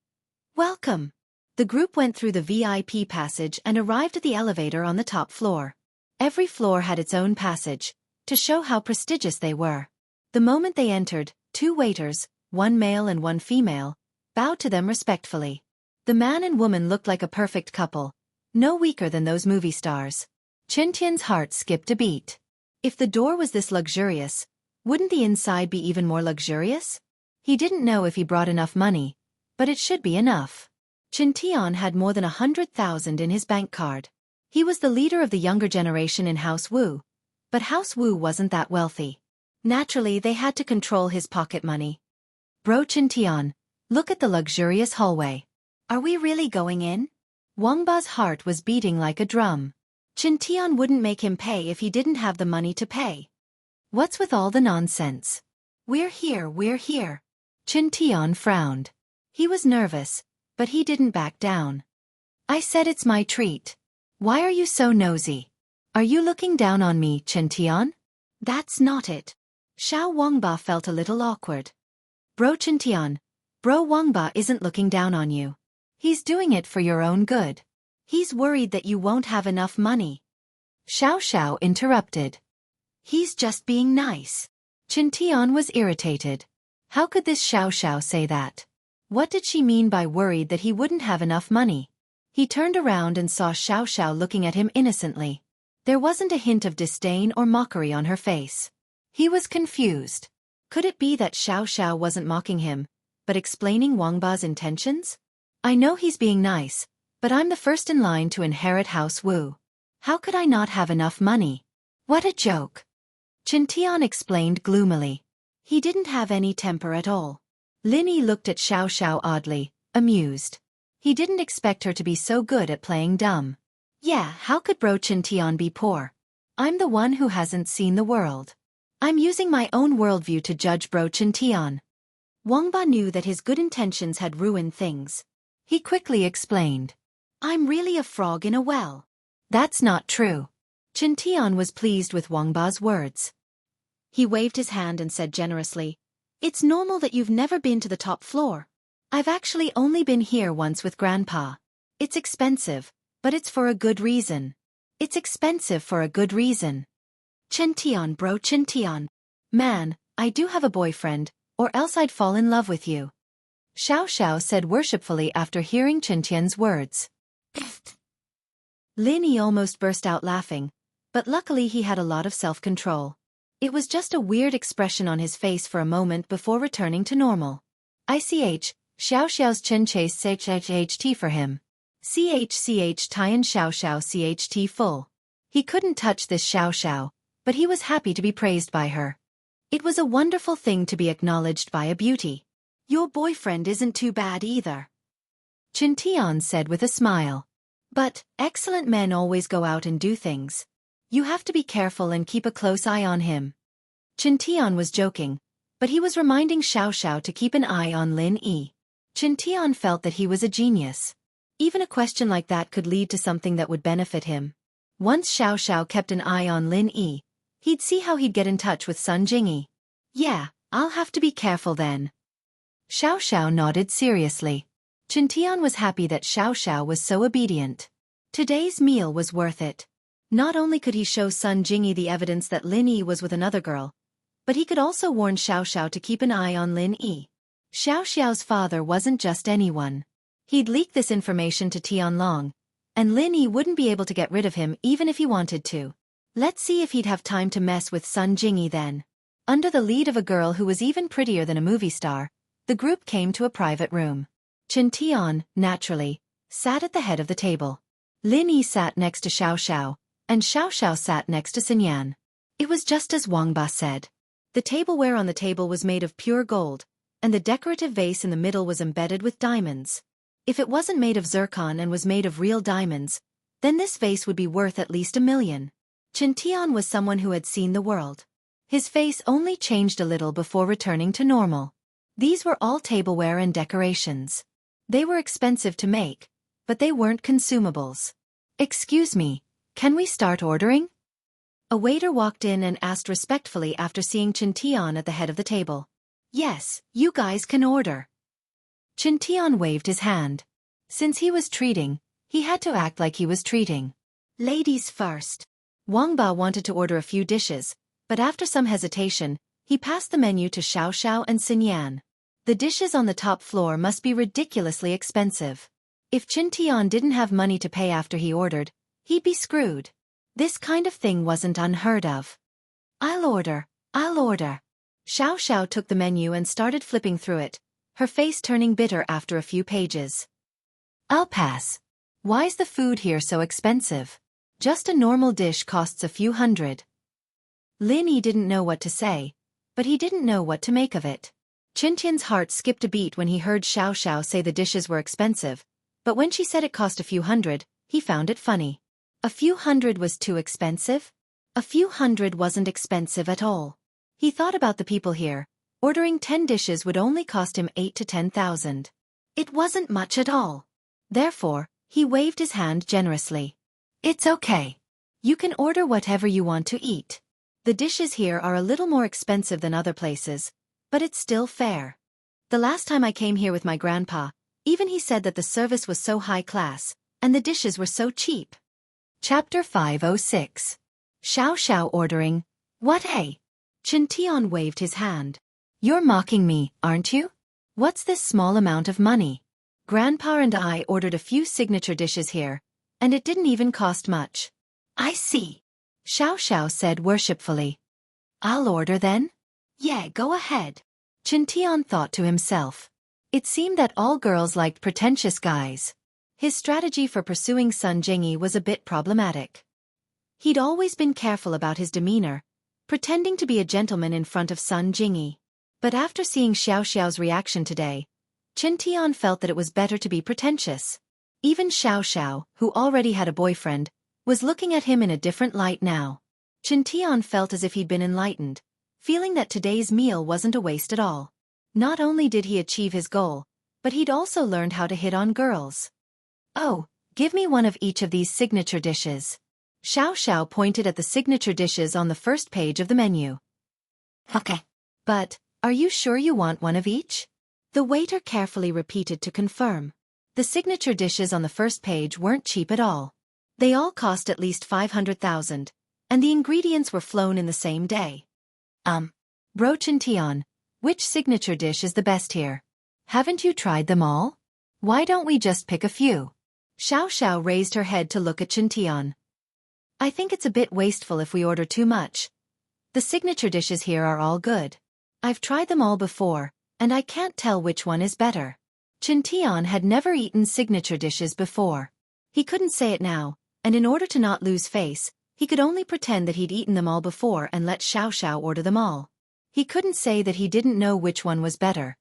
"Welcome." The group went through the VIP passage and arrived at the elevator on the top floor. Every floor had its own passage, to show how prestigious they were. The moment they entered, 2 waiters, one male and one female, bowed to them respectfully. The man and woman looked like a perfect couple, no weaker than those movie stars. Chen Tian's heart skipped a beat. If the door was this luxurious, wouldn't the inside be even more luxurious? He didn't know if he brought enough money, but it should be enough. Chen Tian had more than 100,000 in his bank card. He was the leader of the younger generation in House Wu, but House Wu wasn't that wealthy. Naturally, they had to control his pocket money. Bro Chen Tian, look at the luxurious hallway. Are we really going in? Wang Ba's heart was beating like a drum. Chen Tian wouldn't make him pay if he didn't have the money to pay. What's with all the nonsense? We're here, we're here. Chen Tian frowned. He was nervous, but he didn't back down. I said it's my treat. Why are you so nosy? Are you looking down on me, Chen Tian? That's not it. Xiao Wangba felt a little awkward. Bro Chen Tian, Bro Wangba isn't looking down on you. He's doing it for your own good. He's worried that you won't have enough money. Xiao Xiao interrupted. He's just being nice. Chen Tian was irritated. How could this Xiao Xiao say that? What did she mean by worried that he wouldn't have enough money? He turned around and saw Xiao Xiao looking at him innocently. There wasn't a hint of disdain or mockery on her face. He was confused. Could it be that Xiao Xiao wasn't mocking him, but explaining Wangba's intentions? I know he's being nice, but I'm the first in line to inherit House Wu. How could I not have enough money? What a joke. Chen Tian explained gloomily. He didn't have any temper at all. Lin Yi looked at Xiao Xiao oddly, amused. He didn't expect her to be so good at playing dumb. Yeah, how could Bro Chen Tian be poor? I'm the one who hasn't seen the world. I'm using my own worldview to judge Bro Chen Tian. Wangba knew that his good intentions had ruined things. He quickly explained. I'm really a frog in a well. That's not true. Chen Tian was pleased with Wangba's words. He waved his hand and said generously, It's normal that you've never been to the top floor. I've actually only been here once with Grandpa. It's expensive, but it's for a good reason. It's expensive for a good reason. Chen Tian, Bro Chen Tian. Man, I do have a boyfriend, or else I'd fall in love with you. Xiao Xiao said worshipfully after hearing Chen Tian's words. Lin Yi almost burst out laughing, but luckily he had a lot of self-control. It was just a weird expression on his face for a moment before returning to normal. Xiao Xiao's Chen chased CHT for him. CH Tian Xiao Xiao CHT full. He couldn't touch this Xiao Xiao, but he was happy to be praised by her. It was a wonderful thing to be acknowledged by a beauty. Your boyfriend isn't too bad either. Chen Tian said with a smile. But, excellent men always go out and do things. You have to be careful and keep a close eye on him. Chen Tian was joking, but he was reminding Xiao Xiao to keep an eye on Lin Yi. Chen Tian felt that he was a genius. Even a question like that could lead to something that would benefit him. Once Xiao Xiao kept an eye on Lin Yi, he'd see how he'd get in touch with Sun Jingyi. Yeah, I'll have to be careful then. Xiao Xiao nodded seriously. Chen Tian was happy that Xiao Xiao was so obedient. Today's meal was worth it. Not only could he show Sun Jingyi the evidence that Lin Yi was with another girl, but he could also warn Xiao Xiao to keep an eye on Lin Yi. Xiao Xiao's father wasn't just anyone. He'd leak this information to Tianlong, and Lin Yi wouldn't be able to get rid of him even if he wanted to. Let's see if he'd have time to mess with Sun Jingyi then. Under the lead of a girl who was even prettier than a movie star, the group came to a private room. Chen Tian, naturally, sat at the head of the table. Lin Yi sat next to Xiao Xiao, and Xiao Xiao sat next to Xinyan. It was just as Wangba said. The tableware on the table was made of pure gold, and the decorative vase in the middle was embedded with diamonds. If it wasn't made of zircon and was made of real diamonds, then this vase would be worth at least 1 million. Chen Tian was someone who had seen the world. His face only changed a little before returning to normal. These were all tableware and decorations. They were expensive to make, but they weren't consumables. Excuse me, can we start ordering? A waiter walked in and asked respectfully after seeing Chen Tian at the head of the table. Yes, you guys can order. Chen Tian waved his hand. Since he was treating, he had to act like he was treating. Ladies first. Wang Ba wanted to order a few dishes, but after some hesitation, he passed the menu to Xiaoxiao and Xinyan. The dishes on the top floor must be ridiculously expensive. If Qin Tian didn't have money to pay after he ordered, he'd be screwed. This kind of thing wasn't unheard of. I'll order. Xiaoxiao took the menu and started flipping through it, her face turning bitter after a few pages. I'll pass. Why's the food here so expensive? Just a normal dish costs a few hundred. Lin Yi didn't know what to say, but he didn't know what to make of it. Qin Tian's heart skipped a beat when he heard Xiaoxiao say the dishes were expensive, but when she said it cost a few hundred, he found it funny. A few hundred was too expensive? A few hundred wasn't expensive at all. He thought about the people here. Ordering 10 dishes would only cost him 8 to 10,000. It wasn't much at all. Therefore, he waved his hand generously. It's okay. You can order whatever you want to eat. The dishes here are a little more expensive than other places, but it's still fair. The last time I came here with my grandpa, even he said that the service was so high class, and the dishes were so cheap. Chapter 506. Xiaoxiao ordering. What hey? Qin Tian waved his hand. You're mocking me, aren't you? What's this small amount of money? Grandpa and I ordered a few signature dishes here, and it didn't even cost much. I see. Xiaoxiao said worshipfully. I'll order then? Yeah, go ahead. Qin Tian thought to himself. It seemed that all girls liked pretentious guys. His strategy for pursuing Sun Jingyi was a bit problematic. He'd always been careful about his demeanor, pretending to be a gentleman in front of Sun Jingyi. But after seeing Xiaoxiao's reaction today, Qin Tian felt that it was better to be pretentious. Even Xiaoxiao, who already had a boyfriend, was looking at him in a different light now. Qin Tian felt as if he'd been enlightened, feeling that today's meal wasn't a waste at all. Not only did he achieve his goal, but he'd also learned how to hit on girls. Oh, give me one of each of these signature dishes. Xiaoxiao pointed at the signature dishes on the first page of the menu. Okay. But, are you sure you want one of each? The waiter carefully repeated to confirm. The signature dishes on the first page weren't cheap at all. They all cost at least 500,000, and the ingredients were flown in the same day. Bro Qin Tian, which signature dish is the best here? Haven't you tried them all? Why don't we just pick a few? Xiaoxiao raised her head to look at Qin Tian. I think it's a bit wasteful if we order too much. The signature dishes here are all good. I've tried them all before, and I can't tell which one is better. Qin Tian had never eaten signature dishes before. He couldn't say it now, and in order to not lose face, he could only pretend that he'd eaten them all before and let Xiaoxiao order them all. He couldn't say that he didn't know which one was better.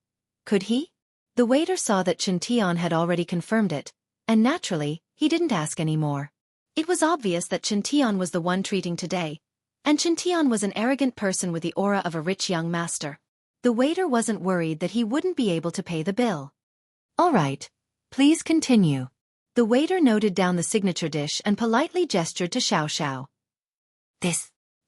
Could he? The waiter saw that Qin Tian had already confirmed it, and naturally, he didn't ask any more. It was obvious that Qin Tian was the one treating today, and Qin Tian was an arrogant person with the aura of a rich young master. The waiter wasn't worried that he wouldn't be able to pay the bill. All right, please continue. The waiter noted down the signature dish and politely gestured to Xiaoxiao.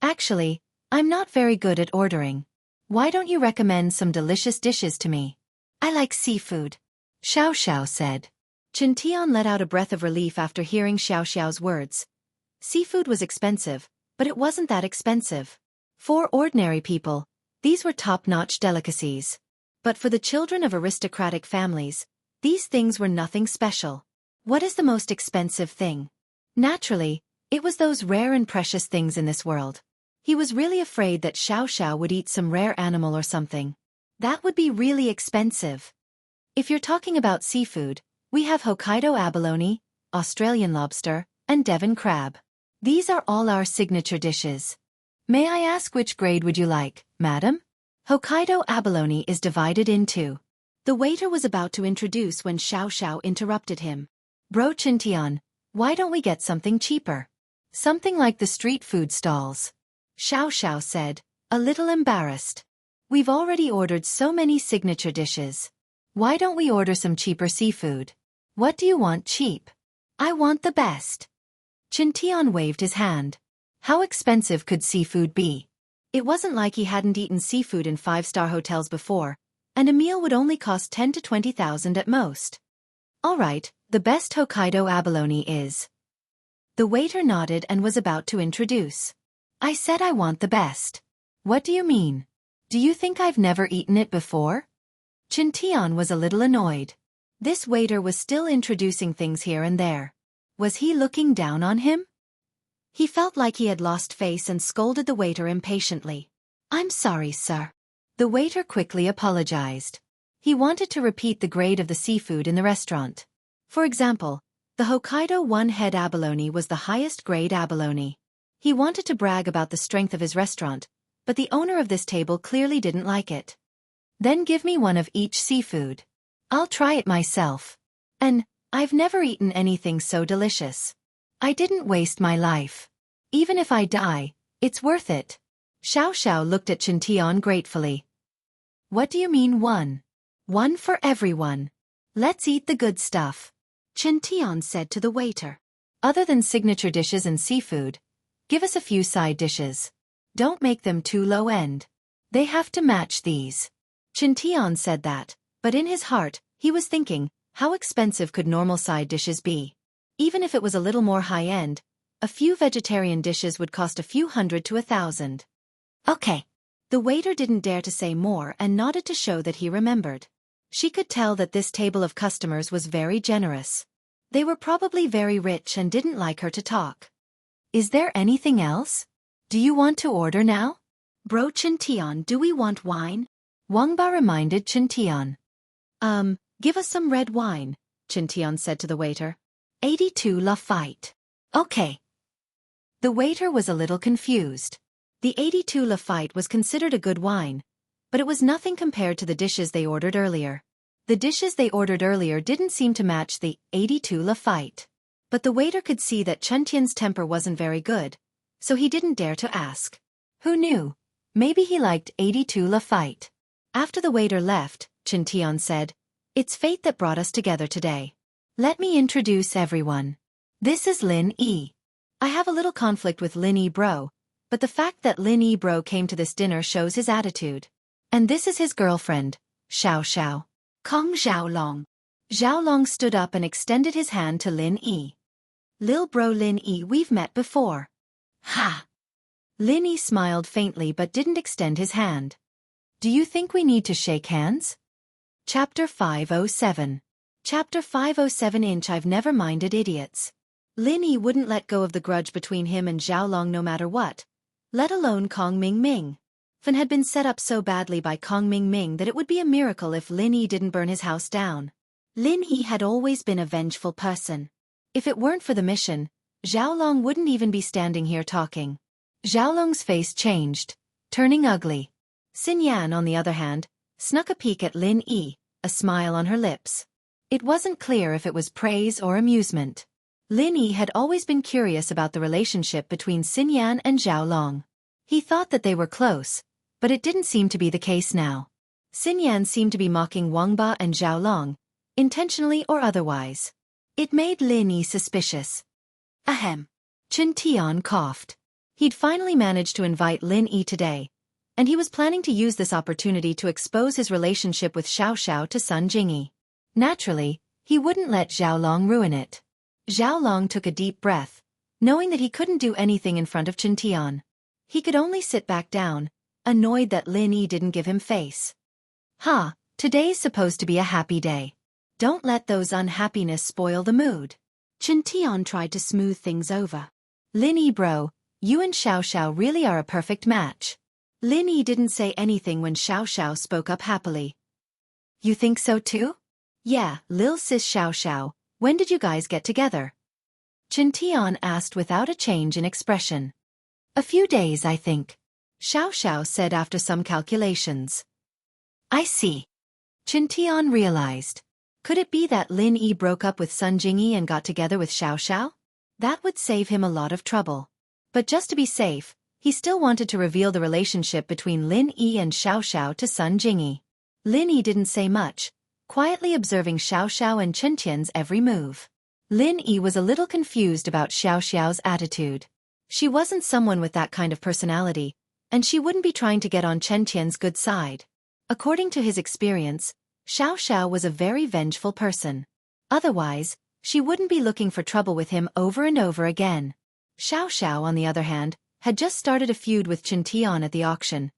Actually, I'm not very good at ordering. Why don't you recommend some delicious dishes to me? I like seafood, Xiaoxiao said. Qin Tian let out a breath of relief after hearing Xiaoxiao's words. Seafood was expensive, but it wasn't that expensive. For ordinary people, these were top-notch delicacies. But for the children of aristocratic families, these things were nothing special. What is the most expensive thing? Naturally, it was those rare and precious things in this world. He was really afraid that Xiaoxiao would eat some rare animal or something. That would be really expensive. If you're talking about seafood, we have Hokkaido abalone, Australian lobster, and Devon crab. These are all our signature dishes. May I ask which grade would you like, madam? Hokkaido abalone is divided into. The waiter was about to introduce when Xiaoxiao interrupted him. Bro Qin Tian, why don't we get something cheaper? Something like the street food stalls. Xiaoxiao said, a little embarrassed. We've already ordered so many signature dishes. Why don't we order some cheaper seafood? What do you want cheap? I want the best. Qin Tian waved his hand. How expensive could seafood be? It wasn't like he hadn't eaten seafood in 5-star hotels before, and a meal would only cost 10 to 20,000 at most. All right, the best Hokkaido abalone is. The waiter nodded and was about to introduce. I said I want the best. What do you mean? Do you think I've never eaten it before? Chintian was a little annoyed. This waiter was still introducing things here and there. Was he looking down on him? He felt like he had lost face and scolded the waiter impatiently. I'm sorry, sir. The waiter quickly apologized. He wanted to repeat the grade of the seafood in the restaurant. For example, the Hokkaido one-head abalone was the highest grade abalone. He wanted to brag about the strength of his restaurant, but the owner of this table clearly didn't like it. Then give me one of each seafood. I'll try it myself. And I've never eaten anything so delicious. I didn't waste my life. Even if I die, it's worth it. Xiao looked at Chintian gratefully. What do you mean one? One for everyone. Let's eat the good stuff. Chintian said to the waiter. Other than signature dishes and seafood, give us a few side dishes. Don't make them too low-end. They have to match these. Chintian said that, but in his heart, he was thinking, how expensive could normal side dishes be? Even if it was a little more high-end, a few vegetarian dishes would cost a few hundred to 1,000. Okay. The waiter didn't dare to say more and nodded to show that he remembered. She could tell that this table of customers was very generous. They were probably very rich and didn't like her to talk. Is there anything else? Do you want to order now? Bro Chintian, do we want wine? Wangba reminded Chintian. Give us some red wine, Chintian said to the waiter. 82 La Fight. Okay. The waiter was a little confused. The 82 La Fight was considered a good wine, but it was nothing compared to the dishes they ordered earlier. The dishes they ordered earlier didn't seem to match the 82 La Fight. But the waiter could see that Chintian's temper wasn't very good, so he didn't dare to ask. Who knew? Maybe he liked 82 La Fight. After the waiter left, Chintian said, It's fate that brought us together today. Let me introduce everyone. This is Lin Yi. I have a little conflict with Lin Yi bro, but the fact that Lin Yi bro came to this dinner shows his attitude. And this is his girlfriend, Xiao. Kong Xiaolong. Xiaolong stood up and extended his hand to Lin Yi. Lil bro Lin Yi, we've met before. Ha! Lin Yi smiled faintly but didn't extend his hand. Do you think we need to shake hands? Chapter 507. Chapter 507 Inch I've never minded idiots. Lin Yi wouldn't let go of the grudge between him and Xiaolong no matter what, let alone Kong Ming. Fan had been set up so badly by Kong Ming that it would be a miracle if Lin Yi didn't burn his house down. Lin Yi had always been a vengeful person. If it weren't for the mission, Xiaolong wouldn't even be standing here talking. Xiaolong's face changed, turning ugly. Xinyan, on the other hand, snuck a peek at Lin Yi, a smile on her lips. It wasn't clear if it was praise or amusement. Lin Yi had always been curious about the relationship between Xinyan and Xiaolong. He thought that they were close, but it didn't seem to be the case now. Xinyan seemed to be mocking Wangba and Xiaolong, intentionally or otherwise. It made Lin Yi suspicious. Ahem. Chintian coughed. He'd finally managed to invite Lin Yi today, and he was planning to use this opportunity to expose his relationship with Xiao to Sun Jingyi. Naturally, he wouldn't let Xiaolong ruin it. Xiaolong took a deep breath, knowing that he couldn't do anything in front of Chintian. He could only sit back down, annoyed that Lin Yi didn't give him face. Today's supposed to be a happy day. Don't let those unhappiness spoil the mood. Chintian tried to smooth things over. Lin Yi bro, you and Xiao really are a perfect match. Lin Yi didn't say anything when Xiao spoke up happily. You think so too? Yeah, Lil sis Xiao, when did you guys get together? Chintian asked without a change in expression. A few days, I think. Xiao said after some calculations. I see. Chintian realized. Could it be that Lin Yi broke up with Sun Jingyi and got together with Xiao? That would save him a lot of trouble. But just to be safe, he still wanted to reveal the relationship between Lin Yi and Xiao to Sun Jingyi. Lin Yi didn't say much, quietly observing Xiao and Chintian's every move. Lin Yi was a little confused about Xiao's attitude. She wasn't someone with that kind of personality, and she wouldn't be trying to get on Chintian's good side. According to his experience, Xiao was a very vengeful person. Otherwise, she wouldn't be looking for trouble with him over and over again. Xiaoxiao, on the other hand, had just started a feud with Qintian at the auction.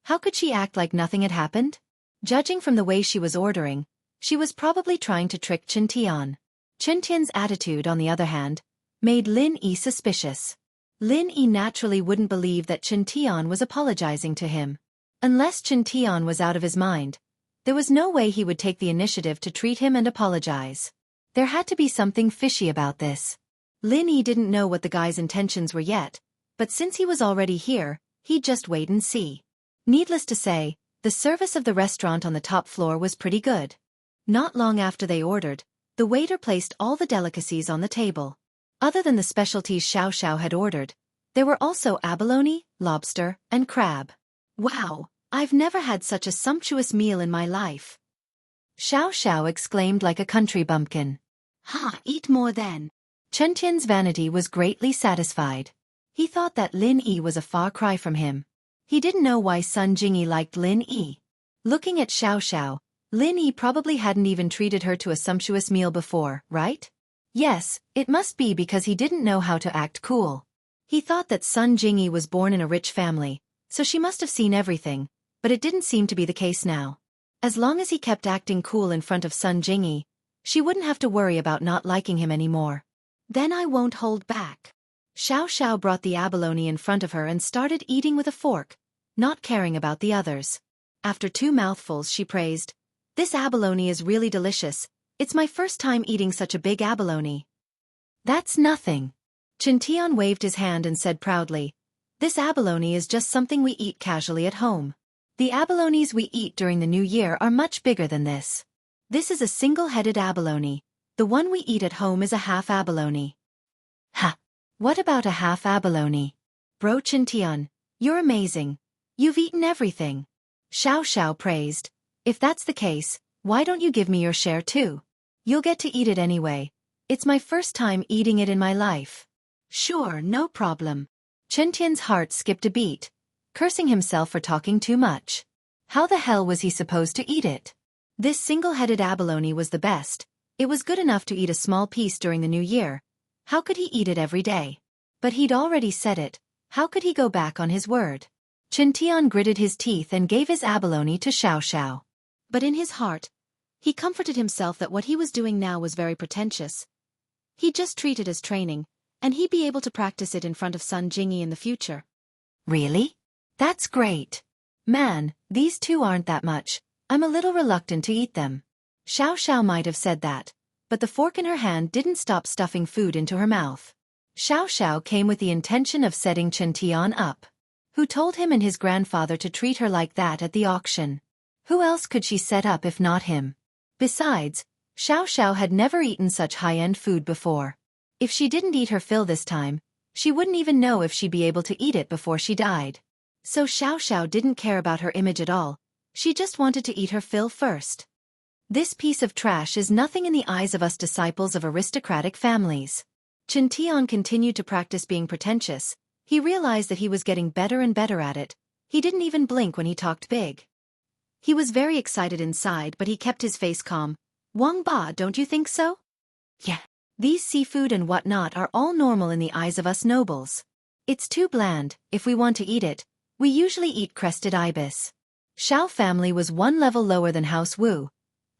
How could she act like nothing had happened? Judging from the way she was ordering, she was probably trying to trick Qintian. Qintian's attitude, on the other hand, made Lin Yi suspicious. Lin Yi naturally wouldn't believe that Qintian was apologizing to him. Unless Qintian was out of his mind, there was no way he would take the initiative to treat him and apologize. There had to be something fishy about this. Lin Yi didn't know what the guy's intentions were yet, but since he was already here, he'd just wait and see. Needless to say, the service of the restaurant on the top floor was pretty good. Not long after they ordered, the waiter placed all the delicacies on the table. Other than the specialties Xiaoxiao had ordered, there were also abalone, lobster, and crab. Wow, I've never had such a sumptuous meal in my life. Xiaoxiao exclaimed like a country bumpkin. Ha, eat more then. Qintian's vanity was greatly satisfied. He thought that Lin Yi was a far cry from him. He didn't know why Sun Jingyi liked Lin Yi. Looking at Xiaoxiao, Lin Yi probably hadn't even treated her to a sumptuous meal before, right? Yes, it must be because he didn't know how to act cool. He thought that Sun Jingyi was born in a rich family, so she must have seen everything, but it didn't seem to be the case now. As long as he kept acting cool in front of Sun Jingyi, she wouldn't have to worry about not liking him anymore. Then I won't hold back. Xiaoxiao brought the abalone in front of her and started eating with a fork, not caring about the others. After 2 mouthfuls she praised, "This abalone is really delicious. It's my first time eating such a big abalone." "That's nothing." Qintian waved his hand and said proudly, "This abalone is just something we eat casually at home. The abalones we eat during the New Year are much bigger than this. This is a single-headed abalone. The one we eat at home is a half abalone." "Ha! What about a half abalone?" "Bro Qintian, you're amazing. You've eaten everything." Xiaoxiao praised, "If that's the case, why don't you give me your share too? You'll get to eat it anyway. It's my first time eating it in my life." "Sure, no problem." Qintian's heart skipped a beat, cursing himself for talking too much. How the hell was he supposed to eat it? This single-headed abalone was the best. It was good enough to eat a small piece during the New Year. How could he eat it every day? But he'd already said it. How could he go back on his word? Qintian gritted his teeth and gave his abalone to Xiaoxiao. But in his heart, he comforted himself that what he was doing now was very pretentious. He'd just treat it as training, and he'd be able to practice it in front of Sun Jingyi in the future. Really? That's great. Man, these 2 aren't that much. I'm a little reluctant to eat them. Xiaoxiao might have said that, but the fork in her hand didn't stop stuffing food into her mouth. Xiaoxiao came with the intention of setting Qintian up. Who told him and his grandfather to treat her like that at the auction? Who else could she set up if not him? Besides, Xiaoxiao had never eaten such high-end food before. If she didn't eat her fill this time, she wouldn't even know if she'd be able to eat it before she died. So Xiaoxiao didn't care about her image at all. She just wanted to eat her fill first. This piece of trash is nothing in the eyes of us disciples of aristocratic families. Qintian continued to practice being pretentious. He realized that he was getting better and better at it. He didn't even blink when he talked big. He was very excited inside, but he kept his face calm. "Wang Ba, don't you think so?" "Yeah. These seafood and whatnot are all normal in the eyes of us nobles. It's too bland. If we want to eat it, we usually eat crested ibis." Xiao family was 1 level lower than House Wu.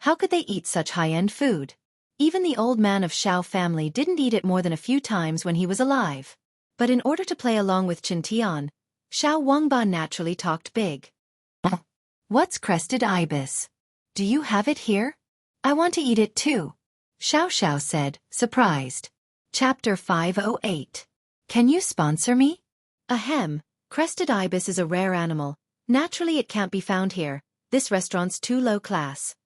How could they eat such high-end food? Even the old man of Xiao family didn't eat it more than a few times when he was alive. But in order to play along with Qintian, Xiao Wangba naturally talked big. "What's crested ibis? Do you have it here? I want to eat it too," Xiao said, surprised. Chapter 508. Can you sponsor me? Ahem, crested ibis is a rare animal. Naturally it can't be found here. This restaurant's too low class.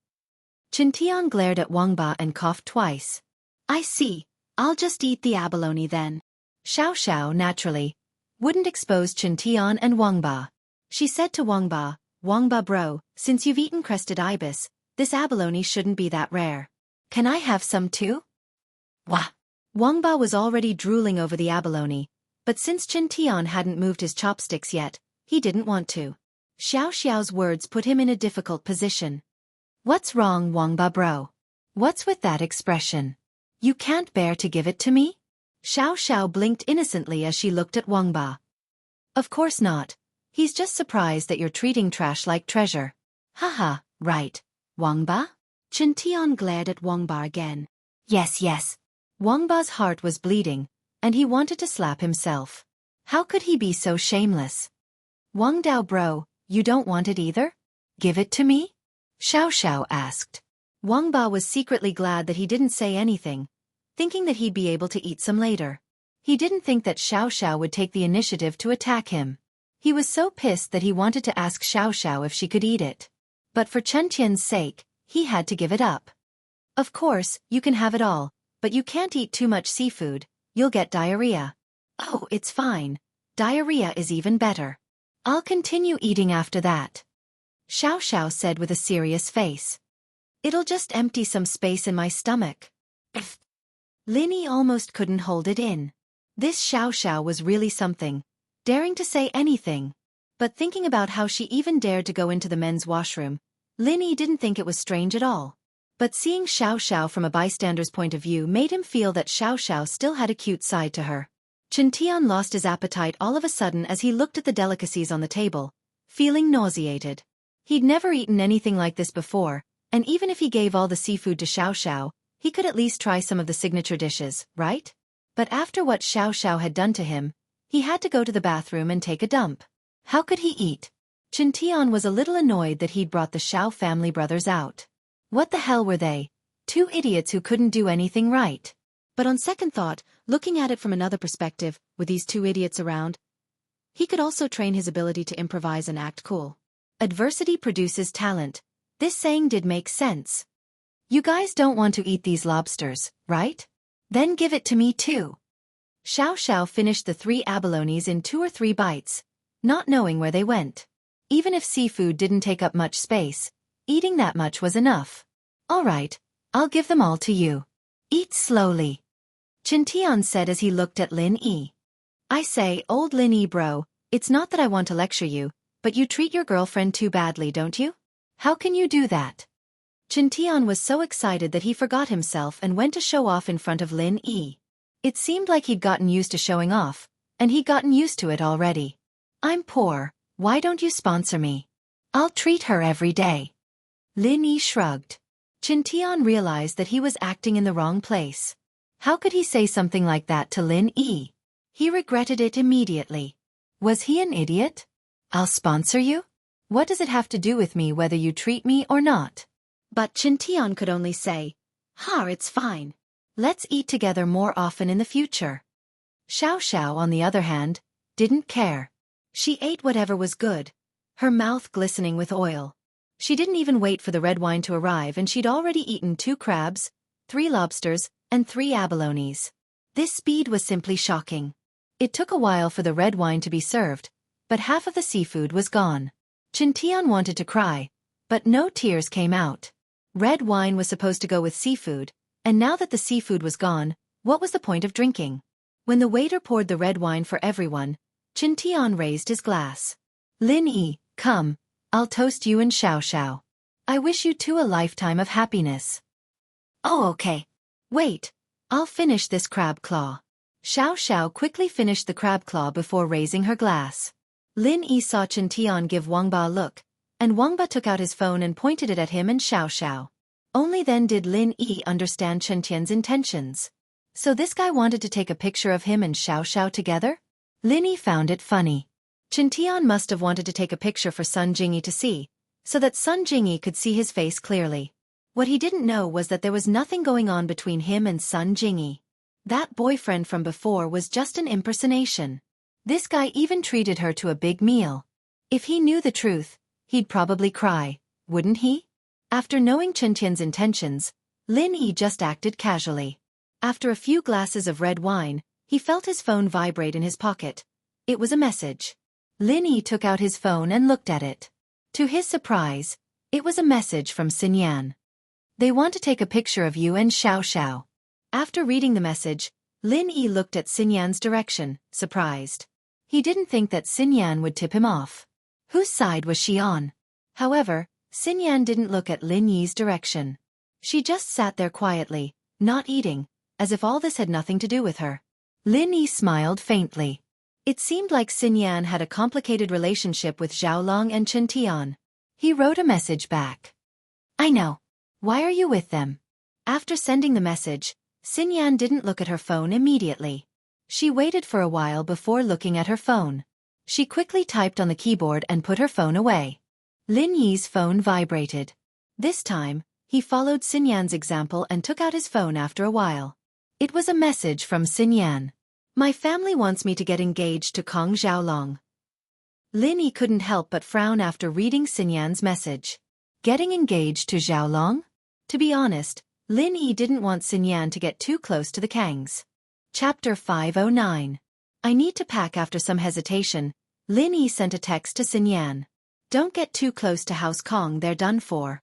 Qintian glared at Wangba and coughed twice. "I see. I'll just eat the abalone then." Xiao naturally wouldn't expose Qintian and Wangba. She said to Wangba, "Wangba bro, since you've eaten crested ibis, this abalone shouldn't be that rare. Can I have some too?" Wah! Wangba was already drooling over the abalone, but since Qintian hadn't moved his chopsticks yet, he didn't want to. Xiao's words put him in a difficult position. "What's wrong, Wangba bro? What's with that expression? You can't bear to give it to me? Xiao blinked innocently as she looked at Wangba. Of course not. He's just surprised that you're treating trash like treasure. Haha, right. Wangba? Tian glared at Wangba again. Yes. Wangba's heart was bleeding, and he wanted to slap himself. How could he be so shameless? Wang Dao bro, you don't want it either? Give it to me? Xiao asked. Wangba was secretly glad that he didn't say anything, thinking that he'd be able to eat some later. He didn't think that Xiao would take the initiative to attack him. He was so pissed that he wanted to ask Xiao if she could eat it. But for Tian's sake, he had to give it up. Of course, you can have it all, but you can't eat too much seafood, you'll get diarrhea. Oh, it's fine. Diarrhea is even better. I'll continue eating after that. Xiao said with a serious face. It'll just empty some space in my stomach. Linny almost couldn't hold it in. This Xiao was really something, daring to say anything. But thinking about how she even dared to go into the men's washroom, Linny didn't think it was strange at all. But seeing Xiao from a bystander's point of view made him feel that Xiao still had a cute side to her. Tian lost his appetite all of a sudden as he looked at the delicacies on the table, feeling nauseated. He'd never eaten anything like this before, and even if he gave all the seafood to Xiao, he could at least try some of the signature dishes, right? But after what Xiao had done to him, he had to go to the bathroom and take a dump. How could he eat? Tian was a little annoyed that he'd brought the Xiao family brothers out. What the hell were they? Two idiots who couldn't do anything right. But on second thought, looking at it from another perspective, with these two idiots around, he could also train his ability to improvise and act cool. Adversity produces talent. This saying did make sense. You guys don't want to eat these lobsters, right? Then give it to me too. Xiao finished the 3 abalones in 2 or 3 bites, not knowing where they went. Even if seafood didn't take up much space, eating that much was enough. All right, I'll give them all to you. Eat slowly. Tian said as he looked at Lin Yi. I say, old Lin Yi bro, it's not that I want to lecture you, but you treat your girlfriend too badly, don't you? How can you do that? Tian was so excited that he forgot himself and went to show off in front of Lin Yi. It seemed like he'd gotten used to showing off, and he'd gotten used to it already. I'm poor, why don't you sponsor me? I'll treat her every day. Lin Yi shrugged. Tian realized that he was acting in the wrong place. How could he say something like that to Lin Yi? He regretted it immediately. Was he an idiot? I'll sponsor you? What does it have to do with me whether you treat me or not? But Tian could only say, it's fine. Let's eat together more often in the future. Xiao, on the other hand, didn't care. She ate whatever was good, her mouth glistening with oil. She didn't even wait for the red wine to arrive and she'd already eaten 2 crabs, 3 lobsters, and 3 abalones. This speed was simply shocking. It took a while for the red wine to be served, but half of the seafood was gone. Tian wanted to cry, but no tears came out. Red wine was supposed to go with seafood, and now that the seafood was gone, what was the point of drinking? When the waiter poured the red wine for everyone, Tian raised his glass. Lin Yi, come, I'll toast you and Xiao. I wish you two a lifetime of happiness. Oh, okay. Wait, I'll finish this crab claw. Xiao quickly finished the crab claw before raising her glass. Lin Yi saw Tian give Wangba a look, and Wangba took out his phone and pointed it at him and Xiao. Only then did Lin Yi understand Tian's intentions. So this guy wanted to take a picture of him and Xiao together? Lin Yi found it funny. Tian must have wanted to take a picture for Sun Jingyi to see, so that Sun Jingyi could see his face clearly. What he didn't know was that there was nothing going on between him and Sun Jingyi. That boyfriend from before was just an impersonation. This guy even treated her to a big meal. If he knew the truth, he'd probably cry, wouldn't he? After knowing Tian's intentions, Lin Yi just acted casually. After a few glasses of red wine, he felt his phone vibrate in his pocket. It was a message. Lin Yi took out his phone and looked at it. To his surprise, it was a message from Xinyan. They want to take a picture of you and Xiao. After reading the message, Lin Yi looked at Xinyan's direction, surprised. He didn't think that Xinyan would tip him off. Whose side was she on? However, Xinyan didn't look at Lin Yi's direction. She just sat there quietly, not eating, as if all this had nothing to do with her. Lin Yi smiled faintly. It seemed like Xinyan had a complicated relationship with Xiaolong and Chen Tian. He wrote a message back. I know. Why are you with them? After sending the message, Xinyan didn't look at her phone immediately. She waited for a while before looking at her phone. She quickly typed on the keyboard and put her phone away. Lin Yi's phone vibrated. This time, he followed Xinyan's example and took out his phone after a while. It was a message from Xinyan. My family wants me to get engaged to Kong Xiaolong. Lin Yi couldn't help but frown after reading Xinyan's message. Getting engaged to Xiaolong? To be honest, Lin Yi didn't want Xinyan to get too close to the Kangs. Chapter 509. I need to pack. After some hesitation, Lin Yi sent a text to Xinyan. Don't get too close to House Kong, they're done for.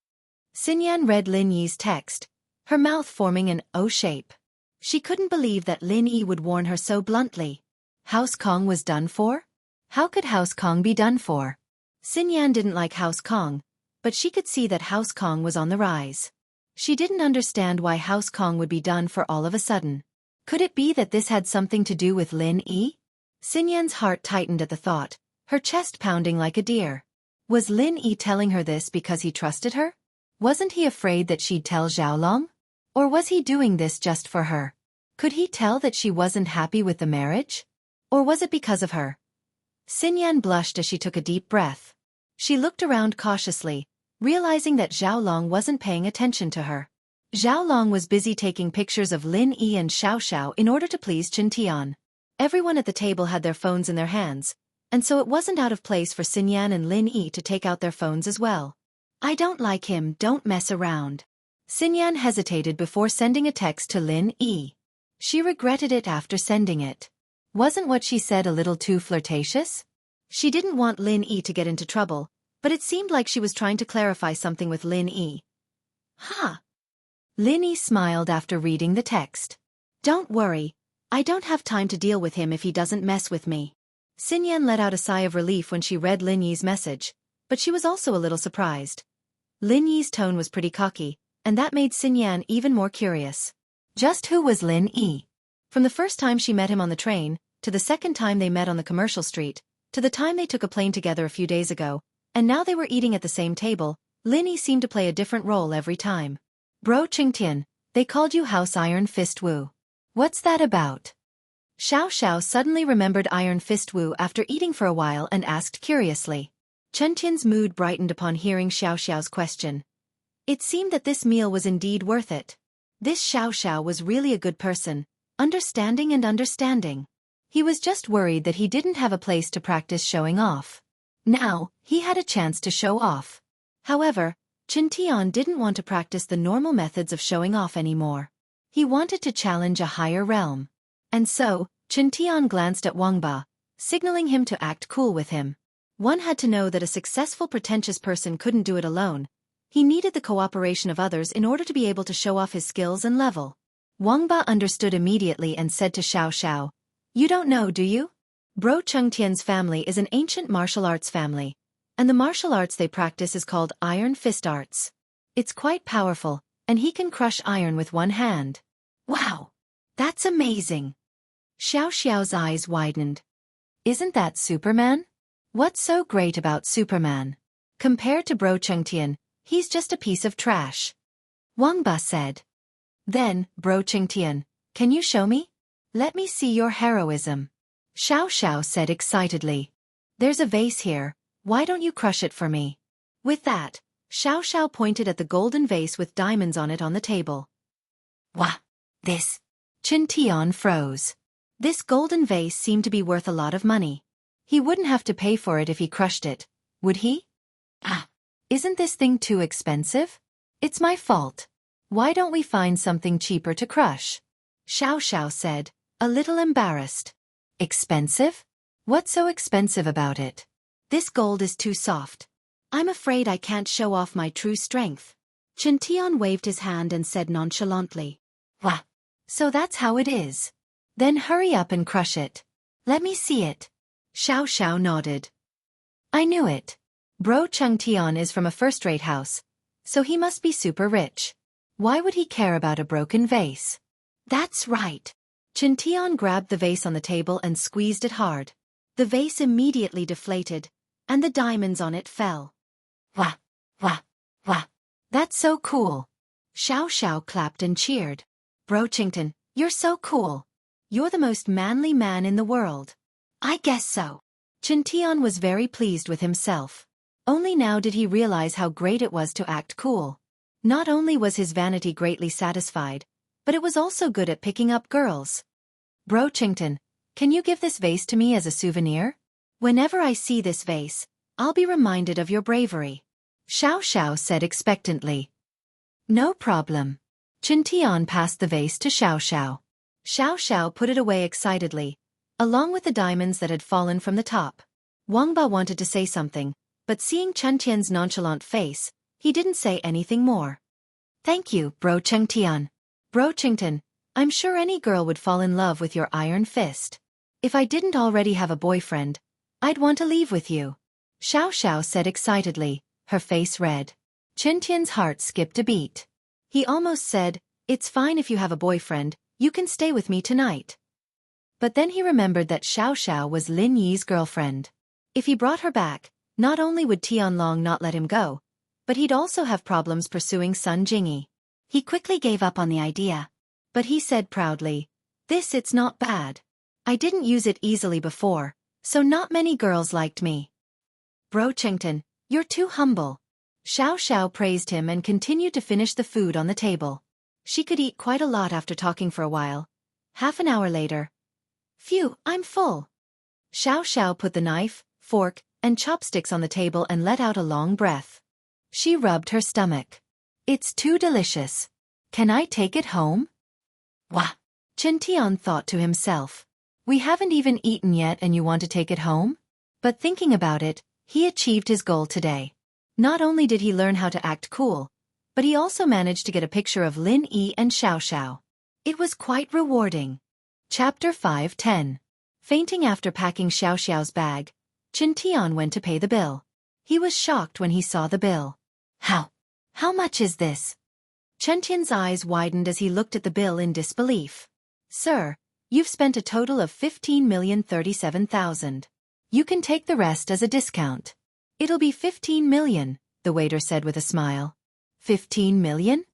Xinyan read Lin Yi's text, her mouth forming an O shape. She couldn't believe that Lin Yi would warn her so bluntly. House Kong was done for? How could House Kong be done for? Xinyan didn't like House Kong, but she could see that House Kong was on the rise. She didn't understand why House Kong would be done for all of a sudden. Could it be that this had something to do with Lin Yi? Xinyan's heart tightened at the thought, her chest pounding like a deer. Was Lin Yi telling her this because he trusted her? Wasn't he afraid that she'd tell Xiaolong? Or was he doing this just for her? Could he tell that she wasn't happy with the marriage? Or was it because of her? Xinyan blushed as she took a deep breath. She looked around cautiously, realizing that Xiaolong wasn't paying attention to her. Xiaolong was busy taking pictures of Lin Yi and Xiaoxiao in order to please Chen Tian. Everyone at the table had their phones in their hands, and so it wasn't out of place for Xinyan and Lin Yi to take out their phones as well. I don't like him, don't mess around. Xinyan hesitated before sending a text to Lin Yi. She regretted it after sending it. Wasn't what she said a little too flirtatious? She didn't want Lin Yi to get into trouble, but it seemed like she was trying to clarify something with Lin Yi. Huh. Lin Yi smiled after reading the text. Don't worry, I don't have time to deal with him if he doesn't mess with me. Xinyan let out a sigh of relief when she read Lin Yi's message, but she was also a little surprised. Lin Yi's tone was pretty cocky, and that made Xinyan even more curious. Just who was Lin Yi? From the first time she met him on the train, to the second time they met on the commercial street, to the time they took a plane together a few days ago, and now they were eating at the same table, Lin Yi seemed to play a different role every time. Bro Qingtian, they called you House Iron Fist Wu. What's that about? Xiaoxiao suddenly remembered Iron Fist Wu after eating for a while and asked curiously. Chen Tian's mood brightened upon hearing Xiaoxiao's question. It seemed that this meal was indeed worth it. This Xiaoxiao was really a good person, understanding. He was just worried that he didn't have a place to practice showing off. Now, he had a chance to show off. However, Chen Tian didn't want to practice the normal methods of showing off anymore. He wanted to challenge a higher realm. And so, Chen Tian glanced at Wang Ba, signaling him to act cool with him. One had to know that a successful pretentious person couldn't do it alone. He needed the cooperation of others in order to be able to show off his skills and level. Wang Ba understood immediately and said to Xiaoxiao, You don't know, do you? Bro Chengtian's family is an ancient martial arts family, and the martial arts they practice is called Iron Fist Arts. It's quite powerful, and he can crush iron with one hand. Wow! That's amazing! Xiaoxiao's eyes widened. Isn't that Superman? What's so great about Superman? Compared to Bro Chengtian, he's just a piece of trash. Wang Ba said. Then, Bro Chengtian, can you show me? Let me see your heroism. Xiaoxiao said excitedly. There's a vase here, why don't you crush it for me? With that, Xiaoxiao pointed at the golden vase with diamonds on it on the table. Wah! This. Chen Tian froze. This golden vase seemed to be worth a lot of money. He wouldn't have to pay for it if he crushed it, would he? Ah! Isn't this thing too expensive? It's my fault. Why don't we find something cheaper to crush? Xiaoxiao said, a little embarrassed. Expensive? What's so expensive about it? This gold is too soft. I'm afraid I can't show off my true strength. Chen Tian waved his hand and said nonchalantly. Wah! So that's how it is. Then hurry up and crush it. Let me see it. Xiaoxiao nodded. I knew it. Bro Chengtian is from a first-rate house, so he must be super rich. Why would he care about a broken vase? That's right. Xianxia grabbed the vase on the table and squeezed it hard. The vase immediately deflated, and the diamonds on it fell. Wah, wah, wah. That's so cool. Xiao clapped and cheered. Brochington, you're so cool. You're the most manly man in the world. I guess so. Xianxia was very pleased with himself. Only now did he realize how great it was to act cool. Not only was his vanity greatly satisfied, but it was also good at picking up girls. Brochington, can you give this vase to me as a souvenir? Whenever I see this vase, I'll be reminded of your bravery. Xiao said expectantly. No problem. Xianxia passed the vase to Xiao. Xiao put it away excitedly, along with the diamonds that had fallen from the top. Wangba wanted to say something, but seeing Qianqian's nonchalant face, he didn't say anything more. Thank you, Brochington. Brochington, I'm sure any girl would fall in love with your iron fist. If I didn't already have a boyfriend, I'd want to leave with you. Xiao said excitedly, her face red. Qianqian's heart skipped a beat. He almost said, it's fine if you have a boyfriend, you can stay with me tonight. But then he remembered that Xiao was Lin Yi's girlfriend. If he brought her back, not only would Tianlong not let him go, but he'd also have problems pursuing Sun Jingyi. He quickly gave up on the idea. But he said proudly, it's not bad. I didn't use it easily before, so not many girls liked me. Brochington, you're too humble. Xiao praised him and continued to finish the food on the table. She could eat quite a lot after talking for a while. Half an hour later. Phew, I'm full. Xiao put the knife, fork, and chopsticks on the table and let out a long breath. She rubbed her stomach. It's too delicious. Can I take it home? Wah! Qianqian thought to himself. We haven't even eaten yet and you want to take it home? But thinking about it, he achieved his goal today. Not only did he learn how to act cool, but he also managed to get a picture of Lin Yi and Xiao. It was quite rewarding. Chapter 5:10. Fainting after packing Xiao's bag, Qianqian went to pay the bill. He was shocked when he saw the bill. How much is this? Qianqian's eyes widened as he looked at the bill in disbelief. Sir, you've spent a total of 15,037,000. You can take the rest as a discount. It'll be 15 million, the waiter said with a smile. 15 million?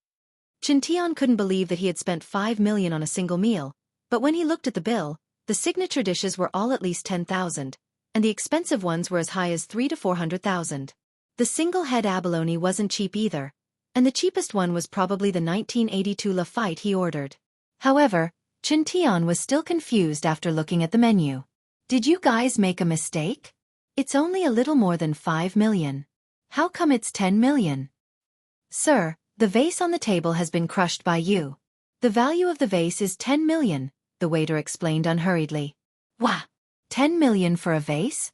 Qianqian couldn't believe that he had spent 5 million on a single meal, but when he looked at the bill, the signature dishes were all at least 10,000, and the expensive ones were as high as 300,000 to 400,000. The single head abalone wasn't cheap either, and the cheapest one was probably the 1982 Lafitte he ordered. However, Qianqian was still confused after looking at the menu. Did you guys make a mistake? It's only a little more than 5 million. How come it's 10 million? Sir, the vase on the table has been crushed by you. The value of the vase is 10 million, the waiter explained unhurriedly. Wah! 10 million for a vase?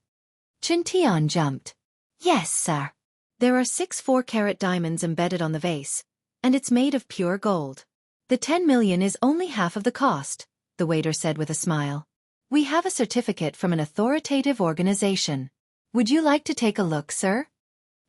Qianqian jumped. Yes, sir. There are 6 4-carat diamonds embedded on the vase, and it's made of pure gold. The 10 million is only half of the cost, the waiter said with a smile. We have a certificate from an authoritative organization. Would you like to take a look, sir?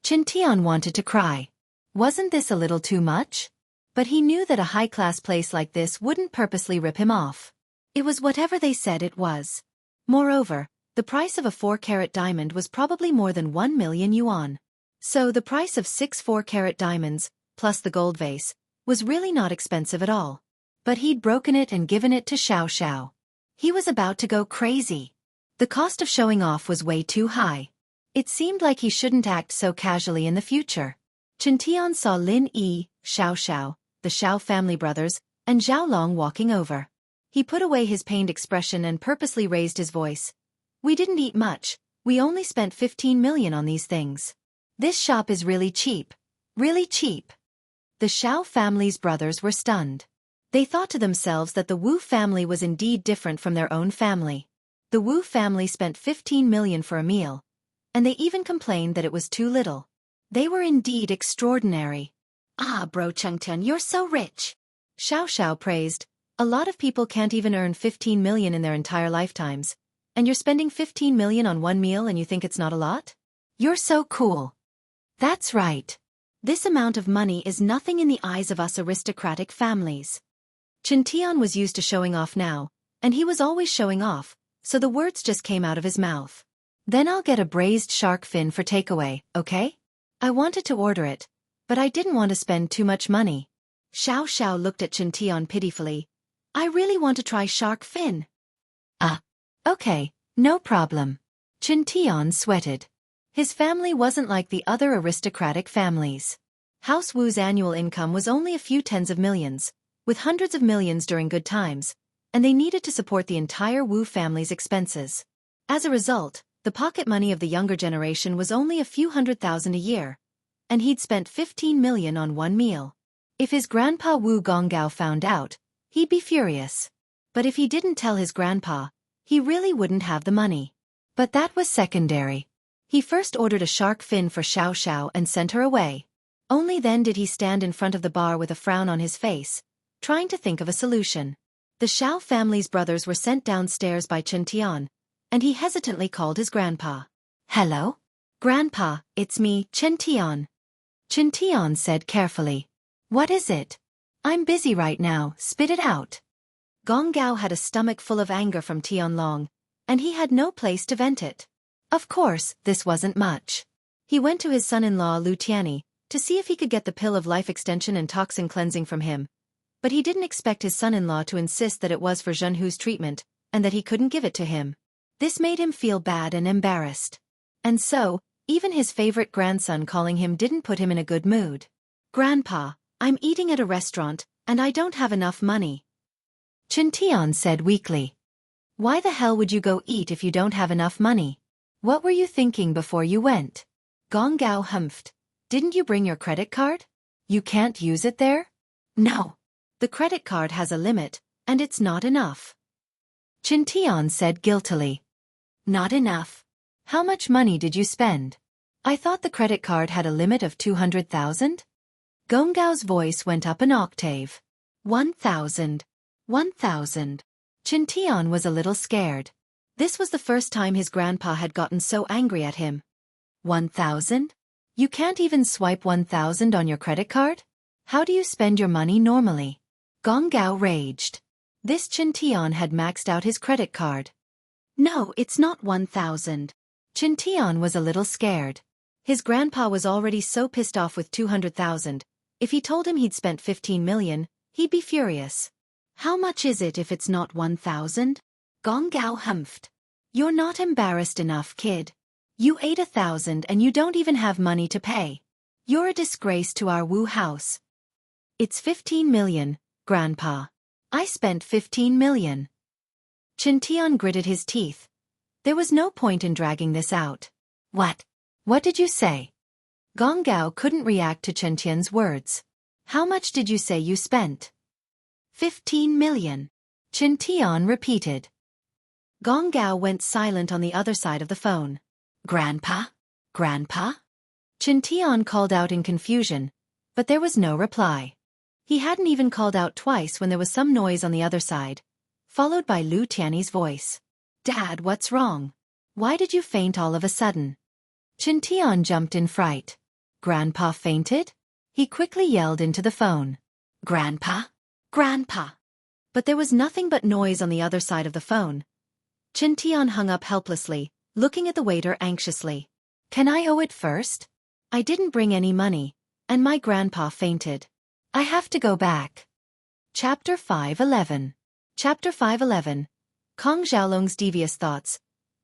Qianqian wanted to cry. Wasn't this a little too much? But he knew that a high-class place like this wouldn't purposely rip him off. It was whatever they said it was. Moreover, the price of a 4-carat diamond was probably more than 1 million yuan. So the price of 6 4-carat diamonds, plus the gold vase, was really not expensive at all. But he'd broken it and given it to Xiao. He was about to go crazy. The cost of showing off was way too high. It seemed like he shouldn't act so casually in the future. Qianqian saw Lin Yi, Xiao, the Xiao family brothers, and Zhao Long walking over. He put away his pained expression and purposely raised his voice. We didn't eat much, we only spent 15 million on these things. This shop is really cheap. Really cheap. The Xiao family's brothers were stunned. They thought to themselves that the Wu family was indeed different from their own family. The Wu family spent 15 million for a meal, and they even complained that it was too little. They were indeed extraordinary. Ah, Brochington, you're so rich. Xiao praised. A lot of people can't even earn 15 million in their entire lifetimes, and you're spending 15 million on one meal and you think it's not a lot? You're so cool. That's right. This amount of money is nothing in the eyes of us aristocratic families. Chen Tian was used to showing off now, and he was always showing off, so the words just came out of his mouth. Then I'll get a braised shark fin for takeaway, okay? I wanted to order it, but I didn't want to spend too much money. Xiao looked at Chen Tian pitifully. I really want to try shark fin. Okay, no problem. Chen Tian sweated. His family wasn't like the other aristocratic families. House Wu's annual income was only a few tens of millions, with hundreds of millions during good times, and they needed to support the entire Wu family's expenses. As a result, the pocket money of the younger generation was only a few $100,000 a year, and he'd spent 15 million on one meal. If his grandpa Wu Gonggao found out, he'd be furious. But if he didn't tell his grandpa, he really wouldn't have the money. But that was secondary. He first ordered a shark fin for Xiao and sent her away. Only then did he stand in front of the bar with a frown on his face, trying to think of a solution. The Xiao family's brothers were sent downstairs by Chen Tian, and he hesitantly called his grandpa. Hello? Grandpa, it's me, Chen Tian. Chen Tian said carefully. What is it? I'm busy right now, spit it out. Gonggao had a stomach full of anger from Tianlong, and he had no place to vent it. Of course, this wasn't much. He went to his son-in-law Lu Tianyi to see if he could get the pill of life extension and toxin cleansing from him, but he didn't expect his son-in-law to insist that it was for Jianghu's treatment, and that he couldn't give it to him. This made him feel bad and embarrassed. And so, even his favorite grandson calling him didn't put him in a good mood. Grandpa, I'm eating at a restaurant, and I don't have enough money. Chen Tian said weakly. Why the hell would you go eat if you don't have enough money? What were you thinking before you went? Gonggao humphed. Didn't you bring your credit card? You can't use it there? No. The credit card has a limit, and it's not enough. Chen Tian said guiltily. Not enough. How much money did you spend? I thought the credit card had a limit of 200,000? Gonggao's voice went up an octave. 1,000. 1,000. Chen Tian was a little scared. This was the first time his grandpa had gotten so angry at him. 1,000? You can't even swipe 1,000 on your credit card? How do you spend your money normally? Gonggao raged. This Chen Tian had maxed out his credit card. No, it's not 1,000. Chen Tian was a little scared. His grandpa was already so pissed off with 200,000. If he told him he'd spent 15 million, he'd be furious. How much is it if it's not 1,000? Gonggao humphed. You're not embarrassed enough, kid. You ate 1,000 and you don't even have money to pay. You're a disgrace to our Wu house. It's 15 million, Grandpa. I spent 15 million. Chen Tian gritted his teeth. There was no point in dragging this out. What? What did you say? Gonggao couldn't react to Chen Tian's words. How much did you say you spent? 15 million. Chen Tian repeated. Gonggao went silent on the other side of the phone. Grandpa? Grandpa? Chen Tian called out in confusion, but there was no reply. He hadn't even called out twice when there was some noise on the other side, followed by Lu Tianyi's voice. Dad, what's wrong? Why did you faint all of a sudden? Chen Tian jumped in fright. Grandpa fainted? He quickly yelled into the phone. Grandpa? Grandpa! But there was nothing but noise on the other side of the phone. Chen Tian hung up helplessly, looking at the waiter anxiously. Can I owe it first? I didn't bring any money, and my grandpa fainted. I have to go back. Chapter 5:11. Chapter 5:11. Kong Xiaolong's devious thoughts.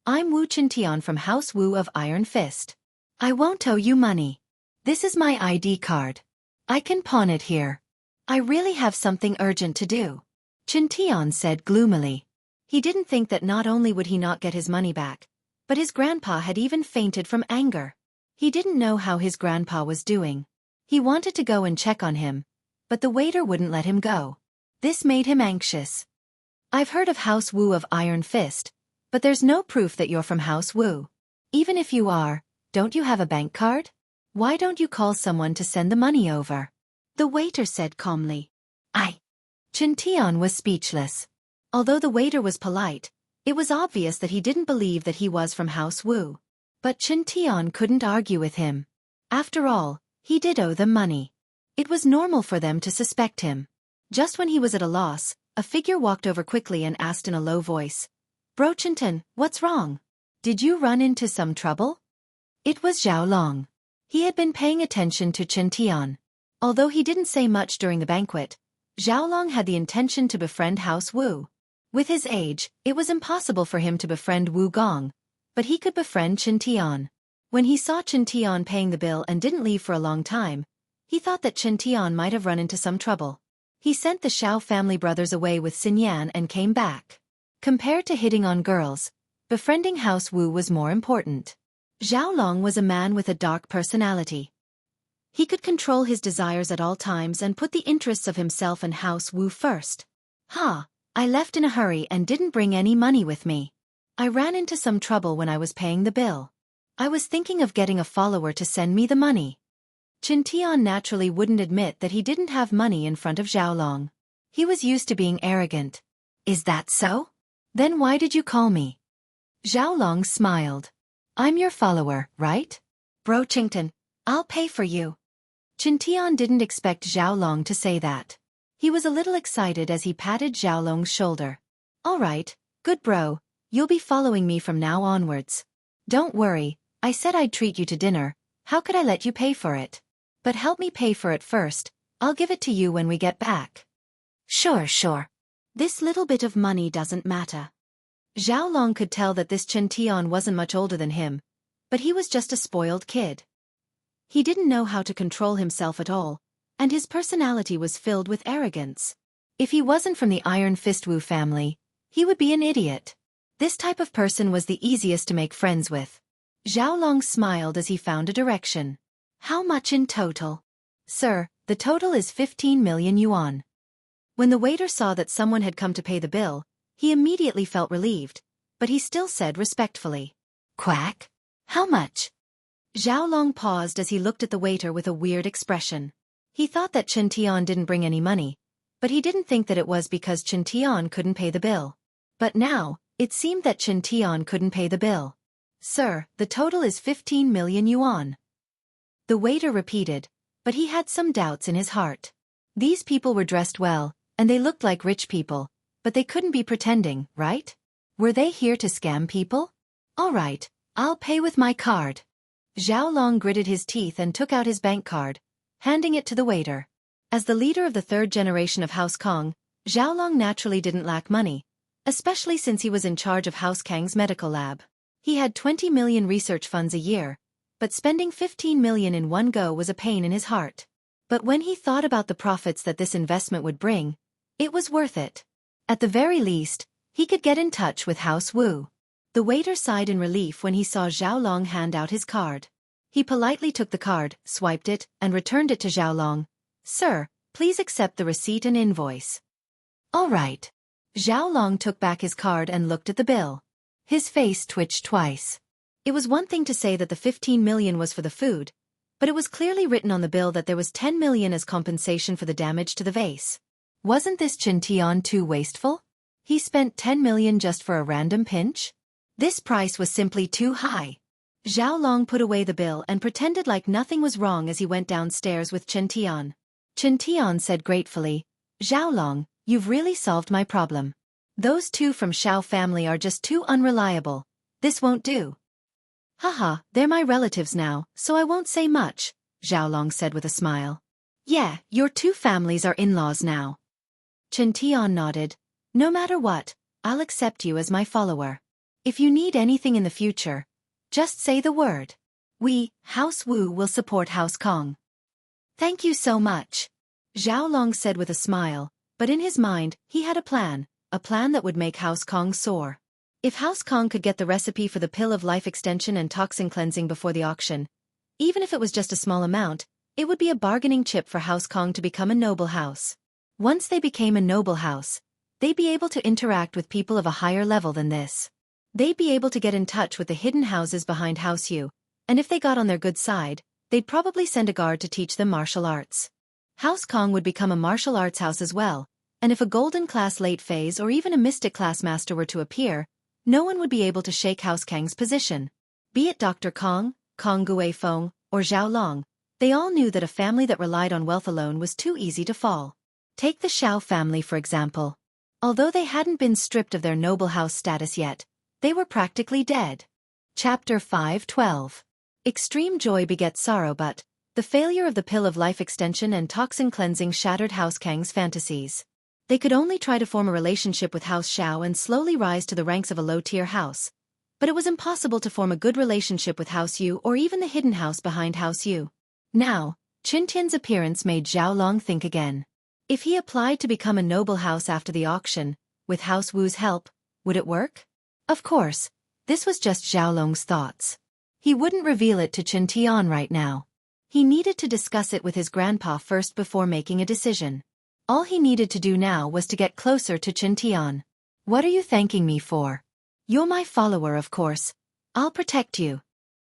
I'm Wu Chen Tian from House Wu of Iron Fist. I won't owe you money. This is my ID card. I can pawn it here. I really have something urgent to do. Chen Tian said gloomily. He didn't think that not only would he not get his money back, but his grandpa had even fainted from anger. He didn't know how his grandpa was doing. He wanted to go and check on him, but the waiter wouldn't let him go. This made him anxious. I've heard of House Wu of Iron Fist, but there's no proof that you're from House Wu. Even if you are, don't you have a bank card? Why don't you call someone to send the money over? The waiter said calmly. Chen Tian was speechless. Although the waiter was polite, it was obvious that he didn't believe that he was from House Wu. But Chen Tian couldn't argue with him. After all, He did owe them money. It was normal for them to suspect him. Just when he was at a loss, a figure walked over quickly and asked in a low voice, "Brochinton, what's wrong? Did you run into some trouble?" It was Zhao Long. He had been paying attention to Chen Tian. Although he didn't say much during the banquet, Zhao Long had the intention to befriend House Wu. With his age, it was impossible for him to befriend Wu Gong, but he could befriend Chen Tian. When he saw Chen Tian paying the bill and didn't leave for a long time, he thought that Chen Tian might have run into some trouble. He sent the Shao family brothers away with Xin Yan and came back. Compared to hitting on girls, befriending House Wu was more important. Zhao Long was a man with a dark personality. He could control his desires at all times and put the interests of himself and House Wu first. I left in a hurry and didn't bring any money with me. I ran into some trouble when I was paying the bill. I was thinking of getting a follower to send me the money. Chen Tian naturally wouldn't admit that he didn't have money in front of Zhao Long. He was used to being arrogant. Is that so? Then why did you call me? Zhao Long smiled. I'm your follower, right? Brochington, I'll pay for you. Chen Tian didn't expect Zhao Long to say that. He was a little excited as he patted Zhao Long's shoulder. All right, good bro, you'll be following me from now onwards. Don't worry, I said I'd treat you to dinner, how could I let you pay for it? But help me pay for it first, I'll give it to you when we get back. Sure. This little bit of money doesn't matter. Zhao Long could tell that this Chen Tian wasn't much older than him, but he was just a spoiled kid. He didn't know how to control himself at all, and his personality was filled with arrogance. If he wasn't from the Iron Fist Wu family, he would be an idiot. This type of person was the easiest to make friends with. Zhao Long smiled as he found a direction. How much in total? Sir, the total is 15 million yuan. When the waiter saw that someone had come to pay the bill, he immediately felt relieved, but he still said respectfully, "Quack? How much?" Zhao Long paused as he looked at the waiter with a weird expression. He thought that Chen Tian didn't bring any money, but he didn't think that it was because Chen Tian couldn't pay the bill. But now, it seemed that Chen Tian couldn't pay the bill. Sir, the total is 15 million yuan. The waiter repeated, but he had some doubts in his heart. These people were dressed well, and they looked like rich people, but they couldn't be pretending, right? Were they here to scam people? All right, I'll pay with my card. Zhao Long gritted his teeth and took out his bank card, handing it to the waiter. As the leader of the third generation of House Kong, Zhao Long naturally didn't lack money, especially since he was in charge of House Kang's medical lab. He had 20 million research funds a year, but spending 15 million in one go was a pain in his heart. But when he thought about the profits that this investment would bring, it was worth it. At the very least, he could get in touch with House Wu. The waiter sighed in relief when he saw Zhao Long hand out his card. He politely took the card, swiped it, and returned it to Zhao Long. Sir, please accept the receipt and invoice. All right. Zhao Long took back his card and looked at the bill. His face twitched twice. It was one thing to say that the 15 million was for the food, but it was clearly written on the bill that there was 10 million as compensation for the damage to the vase. Wasn't this Chen Tian too wasteful? He spent 10 million just for a random pinch? This price was simply too high. Zhao Long put away the bill and pretended like nothing was wrong as he went downstairs with Chen Tian. Chen Tian said gratefully, "Zhao Long, you've really solved my problem. Those two from Shao family are just too unreliable. This won't do." "Haha, they're my relatives now, so I won't say much," Zhao Long said with a smile. "Yeah, your two families are in-laws now." Chen Tian nodded. "No matter what, I'll accept you as my follower. If you need anything in the future, just say the word. We, House Wu, will support House Kong." "Thank you so much," Zhao Long said with a smile, but in his mind, he had a plan that would make House Kong soar. If House Kong could get the recipe for the pill of life extension and toxin cleansing before the auction, even if it was just a small amount, it would be a bargaining chip for House Kong to become a noble house. Once they became a noble house, they'd be able to interact with people of a higher level than this. They'd be able to get in touch with the hidden houses behind House Yu, and if they got on their good side, they'd probably send a guard to teach them martial arts. House Kong would become a martial arts house as well, and if a golden class late phase or even a mystic class master were to appear, no one would be able to shake House Kang's position. Be it Dr. Kong, Kong Guifeng, or Zhao Long, They all knew that a family that relied on wealth alone was too easy to fall. Take the Xiao family for example. Although they hadn't been stripped of their noble house status yet, they were practically dead. Chapter 5:12. Extreme joy begets sorrow, but the failure of the pill of life extension and toxin cleansing shattered House Kang's fantasies. They could only try to form a relationship with House Xiao and slowly rise to the ranks of a low-tier house. But it was impossible to form a good relationship with House Yu or even the hidden house behind House Yu. Now, Qin Tian's appearance made Zhao Long think again. If he applied to become a noble house after the auction, with House Wu's help, would it work? Of course, this was just Zhao Long's thoughts. He wouldn't reveal it to Qin Tian right now. He needed to discuss it with his grandpa first before making a decision. All he needed to do now was to get closer to Qin Tian. What are you thanking me for? You're my follower, of course. I'll protect you.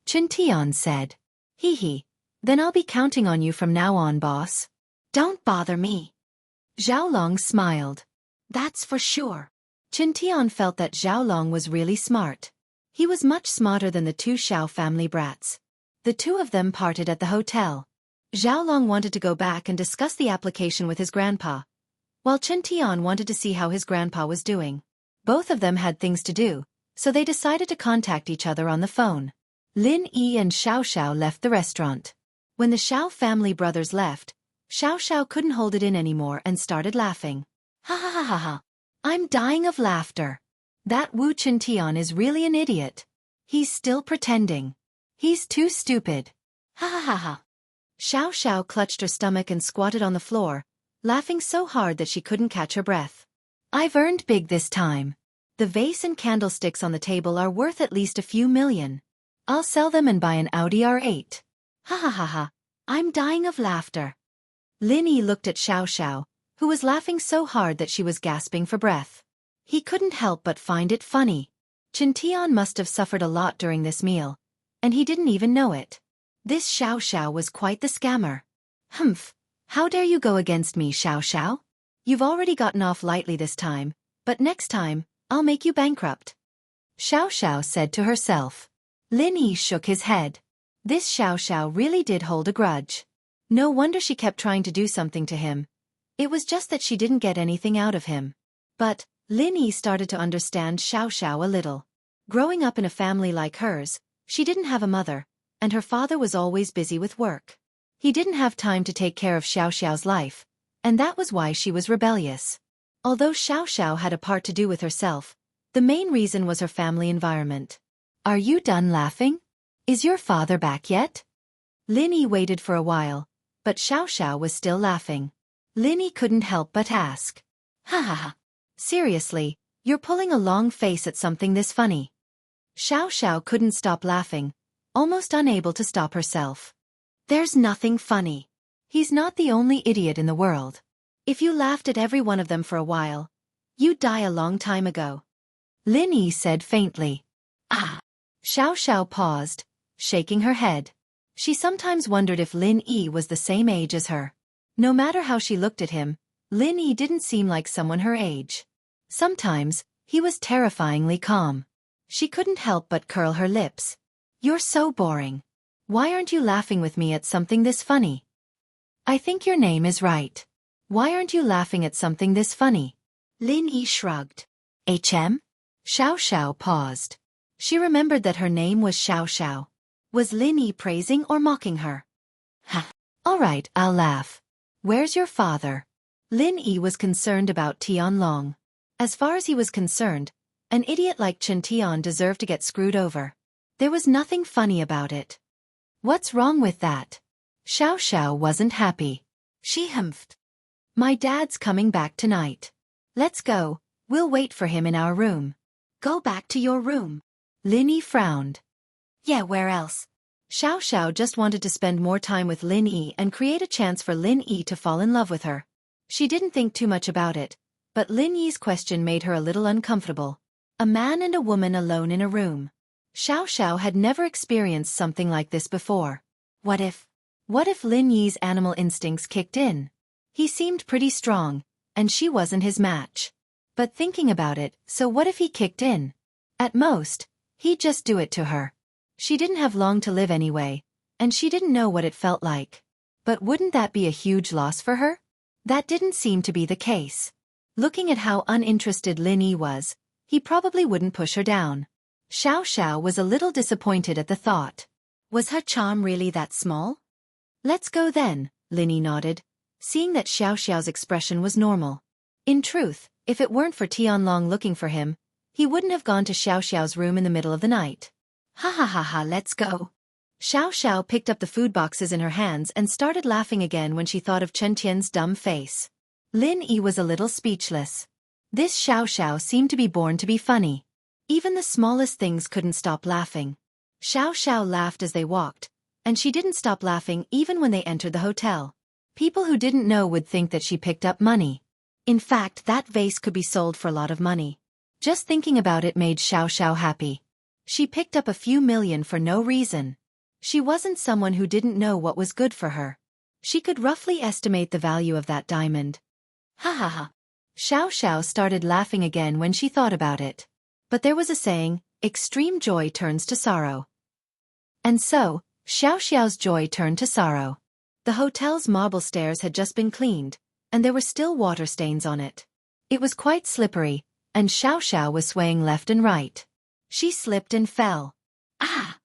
Qin Tian said. Hee. Then I'll be counting on you from now on, boss. Don't bother me. Zhao Long smiled. That's for sure. Qin Tian felt that Zhao Long was really smart. He was much smarter than the two Xiao family brats. The two of them parted at the hotel. Zhao Long wanted to go back and discuss the application with his grandpa, while Qin Tian wanted to see how his grandpa was doing. Both of them had things to do, so they decided to contact each other on the phone. Lin Yi and Xiao Xiao left the restaurant. When the Xiao family brothers left, Xiao Xiao couldn't hold it in anymore and started laughing. Ha ha ha ha ha. I'm dying of laughter. That Wu Qin Tian is really an idiot. He's still pretending. He's too stupid. Ha ha ha ha. Xiao Xiao clutched her stomach and squatted on the floor, laughing so hard that she couldn't catch her breath. I've earned big this time. The vase and candlesticks on the table are worth at least a few million. I'll sell them and buy an Audi R8. Ha ha ha ha. I'm dying of laughter. Lin Yi looked at Xiao Xiao, who was laughing so hard that she was gasping for breath. He couldn't help but find it funny. Qin Tian must have suffered a lot during this meal, and he didn't even know it. This Xiao Xiao was quite the scammer. Humph, how dare you go against me, Xiao Xiao? You've already gotten off lightly this time, but next time, I'll make you bankrupt. Xiao Xiao said to herself. Lin Yi shook his head. This Xiao Xiao really did hold a grudge. No wonder she kept trying to do something to him. It was just that she didn't get anything out of him. But Lin Yi started to understand Xiao Xiao a little. Growing up in a family like hers, she didn't have a mother, and her father was always busy with work. He didn't have time to take care of Xiao Xiao's life, and that was why she was rebellious. Although Xiao Xiao had a part to do with herself, the main reason was her family environment. Are you done laughing? Is your father back yet? Lin Yi waited for a while, but Xiao Xiao was still laughing. Lin Yi couldn't help but ask. Ha ha ha. Seriously, you're pulling a long face at something this funny. Xiao Xiao couldn't stop laughing, almost unable to stop herself. There's nothing funny. He's not the only idiot in the world. If you laughed at every one of them for a while, you'd die a long time ago. Lin Yi said faintly. Ah. Xiao Xiao paused, shaking her head. She sometimes wondered if Lin Yi was the same age as her. No matter how she looked at him, Lin Yi didn't seem like someone her age. Sometimes, he was terrifyingly calm. She couldn't help but curl her lips. You're so boring. Why aren't you laughing with me at something this funny? I think your name is right. Why aren't you laughing at something this funny? Lin Yi shrugged. HM? Xiao Xiao paused. She remembered that her name was Xiao Xiao. Was Lin Yi praising or mocking her? Ha. All right, I'll laugh. Where's your father? Lin Yi was concerned about Tian Long. As far as he was concerned, an idiot like Qin Tian deserved to get screwed over. There was nothing funny about it. What's wrong with that? Xiao Xiao wasn't happy. She humphed. My dad's coming back tonight. Let's go, we'll wait for him in our room. Go back to your room. Lin Yi frowned. Yeah, where else? Xiao Xiao just wanted to spend more time with Lin Yi and create a chance for Lin Yi to fall in love with her. She didn't think too much about it, but Lin Yi's question made her a little uncomfortable. A man and a woman alone in a room. Xiao Xiao had never experienced something like this before. What if Lin Yi's animal instincts kicked in? He seemed pretty strong, and she wasn't his match. But thinking about it, so what if he kicked in? At most, he'd just do it to her. She didn't have long to live anyway, and she didn't know what it felt like. But wouldn't that be a huge loss for her? That didn't seem to be the case. Looking at how uninterested Lin Yi was, he probably wouldn't push her down. Xiao was a little disappointed at the thought. Was her charm really that small? Let's go then, Lin Yi nodded, seeing that Xiao's expression was normal. In truth, if it weren't for Tianlong looking for him, he wouldn't have gone to Xiao's room in the middle of the night. Ha ha ha ha, let's go. Xiao picked up the food boxes in her hands and started laughing again when she thought of Chen Tian's dumb face. Lin Yi was a little speechless. This Xiao seemed to be born to be funny. Even the smallest things couldn't stop laughing. Xiao laughed as they walked, and she didn't stop laughing even when they entered the hotel. People who didn't know would think that she picked up money. In fact, that vase could be sold for a lot of money. Just thinking about it made Xiao happy. She picked up a few million for no reason. She wasn't someone who didn't know what was good for her. She could roughly estimate the value of that diamond. Ha ha ha. Xiao started laughing again when she thought about it. But there was a saying, extreme joy turns to sorrow. And so, Xiao's joy turned to sorrow. The hotel's marble stairs had just been cleaned, and there were still water stains on it. It was quite slippery, and Xiao was swaying left and right. She slipped and fell. Ah!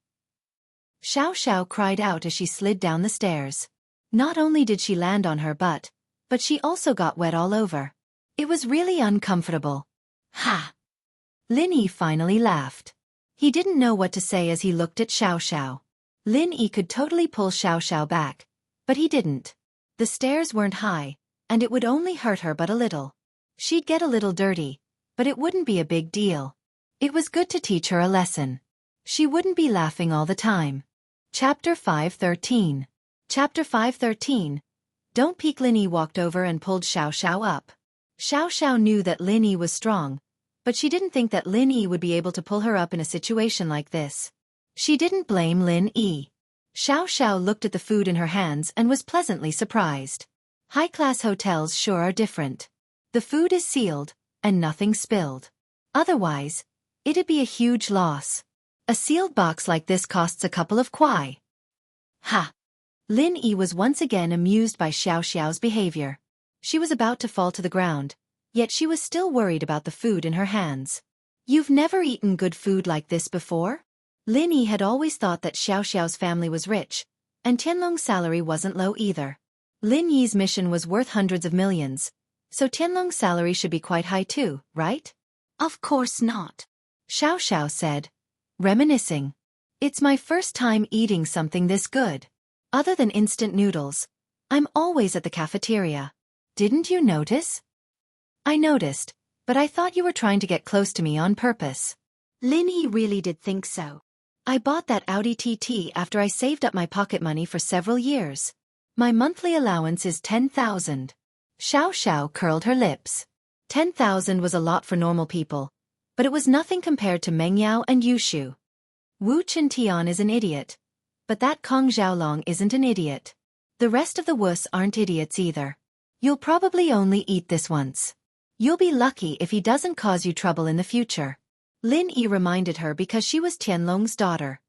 Xiao cried out as she slid down the stairs. Not only did she land on her butt, but she also got wet all over. It was really uncomfortable. Ha! Lin Yi finally laughed. He didn't know what to say as he looked at Xiao. Lin Yi could totally pull Xiao back, but he didn't. The stairs weren't high, and it would only hurt her but a little. She'd get a little dirty, but it wouldn't be a big deal. It was good to teach her a lesson. She wouldn't be laughing all the time. Chapter 5:13. Chapter 5:13. Don't peek. Lin Yi walked over and pulled Xiao up. Xiao knew that Lin Yi was strong, but she didn't think that Lin Yi would be able to pull her up in a situation like this. She didn't blame Lin Yi. Xiao looked at the food in her hands and was pleasantly surprised. High-class hotels sure are different. The food is sealed, and nothing spilled. Otherwise, it'd be a huge loss. A sealed box like this costs a couple of kuai. Ha! Lin Yi was once again amused by Xiao's behavior. She was about to fall to the ground, yet she was still worried about the food in her hands. You've never eaten good food like this before? Lin Yi had always thought that Xiao's family was rich, and Tianlong's salary wasn't low either. Lin Yi's mission was worth hundreds of millions, so Tianlong's salary should be quite high too, right? Of course not. Xiao said, reminiscing. It's my first time eating something this good. Other than instant noodles, I'm always at the cafeteria. Didn't you notice? I noticed, but I thought you were trying to get close to me on purpose. Lin Yi really did think so. I bought that Audi TT after I saved up my pocket money for several years. My monthly allowance is 10,000. Xiao curled her lips. 10,000 was a lot for normal people, but it was nothing compared to Meng Yao and Yushu. Wu Qintian is an idiot, but that Kong Xiaolong isn't an idiot. The rest of the Wus aren't idiots either. You'll probably only eat this once. You'll be lucky if he doesn't cause you trouble in the future. Lin Yi reminded her because she was Tianlong's daughter.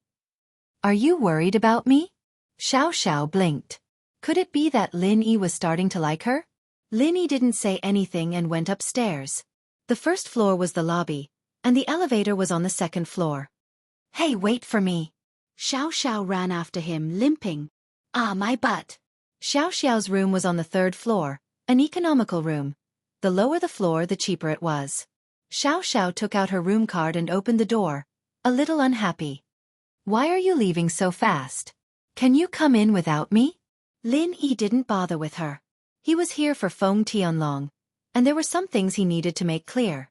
Are you worried about me? Xiao blinked. Could it be that Lin Yi was starting to like her? Lin Yi didn't say anything and went upstairs. The first floor was the lobby, and the elevator was on the second floor. Hey, wait for me. Xiao ran after him, limping. Ah, my butt. Xiao's room was on the third floor, an economical room. The lower the floor, the cheaper it was. Xiao took out her room card and opened the door, a little unhappy. Why are you leaving so fast? Can you come in without me? Lin Yi didn't bother with her. He was here for Feng Tianlong, and there were some things he needed to make clear.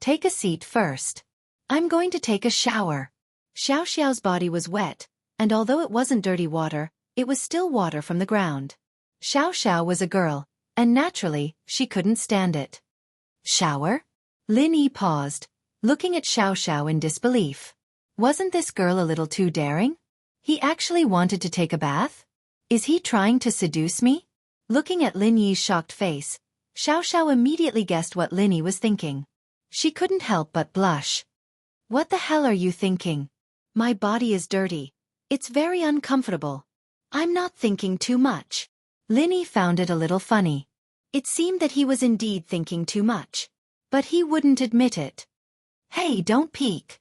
Take a seat first. I'm going to take a shower. Xiao's body was wet, and although it wasn't dirty water, it was still water from the ground. Xiao was a girl, and naturally, she couldn't stand it. Shower? Lin Yi paused, looking at Xiao in disbelief. Wasn't this girl a little too daring? He actually wanted to take a bath? Is he trying to seduce me? Looking at Lin Yi's shocked face, Xiao immediately guessed what Lin Yi was thinking. She couldn't help but blush. What the hell are you thinking? My body is dirty. It's very uncomfortable. I'm not thinking too much. Lin Yi found it a little funny. It seemed that he was indeed thinking too much. But he wouldn't admit it. Hey, don't peek.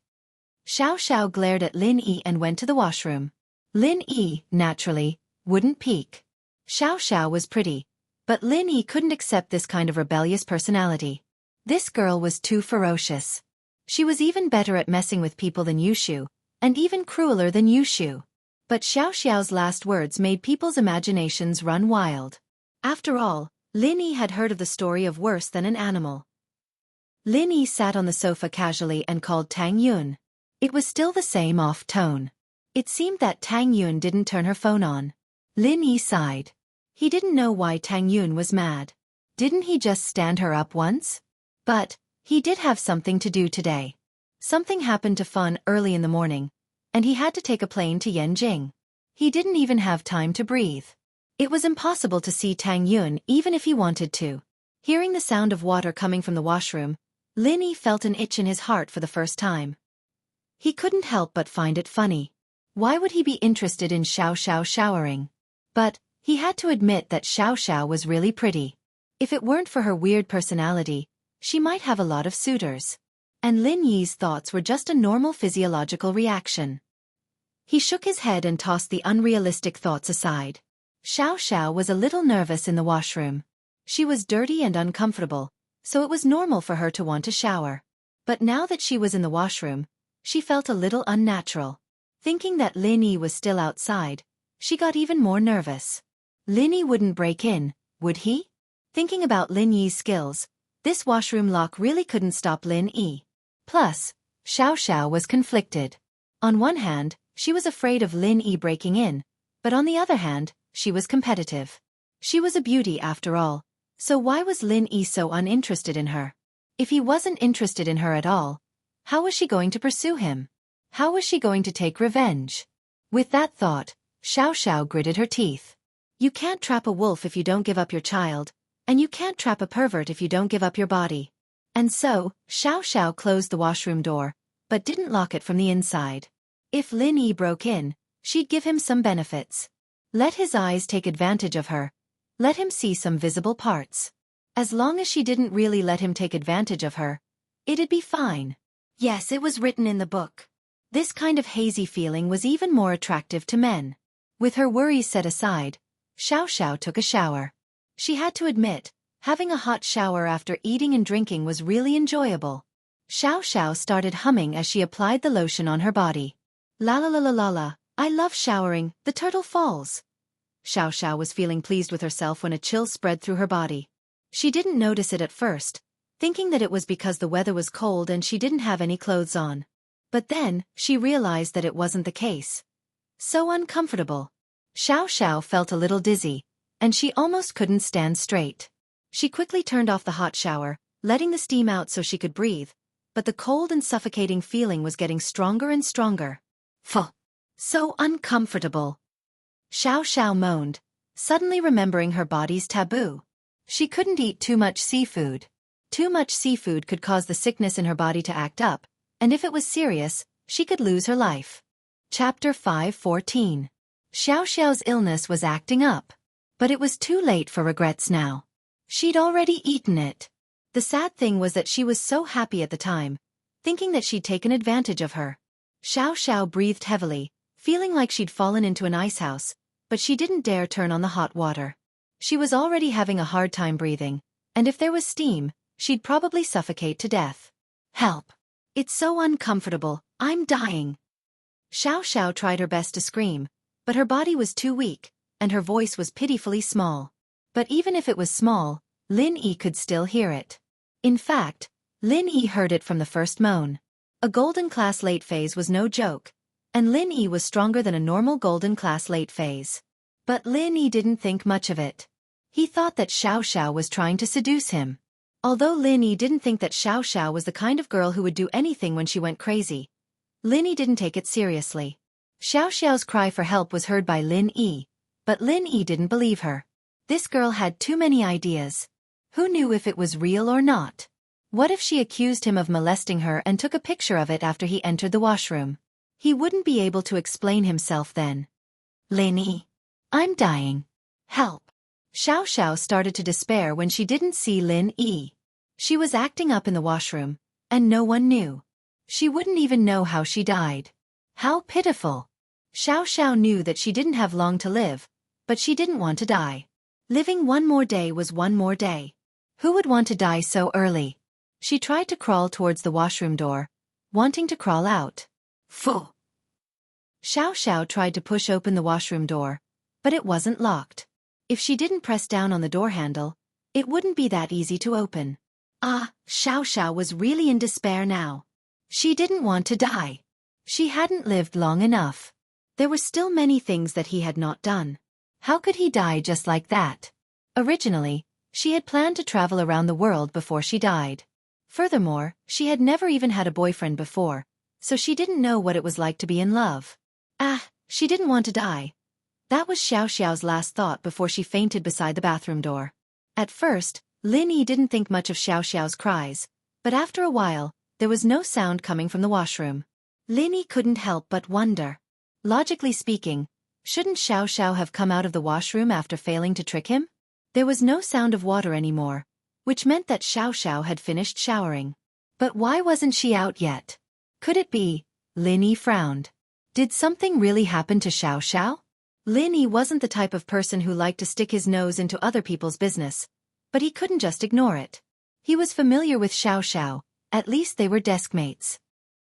Xiao glared at Lin Yi and went to the washroom. Lin Yi, naturally, wouldn't peek. Xiao was pretty, but Lin Yi couldn't accept this kind of rebellious personality. This girl was too ferocious. She was even better at messing with people than Yushu, and even crueler than Yushu. But Xiao's last words made people's imaginations run wild. After all, Lin Yi had heard of the story of worse than an animal. Lin Yi sat on the sofa casually and called Tang Yun. It was still the same off tone. It seemed that Tang Yun didn't turn her phone on. Lin Yi sighed. He didn't know why Tang Yun was mad. Didn't he just stand her up once? But he did have something to do today. Something happened to Fun early in the morning, and he had to take a plane to Yanjing. He didn't even have time to breathe. It was impossible to see Tang Yun even if he wanted to. Hearing the sound of water coming from the washroom, Lin Yi felt an itch in his heart for the first time. He couldn't help but find it funny. Why would he be interested in Xiao showering? But he had to admit that Xiao was really pretty. If it weren't for her weird personality, she might have a lot of suitors. And Lin Yi's thoughts were just a normal physiological reaction. He shook his head and tossed the unrealistic thoughts aside. Xiao was a little nervous in the washroom. She was dirty and uncomfortable, so it was normal for her to want to shower. But now that she was in the washroom, she felt a little unnatural. Thinking that Lin Yi was still outside, she got even more nervous. Lin Yi wouldn't break in, would he? Thinking about Lin Yi's skills, this washroom lock really couldn't stop Lin Yi. Plus, Xiao was conflicted. On one hand, she was afraid of Lin Yi breaking in, but on the other hand, she was competitive. She was a beauty after all, so why was Lin Yi so uninterested in her? If he wasn't interested in her at all, how was she going to pursue him? How was she going to take revenge? With that thought, Xiao gritted her teeth. You can't trap a wolf if you don't give up your child, and you can't trap a pervert if you don't give up your body. And so, Xiao closed the washroom door, but didn't lock it from the inside. If Lin Yi broke in, she'd give him some benefits. Let his eyes take advantage of her. Let him see some visible parts. As long as she didn't really let him take advantage of her, it'd be fine. Yes, it was written in the book. This kind of hazy feeling was even more attractive to men. With her worries set aside, Xiao took a shower. She had to admit, having a hot shower after eating and drinking was really enjoyable. Xiao started humming as she applied the lotion on her body. La la la la la la, I love showering, the turtle falls. Xiao was feeling pleased with herself when a chill spread through her body. She didn't notice it at first, thinking that it was because the weather was cold and she didn't have any clothes on. But then, she realized that it wasn't the case. So uncomfortable. Xiao felt a little dizzy, and she almost couldn't stand straight. She quickly turned off the hot shower, letting the steam out so she could breathe, but the cold and suffocating feeling was getting stronger and stronger. Pho! So uncomfortable. Xiao moaned, suddenly remembering her body's taboo. She couldn't eat too much seafood. Too much seafood could cause the sickness in her body to act up, and if it was serious, she could lose her life. Chapter 5:14. Xiao's illness was acting up. But it was too late for regrets now. She'd already eaten it. The sad thing was that she was so happy at the time, thinking that she'd taken advantage of her. Xiao breathed heavily, feeling like she'd fallen into an icehouse, but she didn't dare turn on the hot water. She was already having a hard time breathing, and if there was steam, she'd probably suffocate to death. Help! It's so uncomfortable, I'm dying. Xiao tried her best to scream, but her body was too weak, and her voice was pitifully small. But even if it was small, Lin Yi could still hear it. In fact, Lin Yi heard it from the first moan. A golden class late phase was no joke, and Lin Yi was stronger than a normal golden class late phase. But Lin Yi didn't think much of it. He thought that Xiao was trying to seduce him. Although Lin Yi didn't think that Xiao was the kind of girl who would do anything when she went crazy, Lin Yi didn't take it seriously. Xiao's cry for help was heard by Lin Yi, but Lin Yi didn't believe her. This girl had too many ideas. Who knew if it was real or not? What if she accused him of molesting her and took a picture of it after he entered the washroom? He wouldn't be able to explain himself then. Lin Yi. I'm dying. Help. Xiao started to despair when she didn't see Lin Yi. She was acting up in the washroom, and no one knew. She wouldn't even know how she died. How pitiful. Xiao knew that she didn't have long to live, but she didn't want to die. Living one more day was one more day. Who would want to die so early? She tried to crawl towards the washroom door, wanting to crawl out. Phew. Xiao tried to push open the washroom door, but it wasn't locked. If she didn't press down on the door handle, it wouldn't be that easy to open. Xiao was really in despair now. She didn't want to die. She hadn't lived long enough. There were still many things that he had not done. How could he die just like that? Originally, she had planned to travel around the world before she died. Furthermore, she had never even had a boyfriend before, so she didn't know what it was like to be in love. She didn't want to die. That was Xiao's last thought before she fainted beside the bathroom door. At first, Lin Yi didn't think much of Xiao's cries, but after a while, there was no sound coming from the washroom. Lin Yi couldn't help but wonder. Logically speaking, shouldn't Xiao have come out of the washroom after failing to trick him? There was no sound of water anymore, which meant that Xiao had finished showering. But why wasn't she out yet? Could it be? Lin Yi frowned. Did something really happen to Xiao? Lin Yi wasn't the type of person who liked to stick his nose into other people's business, but he couldn't just ignore it. He was familiar with Xiao, at least they were desk mates.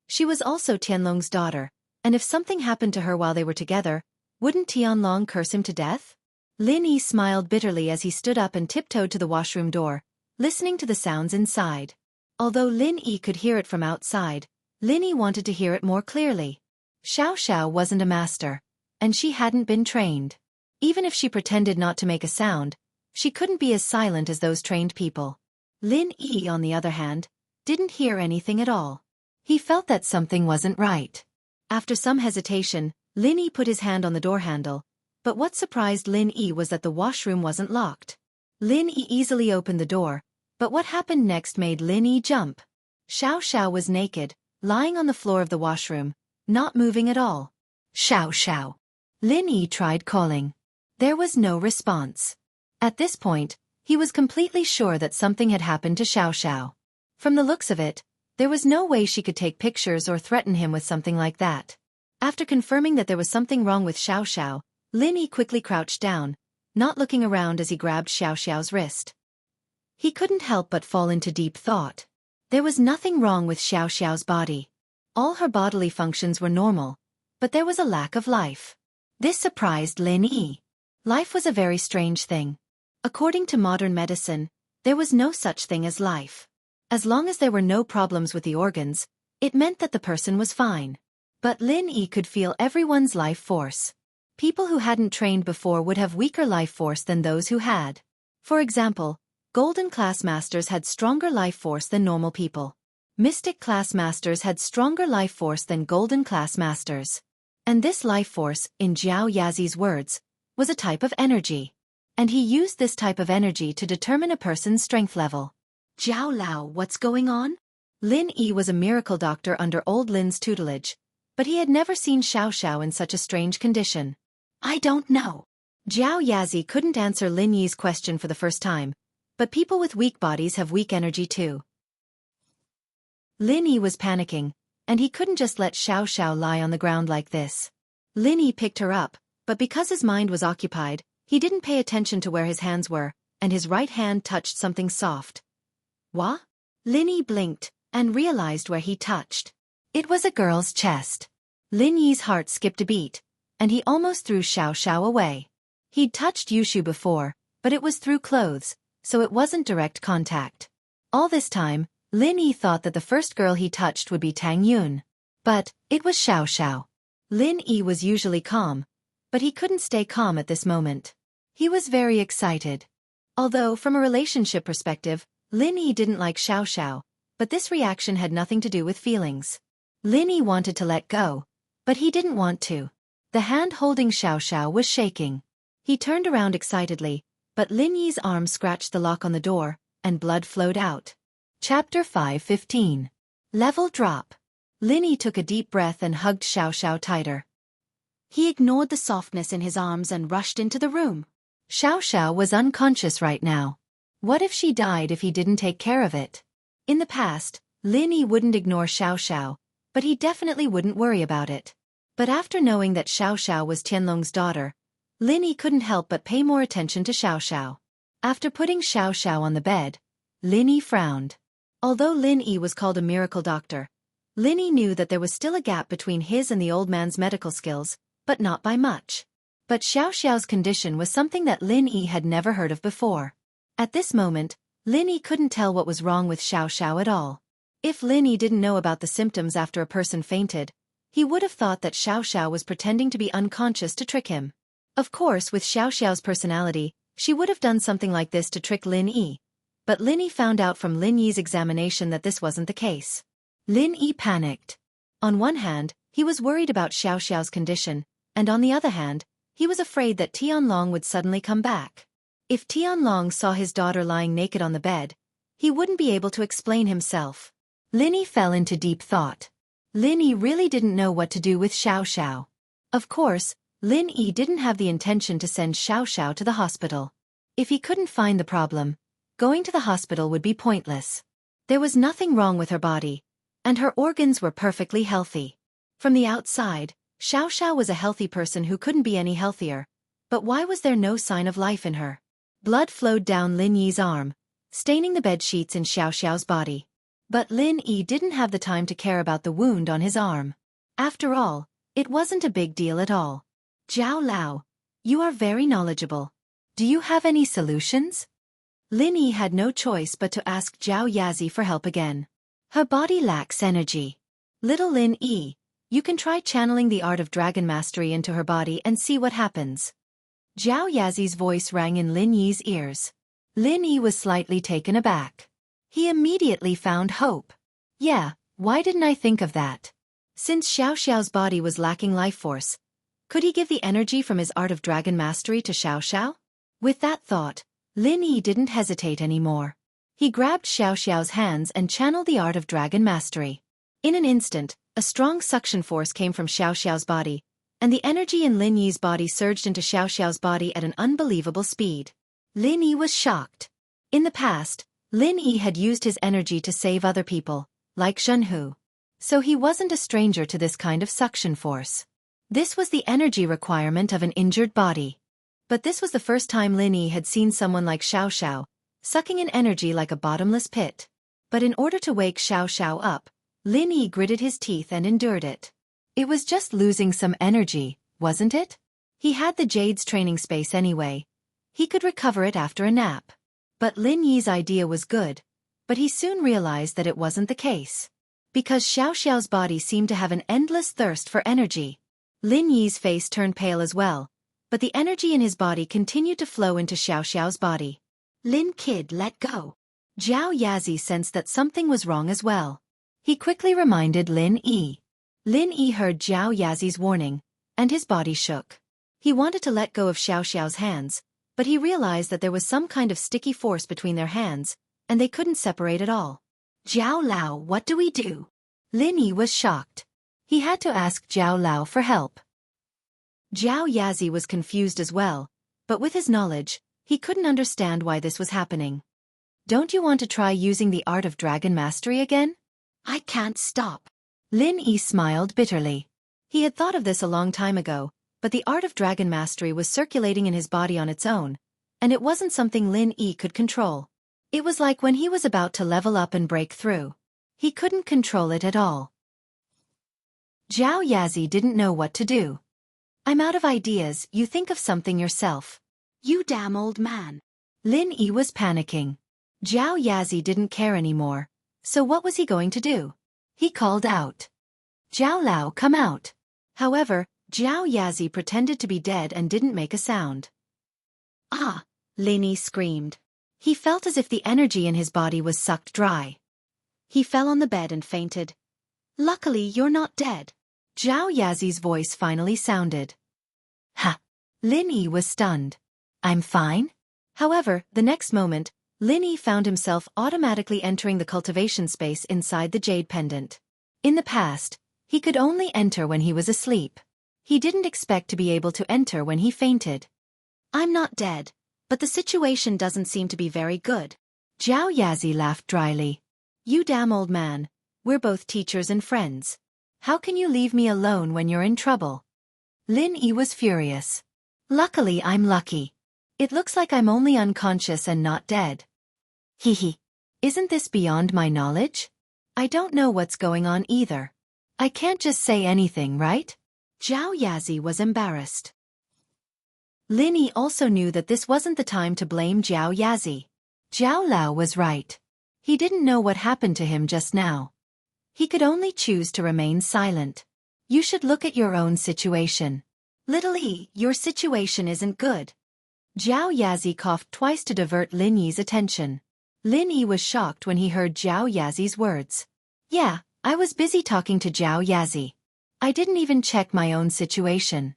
She was also Tianlong's daughter, and if something happened to her while they were together, wouldn't Tianlong curse him to death? Lin Yi smiled bitterly as he stood up and tiptoed to the washroom door, listening to the sounds inside. Although Lin Yi could hear it from outside, Lin Yi wanted to hear it more clearly. Xiao wasn't a master, and she hadn't been trained. Even if she pretended not to make a sound, she couldn't be as silent as those trained people. Lin Yi, on the other hand, didn't hear anything at all. He felt that something wasn't right. After some hesitation, Lin Yi put his hand on the door handle, but what surprised Lin Yi was that the washroom wasn't locked. Lin Yi easily opened the door, but what happened next made Lin Yi jump. Xiao was naked, lying on the floor of the washroom, not moving at all. Xiao. Lin Yi tried calling. There was no response. At this point, he was completely sure that something had happened to Xiao. From the looks of it, there was no way she could take pictures or threaten him with something like that. After confirming that there was something wrong with Xiao, Lin Yi quickly crouched down, not looking around as he grabbed Xiao's wrist. He couldn't help but fall into deep thought. There was nothing wrong with Xiao's body. All her bodily functions were normal, but there was a lack of life. This surprised Lin Yi. Life was a very strange thing. According to modern medicine, there was no such thing as life. As long as there were no problems with the organs, it meant that the person was fine. But Lin Yi could feel everyone's life force. People who hadn't trained before would have weaker life force than those who had. For example, Golden Class Masters had stronger life force than normal people. Mystic Class Masters had stronger life force than Golden Class Masters. And this life force, in Jiao Yazi's words, was a type of energy. And he used this type of energy to determine a person's strength level. Jiao Lao, what's going on? Lin Yi was a miracle doctor under old Lin's tutelage, but he had never seen Xiao in such a strange condition. I don't know. Jiao Yazi couldn't answer Lin Yi's question for the first time, but people with weak bodies have weak energy too. Lin Yi was panicking, and he couldn't just let Xiao lie on the ground like this. Lin Yi picked her up, but because his mind was occupied, he didn't pay attention to where his hands were, and his right hand touched something soft. What? Lin Yi blinked, and realized where he touched. It was a girl's chest. Lin Yi's heart skipped a beat, and he almost threw Xiao away. He'd touched Yushu before, but it was through clothes, so it wasn't direct contact. All this time, Lin Yi thought that the first girl he touched would be Tang Yun. But it was Xiao. Lin Yi was usually calm, but he couldn't stay calm at this moment. He was very excited. Although, from a relationship perspective, Lin Yi didn't like Xiao, but this reaction had nothing to do with feelings. Lin Yi wanted to let go, but he didn't want to. The hand holding Xiao was shaking. He turned around excitedly, but Lin Yi's arm scratched the lock on the door, and blood flowed out. Chapter 5:15. Level Drop. Lin Yi took a deep breath and hugged Xiaoxiao tighter. He ignored the softness in his arms and rushed into the room. Xiaoxiao was unconscious right now. What if she died if he didn't take care of it? In the past, Lin Yi wouldn't ignore Xiaoxiao, but he definitely wouldn't worry about it. But after knowing that Xiaoxiao was Tianlong's daughter, Lin Yi couldn't help but pay more attention to Xiaoxiao. After putting Xiaoxiao on the bed, Lin Yi frowned. Although Lin Yi was called a miracle doctor, Lin Yi knew that there was still a gap between his and the old man's medical skills, but not by much. But Xiaoxiao's condition was something that Lin Yi had never heard of before. At this moment, Lin Yi couldn't tell what was wrong with Xiaoxiao at all. If Lin Yi didn't know about the symptoms after a person fainted, he would have thought that Xiaoxiao was pretending to be unconscious to trick him. Of course, with Xiaoxiao's personality, she would have done something like this to trick Lin Yi. But Lin Yi found out from Lin Yi's examination that this wasn't the case. Lin Yi panicked. On one hand, he was worried about Xiaoxiao's condition, and on the other hand, he was afraid that Tianlong would suddenly come back. If Tianlong saw his daughter lying naked on the bed, he wouldn't be able to explain himself. Lin Yi fell into deep thought. Lin Yi really didn't know what to do with Xiaoxiao. Of course, Lin Yi didn't have the intention to send Xiaoxiao to the hospital. If he couldn't find the problem, going to the hospital would be pointless. There was nothing wrong with her body, and her organs were perfectly healthy. From the outside, Xiaoxiao was a healthy person who couldn't be any healthier, but why was there no sign of life in her? Blood flowed down Lin Yi's arm, staining the bed sheets in Xiaoxiao's body. But Lin Yi didn't have the time to care about the wound on his arm. After all, it wasn't a big deal at all. Zhao Lao, you are very knowledgeable. Do you have any solutions? Lin Yi had no choice but to ask Zhao Yazi for help again. Her body lacks energy. Little Lin Yi, you can try channeling the art of dragon mastery into her body and see what happens. Zhao Yazi's voice rang in Lin Yi's ears. Lin Yi was slightly taken aback. He immediately found hope. Yeah, why didn't I think of that? Since Xiaoxiao's body was lacking life force, could he give the energy from his art of dragon mastery to Xiaoxiao? With that thought, Lin Yi didn't hesitate anymore. He grabbed Xiaoxiao's hands and channeled the art of dragon mastery. In an instant, a strong suction force came from Xiaoxiao's body, and the energy in Lin Yi's body surged into Xiaoxiao's body at an unbelievable speed. Lin Yi was shocked. In the past, Lin Yi had used his energy to save other people, like Jianghu. So he wasn't a stranger to this kind of suction force. This was the energy requirement of an injured body. But this was the first time Lin Yi had seen someone like Xiaoxiao, sucking in energy like a bottomless pit. But in order to wake Xiaoxiao up, Lin Yi gritted his teeth and endured it. It was just losing some energy, wasn't it? He had the Jade's training space anyway. He could recover it after a nap. But Lin Yi's idea was good, but he soon realized that it wasn't the case. Because Xiaoxiao's body seemed to have an endless thirst for energy. Lin Yi's face turned pale as well, but the energy in his body continued to flow into Xiaoxiao's body. Lin kid, let go. Zhao Yazi sensed that something was wrong as well. He quickly reminded Lin Yi. Lin Yi heard Zhao Yazi's warning, and his body shook. He wanted to let go of Xiaoxiao's hands, but he realized that there was some kind of sticky force between their hands, and they couldn't separate at all. Zhao Lao, what do we do? Lin Yi was shocked. He had to ask Zhao Lao for help. Zhao Yazi was confused as well, but with his knowledge, he couldn't understand why this was happening. Don't you want to try using the art of dragon mastery again? I can't stop. Lin Yi smiled bitterly. He had thought of this a long time ago, but the art of dragon mastery was circulating in his body on its own, and it wasn't something Lin Yi could control. It was like when he was about to level up and break through. He couldn't control it at all. Zhao Yazi didn't know what to do. I'm out of ideas, you think of something yourself. You damn old man. Lin Yi was panicking. Zhao Yazi didn't care anymore, so what was he going to do? He called out. Zhao Lao, come out. However, Zhao Yazi pretended to be dead and didn't make a sound. Ah! Lin Yi screamed. He felt as if the energy in his body was sucked dry. He fell on the bed and fainted. Luckily, you're not dead. Zhao Yazi's voice finally sounded. Ha! Lin Yi was stunned. I'm fine? However, the next moment, Lin Yi found himself automatically entering the cultivation space inside the jade pendant. In the past, he could only enter when he was asleep. He didn't expect to be able to enter when he fainted. I'm not dead, but the situation doesn't seem to be very good. Xianxia laughed dryly. You damn old man, we're both teachers and friends. How can you leave me alone when you're in trouble? Lin Yi was furious. Luckily I'm lucky. It looks like I'm only unconscious and not dead. Hee. Isn't this beyond my knowledge? I don't know what's going on either. I can't just say anything, right? Xianxia was embarrassed. Lin Yi also knew that this wasn't the time to blame Xianxia. Zhao Lao was right. He didn't know what happened to him just now. He could only choose to remain silent. You should look at your own situation. Little E, your situation isn't good. Xianxia coughed twice to divert Lin Yi's attention. Lin Yi was shocked when he heard Xianxia's words. Yeah, I was busy talking to Xianxia. I didn't even check my own situation.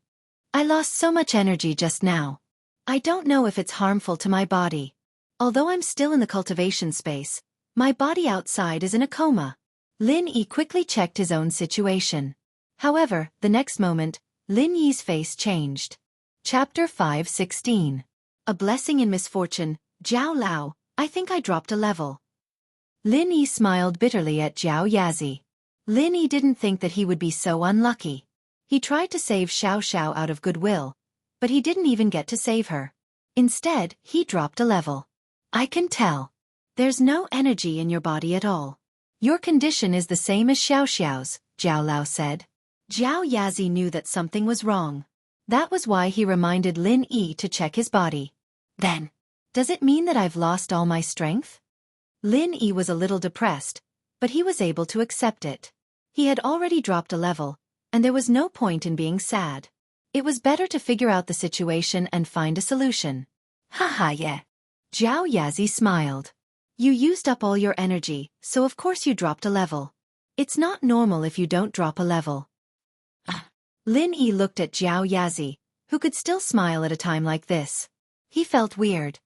I lost so much energy just now. I don't know if it's harmful to my body. Although I'm still in the cultivation space, my body outside is in a coma. Lin Yi quickly checked his own situation. However, the next moment, Lin Yi's face changed. Chapter 5:16. A blessing in misfortune, Zhao Lao, I think I dropped a level. Lin Yi smiled bitterly at Xianxia. Lin Yi didn't think that he would be so unlucky. He tried to save Xiao out of goodwill, but he didn't even get to save her. Instead, he dropped a level. I can tell. There's no energy in your body at all. Your condition is the same as Xiao's, Zhao Lao said. Xianxia knew that something was wrong. That was why he reminded Lin Yi to check his body. Then, does it mean that I've lost all my strength? Lin Yi was a little depressed, but he was able to accept it. He had already dropped a level, and there was no point in being sad. It was better to figure out the situation and find a solution. Haha, yeah. Xianxia smiled. You used up all your energy, so of course you dropped a level. It's not normal if you don't drop a level. Lin Yi looked at Xianxia, who could still smile at a time like this. He felt weird.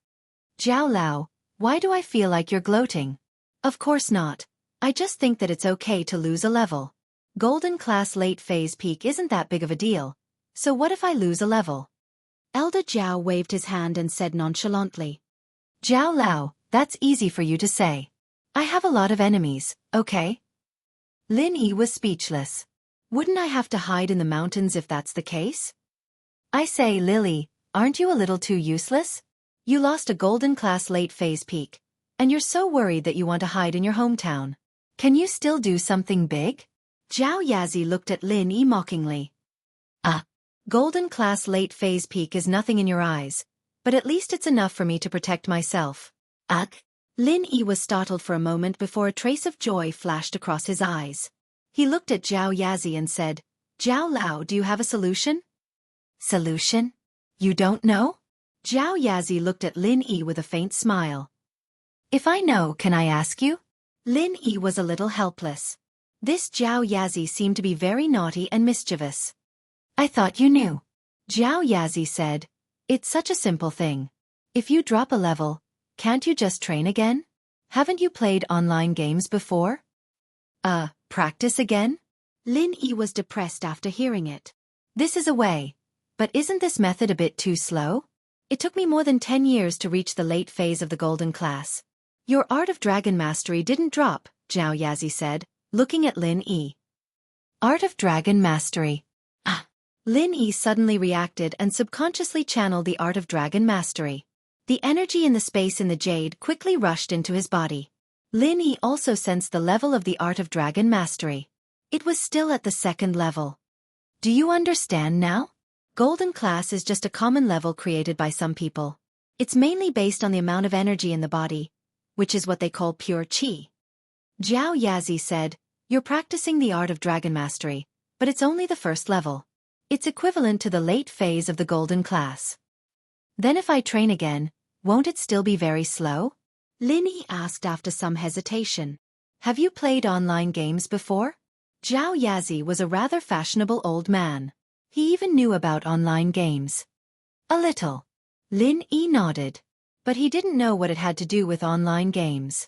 Zhao Lao, why do I feel like you're gloating? Of course not. I just think that it's okay to lose a level. Golden class late phase peak isn't that big of a deal. So what if I lose a level? Elder Zhao waved his hand and said nonchalantly. Zhao Lao, that's easy for you to say. I have a lot of enemies, okay? Lin Yi was speechless. Wouldn't I have to hide in the mountains if that's the case? I say, Lily, aren't you a little too useless? You lost a golden class late phase peak, and you're so worried that you want to hide in your hometown. Can you still do something big? Xianxia looked at Lin Yi mockingly. Golden class late phase peak is nothing in your eyes, but at least it's enough for me to protect myself. Ugh. Lin Yi was startled for a moment before a trace of joy flashed across his eyes. He looked at Xianxia and said, Zhao Lao, do you have a solution? Solution? You don't know? Xianxia looked at Lin Yi with a faint smile. If I know, can I ask you? Lin Yi was a little helpless. This Xianxia seemed to be very naughty and mischievous. I thought you knew. Xianxia said, it's such a simple thing. If you drop a level, can't you just train again? Haven't you played online games before? Practice again? Lin Yi was depressed after hearing it. This is a way. But isn't this method a bit too slow? It took me more than 10 years to reach the late phase of the golden class. Your art of dragon mastery didn't drop, Xianxia said, looking at Lin Yi. Art of dragon mastery. Lin Yi suddenly reacted and subconsciously channeled the art of dragon mastery. The energy in the space in the jade quickly rushed into his body. Lin Yi also sensed the level of the art of dragon mastery. It was still at the 2nd level. Do you understand now? Golden class is just a common level created by some people. It's mainly based on the amount of energy in the body, which is what they call pure qi. Xianxia said, you're practicing the art of dragon mastery, but it's only the 1st level. It's equivalent to the late phase of the golden class. Then if I train again, won't it still be very slow? Lin Yi asked after some hesitation. Have you played online games before? Xianxia was a rather fashionable old man. He even knew about online games. A little. Lin Yi nodded. But he didn't know what it had to do with online games.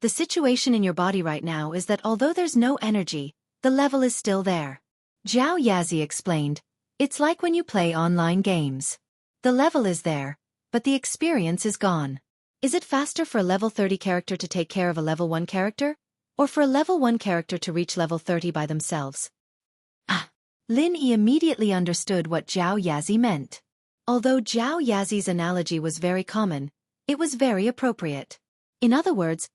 The situation in your body right now is that although there's no energy, the level is still there. Zhao Yazi explained, it's like when you play online games. The level is there, but the experience is gone. Is it faster for a level 30 character to take care of a level 1 character? Or for a level 1 character to reach level 30 by themselves? Lin Yi immediately understood what Zhao Yazi meant. Although Zhao Yazi's analogy was very common, it was very appropriate. In other words,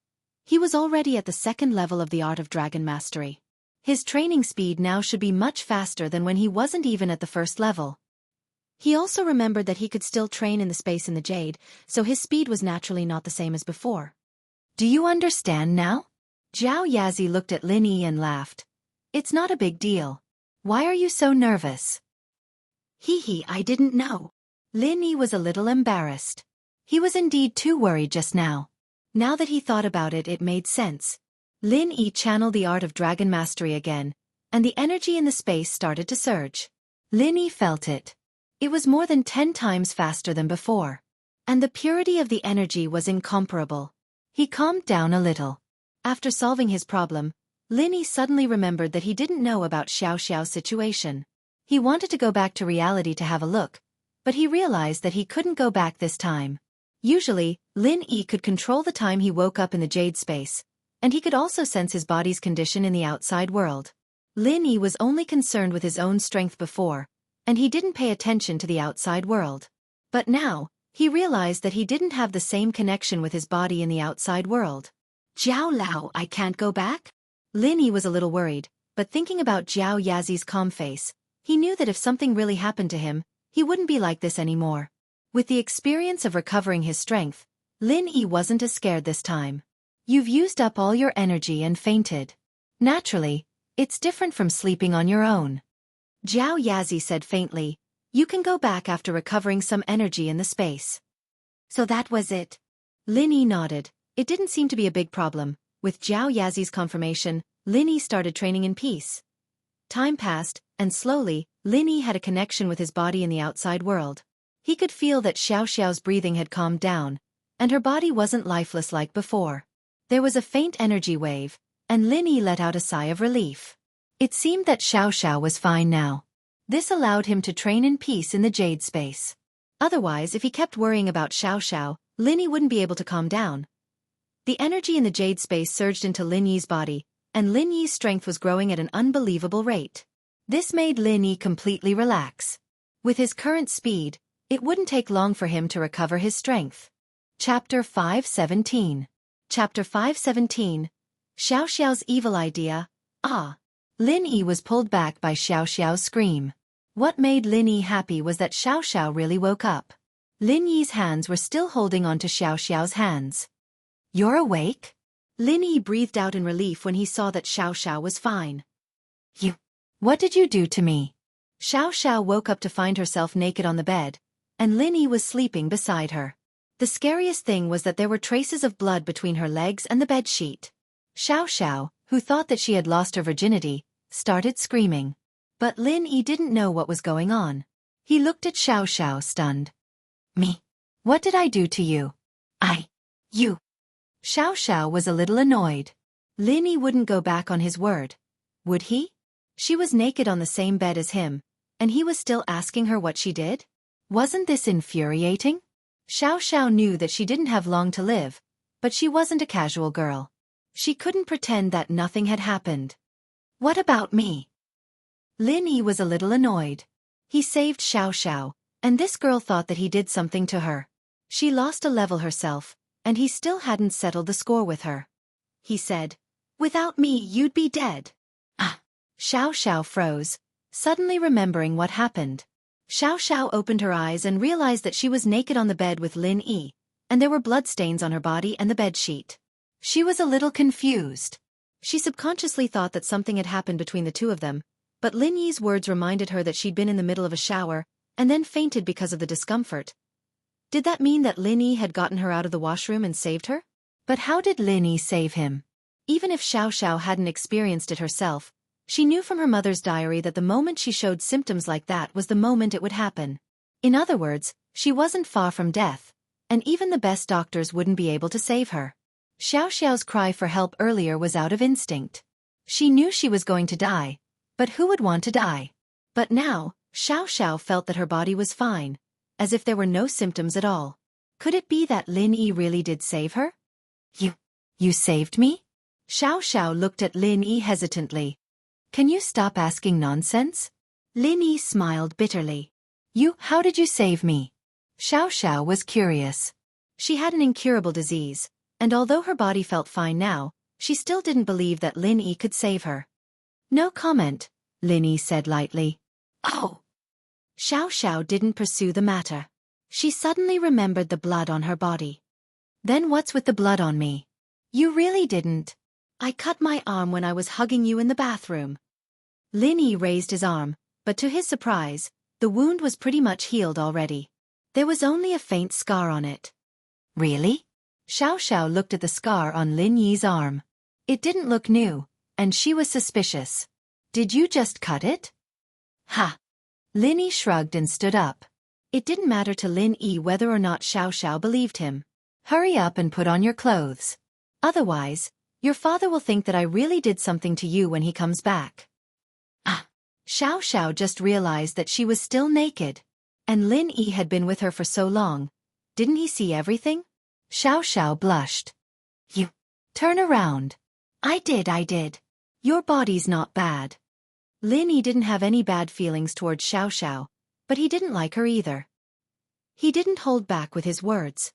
he was already at the second level of the art of dragon mastery. His training speed now should be much faster than when he wasn't even at the first level. He also remembered that he could still train in the space in the jade, so his speed was naturally not the same as before. Do you understand now? Zhao Yazi looked at Lin Yi and laughed. It's not a big deal. Why are you so nervous? I didn't know. Lin Yi was a little embarrassed. He was indeed too worried just now. Now that he thought about it, it made sense. Lin Yi channeled the art of dragon mastery again, and the energy in the space started to surge. Lin Yi felt it. It was more than 10 times faster than before. And the purity of the energy was incomparable. He calmed down a little. After solving his problem, Lin Yi suddenly remembered that he didn't know about Xiaoxiao's situation. He wanted to go back to reality to have a look, but he realized that he couldn't go back this time. Usually, Lin Yi could control the time he woke up in the jade space, and he could also sense his body's condition in the outside world. Lin Yi was only concerned with his own strength before, and he didn't pay attention to the outside world. But now, he realized that he didn't have the same connection with his body in the outside world. Zhao Lao, I can't go back? Lin Yi was a little worried, but thinking about Zhao Yazi's calm face, he knew that if something really happened to him, he wouldn't be like this anymore. With the experience of recovering his strength, Lin Yi wasn't as scared this time. You've used up all your energy and fainted. Naturally, it's different from sleeping on your own. Zhao Yazi said faintly, you can go back after recovering some energy in the space. So that was it. Lin Yi nodded. It didn't seem to be a big problem. With Zhao Yazi's confirmation, Lin Yi started training in peace. Time passed, and slowly, Lin Yi had a connection with his body in the outside world. He could feel that Xiaoxiao's breathing had calmed down, and her body wasn't lifeless like before. There was a faint energy wave, and Lin Yi let out a sigh of relief. It seemed that Xiaoxiao was fine now. This allowed him to train in peace in the jade space. Otherwise, if he kept worrying about Xiaoxiao, Lin Yi wouldn't be able to calm down. The energy in the jade space surged into Lin Yi's body, and Lin Yi's strength was growing at an unbelievable rate. This made Lin Yi completely relax. With his current speed, it wouldn't take long for him to recover his strength. Chapter 517. Chapter 517. Xiaoxiao's evil idea. Lin Yi was pulled back by Xiaoxiao's scream. What made Lin Yi happy was that Xiaoxiao really woke up. Lin Yi's hands were still holding onto Xiaoxiao's hands. You're awake? Lin Yi breathed out in relief when he saw that Xiaoxiao was fine. What did you do to me? Xiaoxiao woke up to find herself naked on the bed, and Lin Yi was sleeping beside her. The scariest thing was that there were traces of blood between her legs and the bedsheet. Xiaoxiao, who thought that she had lost her virginity, started screaming. But Lin Yi didn't know what was going on. He looked at Xiaoxiao stunned. Me? What did I do to you? You. Xiaoxiao was a little annoyed. Lin Yi wouldn't go back on his word. Would he? She was naked on the same bed as him, and he was still asking her what she did? Wasn't this infuriating? Xiaoxiao knew that she didn't have long to live, but she wasn't a casual girl. She couldn't pretend that nothing had happened. What about me? Lin Yi was a little annoyed. He saved Xiaoxiao, and this girl thought that he did something to her. She lost a level herself, and he still hadn't settled the score with her. He said, without me you'd be dead. Xiaoxiao froze, suddenly remembering what happened. Xiaoxiao opened her eyes and realized that she was naked on the bed with Lin Yi, and there were bloodstains on her body and the bedsheet. She was a little confused. She subconsciously thought that something had happened between the two of them, but Lin Yi's words reminded her that she'd been in the middle of a shower, and then fainted because of the discomfort. Did that mean that Lin Yi had gotten her out of the washroom and saved her? But how did Lin Yi save him? Even if Xiaoxiao hadn't experienced it herself, she knew from her mother's diary that the moment she showed symptoms like that was the moment it would happen. In other words, she wasn't far from death, and even the best doctors wouldn't be able to save her. Xiaoxiao's cry for help earlier was out of instinct. She knew she was going to die, but who would want to die? But now, Xiaoxiao felt that her body was fine, as if there were no symptoms at all. Could it be that Lin Yi really did save her? You saved me? Xiaoxiao looked at Lin Yi hesitantly. Can you stop asking nonsense? Lin Yi smiled bitterly. How did you save me? Xiaoxiao was curious. She had an incurable disease, and although her body felt fine now, she still didn't believe that Lin Yi could save her. No comment, Lin Yi said lightly. Oh. Xiaoxiao didn't pursue the matter. She suddenly remembered the blood on her body. Then what's with the blood on me? You really didn't. I cut my arm when I was hugging you in the bathroom. Lin Yi raised his arm, but to his surprise, the wound was pretty much healed already. There was only a faint scar on it. Really? Xiaoxiao looked at the scar on Lin Yi's arm. It didn't look new, and she was suspicious. Did you just cut it? Ha! Lin Yi shrugged and stood up. It didn't matter to Lin Yi whether or not Xiaoxiao believed him. Hurry up and put on your clothes. Otherwise, your father will think that I really did something to you when he comes back. Xiaoxiao just realized that she was still naked. And Lin Yi had been with her for so long. Didn't he see everything? Xiaoxiao blushed. You. Turn around. I did. Your body's not bad. Lin Yi didn't have any bad feelings towards Xiaoxiao, but he didn't like her either. He didn't hold back with his words.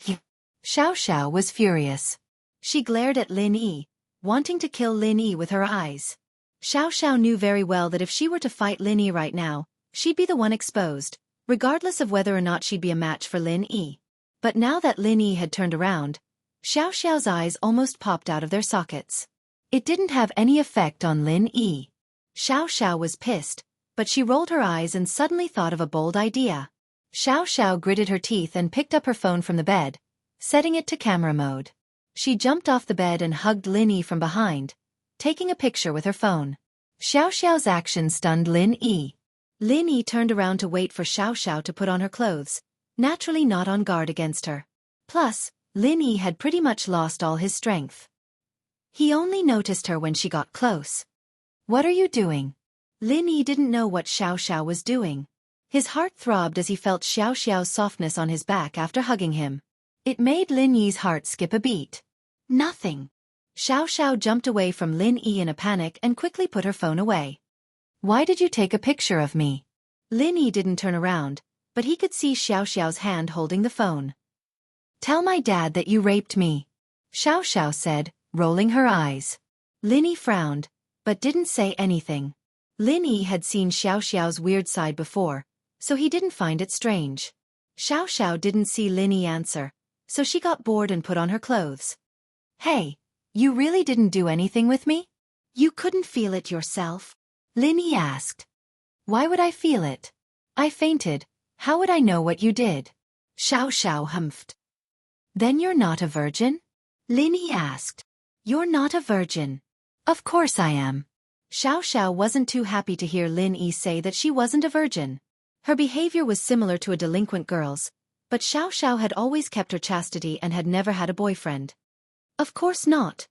You. Xiaoxiao was furious. She glared at Lin Yi, wanting to kill Lin Yi with her eyes. Xiaoxiao knew very well that if she were to fight Lin Yi right now, she'd be the one exposed, regardless of whether or not she'd be a match for Lin Yi. But now that Lin Yi had turned around, Xiaoxiao's eyes almost popped out of their sockets. It didn't have any effect on Lin Yi. Xiaoxiao was pissed, but she rolled her eyes and suddenly thought of a bold idea. Xiaoxiao gritted her teeth and picked up her phone from the bed, setting it to camera mode. She jumped off the bed and hugged Lin Yi from behind, taking a picture with her phone. Xiaoxiao's action stunned Lin Yi. Lin Yi turned around to wait for Xiaoxiao to put on her clothes, naturally not on guard against her. Plus, Lin Yi had pretty much lost all his strength. He only noticed her when she got close. What are you doing? Lin Yi didn't know what Xiaoxiao was doing. His heart throbbed as he felt Xiaoxiao's softness on his back after hugging him. It made Lin Yi's heart skip a beat. Nothing. Xiaoxiao jumped away from Lin Yi in a panic and quickly put her phone away. Why did you take a picture of me? Lin Yi didn't turn around, but he could see Xiaoxiao's hand holding the phone. Tell my dad that you raped me, Xiaoxiao said, rolling her eyes. Lin Yi frowned, but didn't say anything. Lin Yi had seen Xiaoxiao's weird side before, so he didn't find it strange. Xiaoxiao didn't see Lin Yi answer, so she got bored and put on her clothes. Hey, you really didn't do anything with me? You couldn't feel it yourself? Lin Yi asked. Why would I feel it? I fainted. How would I know what you did? Xiaoxiao humphed. Then you're not a virgin? Lin Yi asked. You're not a virgin. Of course I am. Xiaoxiao wasn't too happy to hear Lin Yi say that she wasn't a virgin. Her behavior was similar to a delinquent girl's, but Xiaoxiao had always kept her chastity and had never had a boyfriend. Of course not,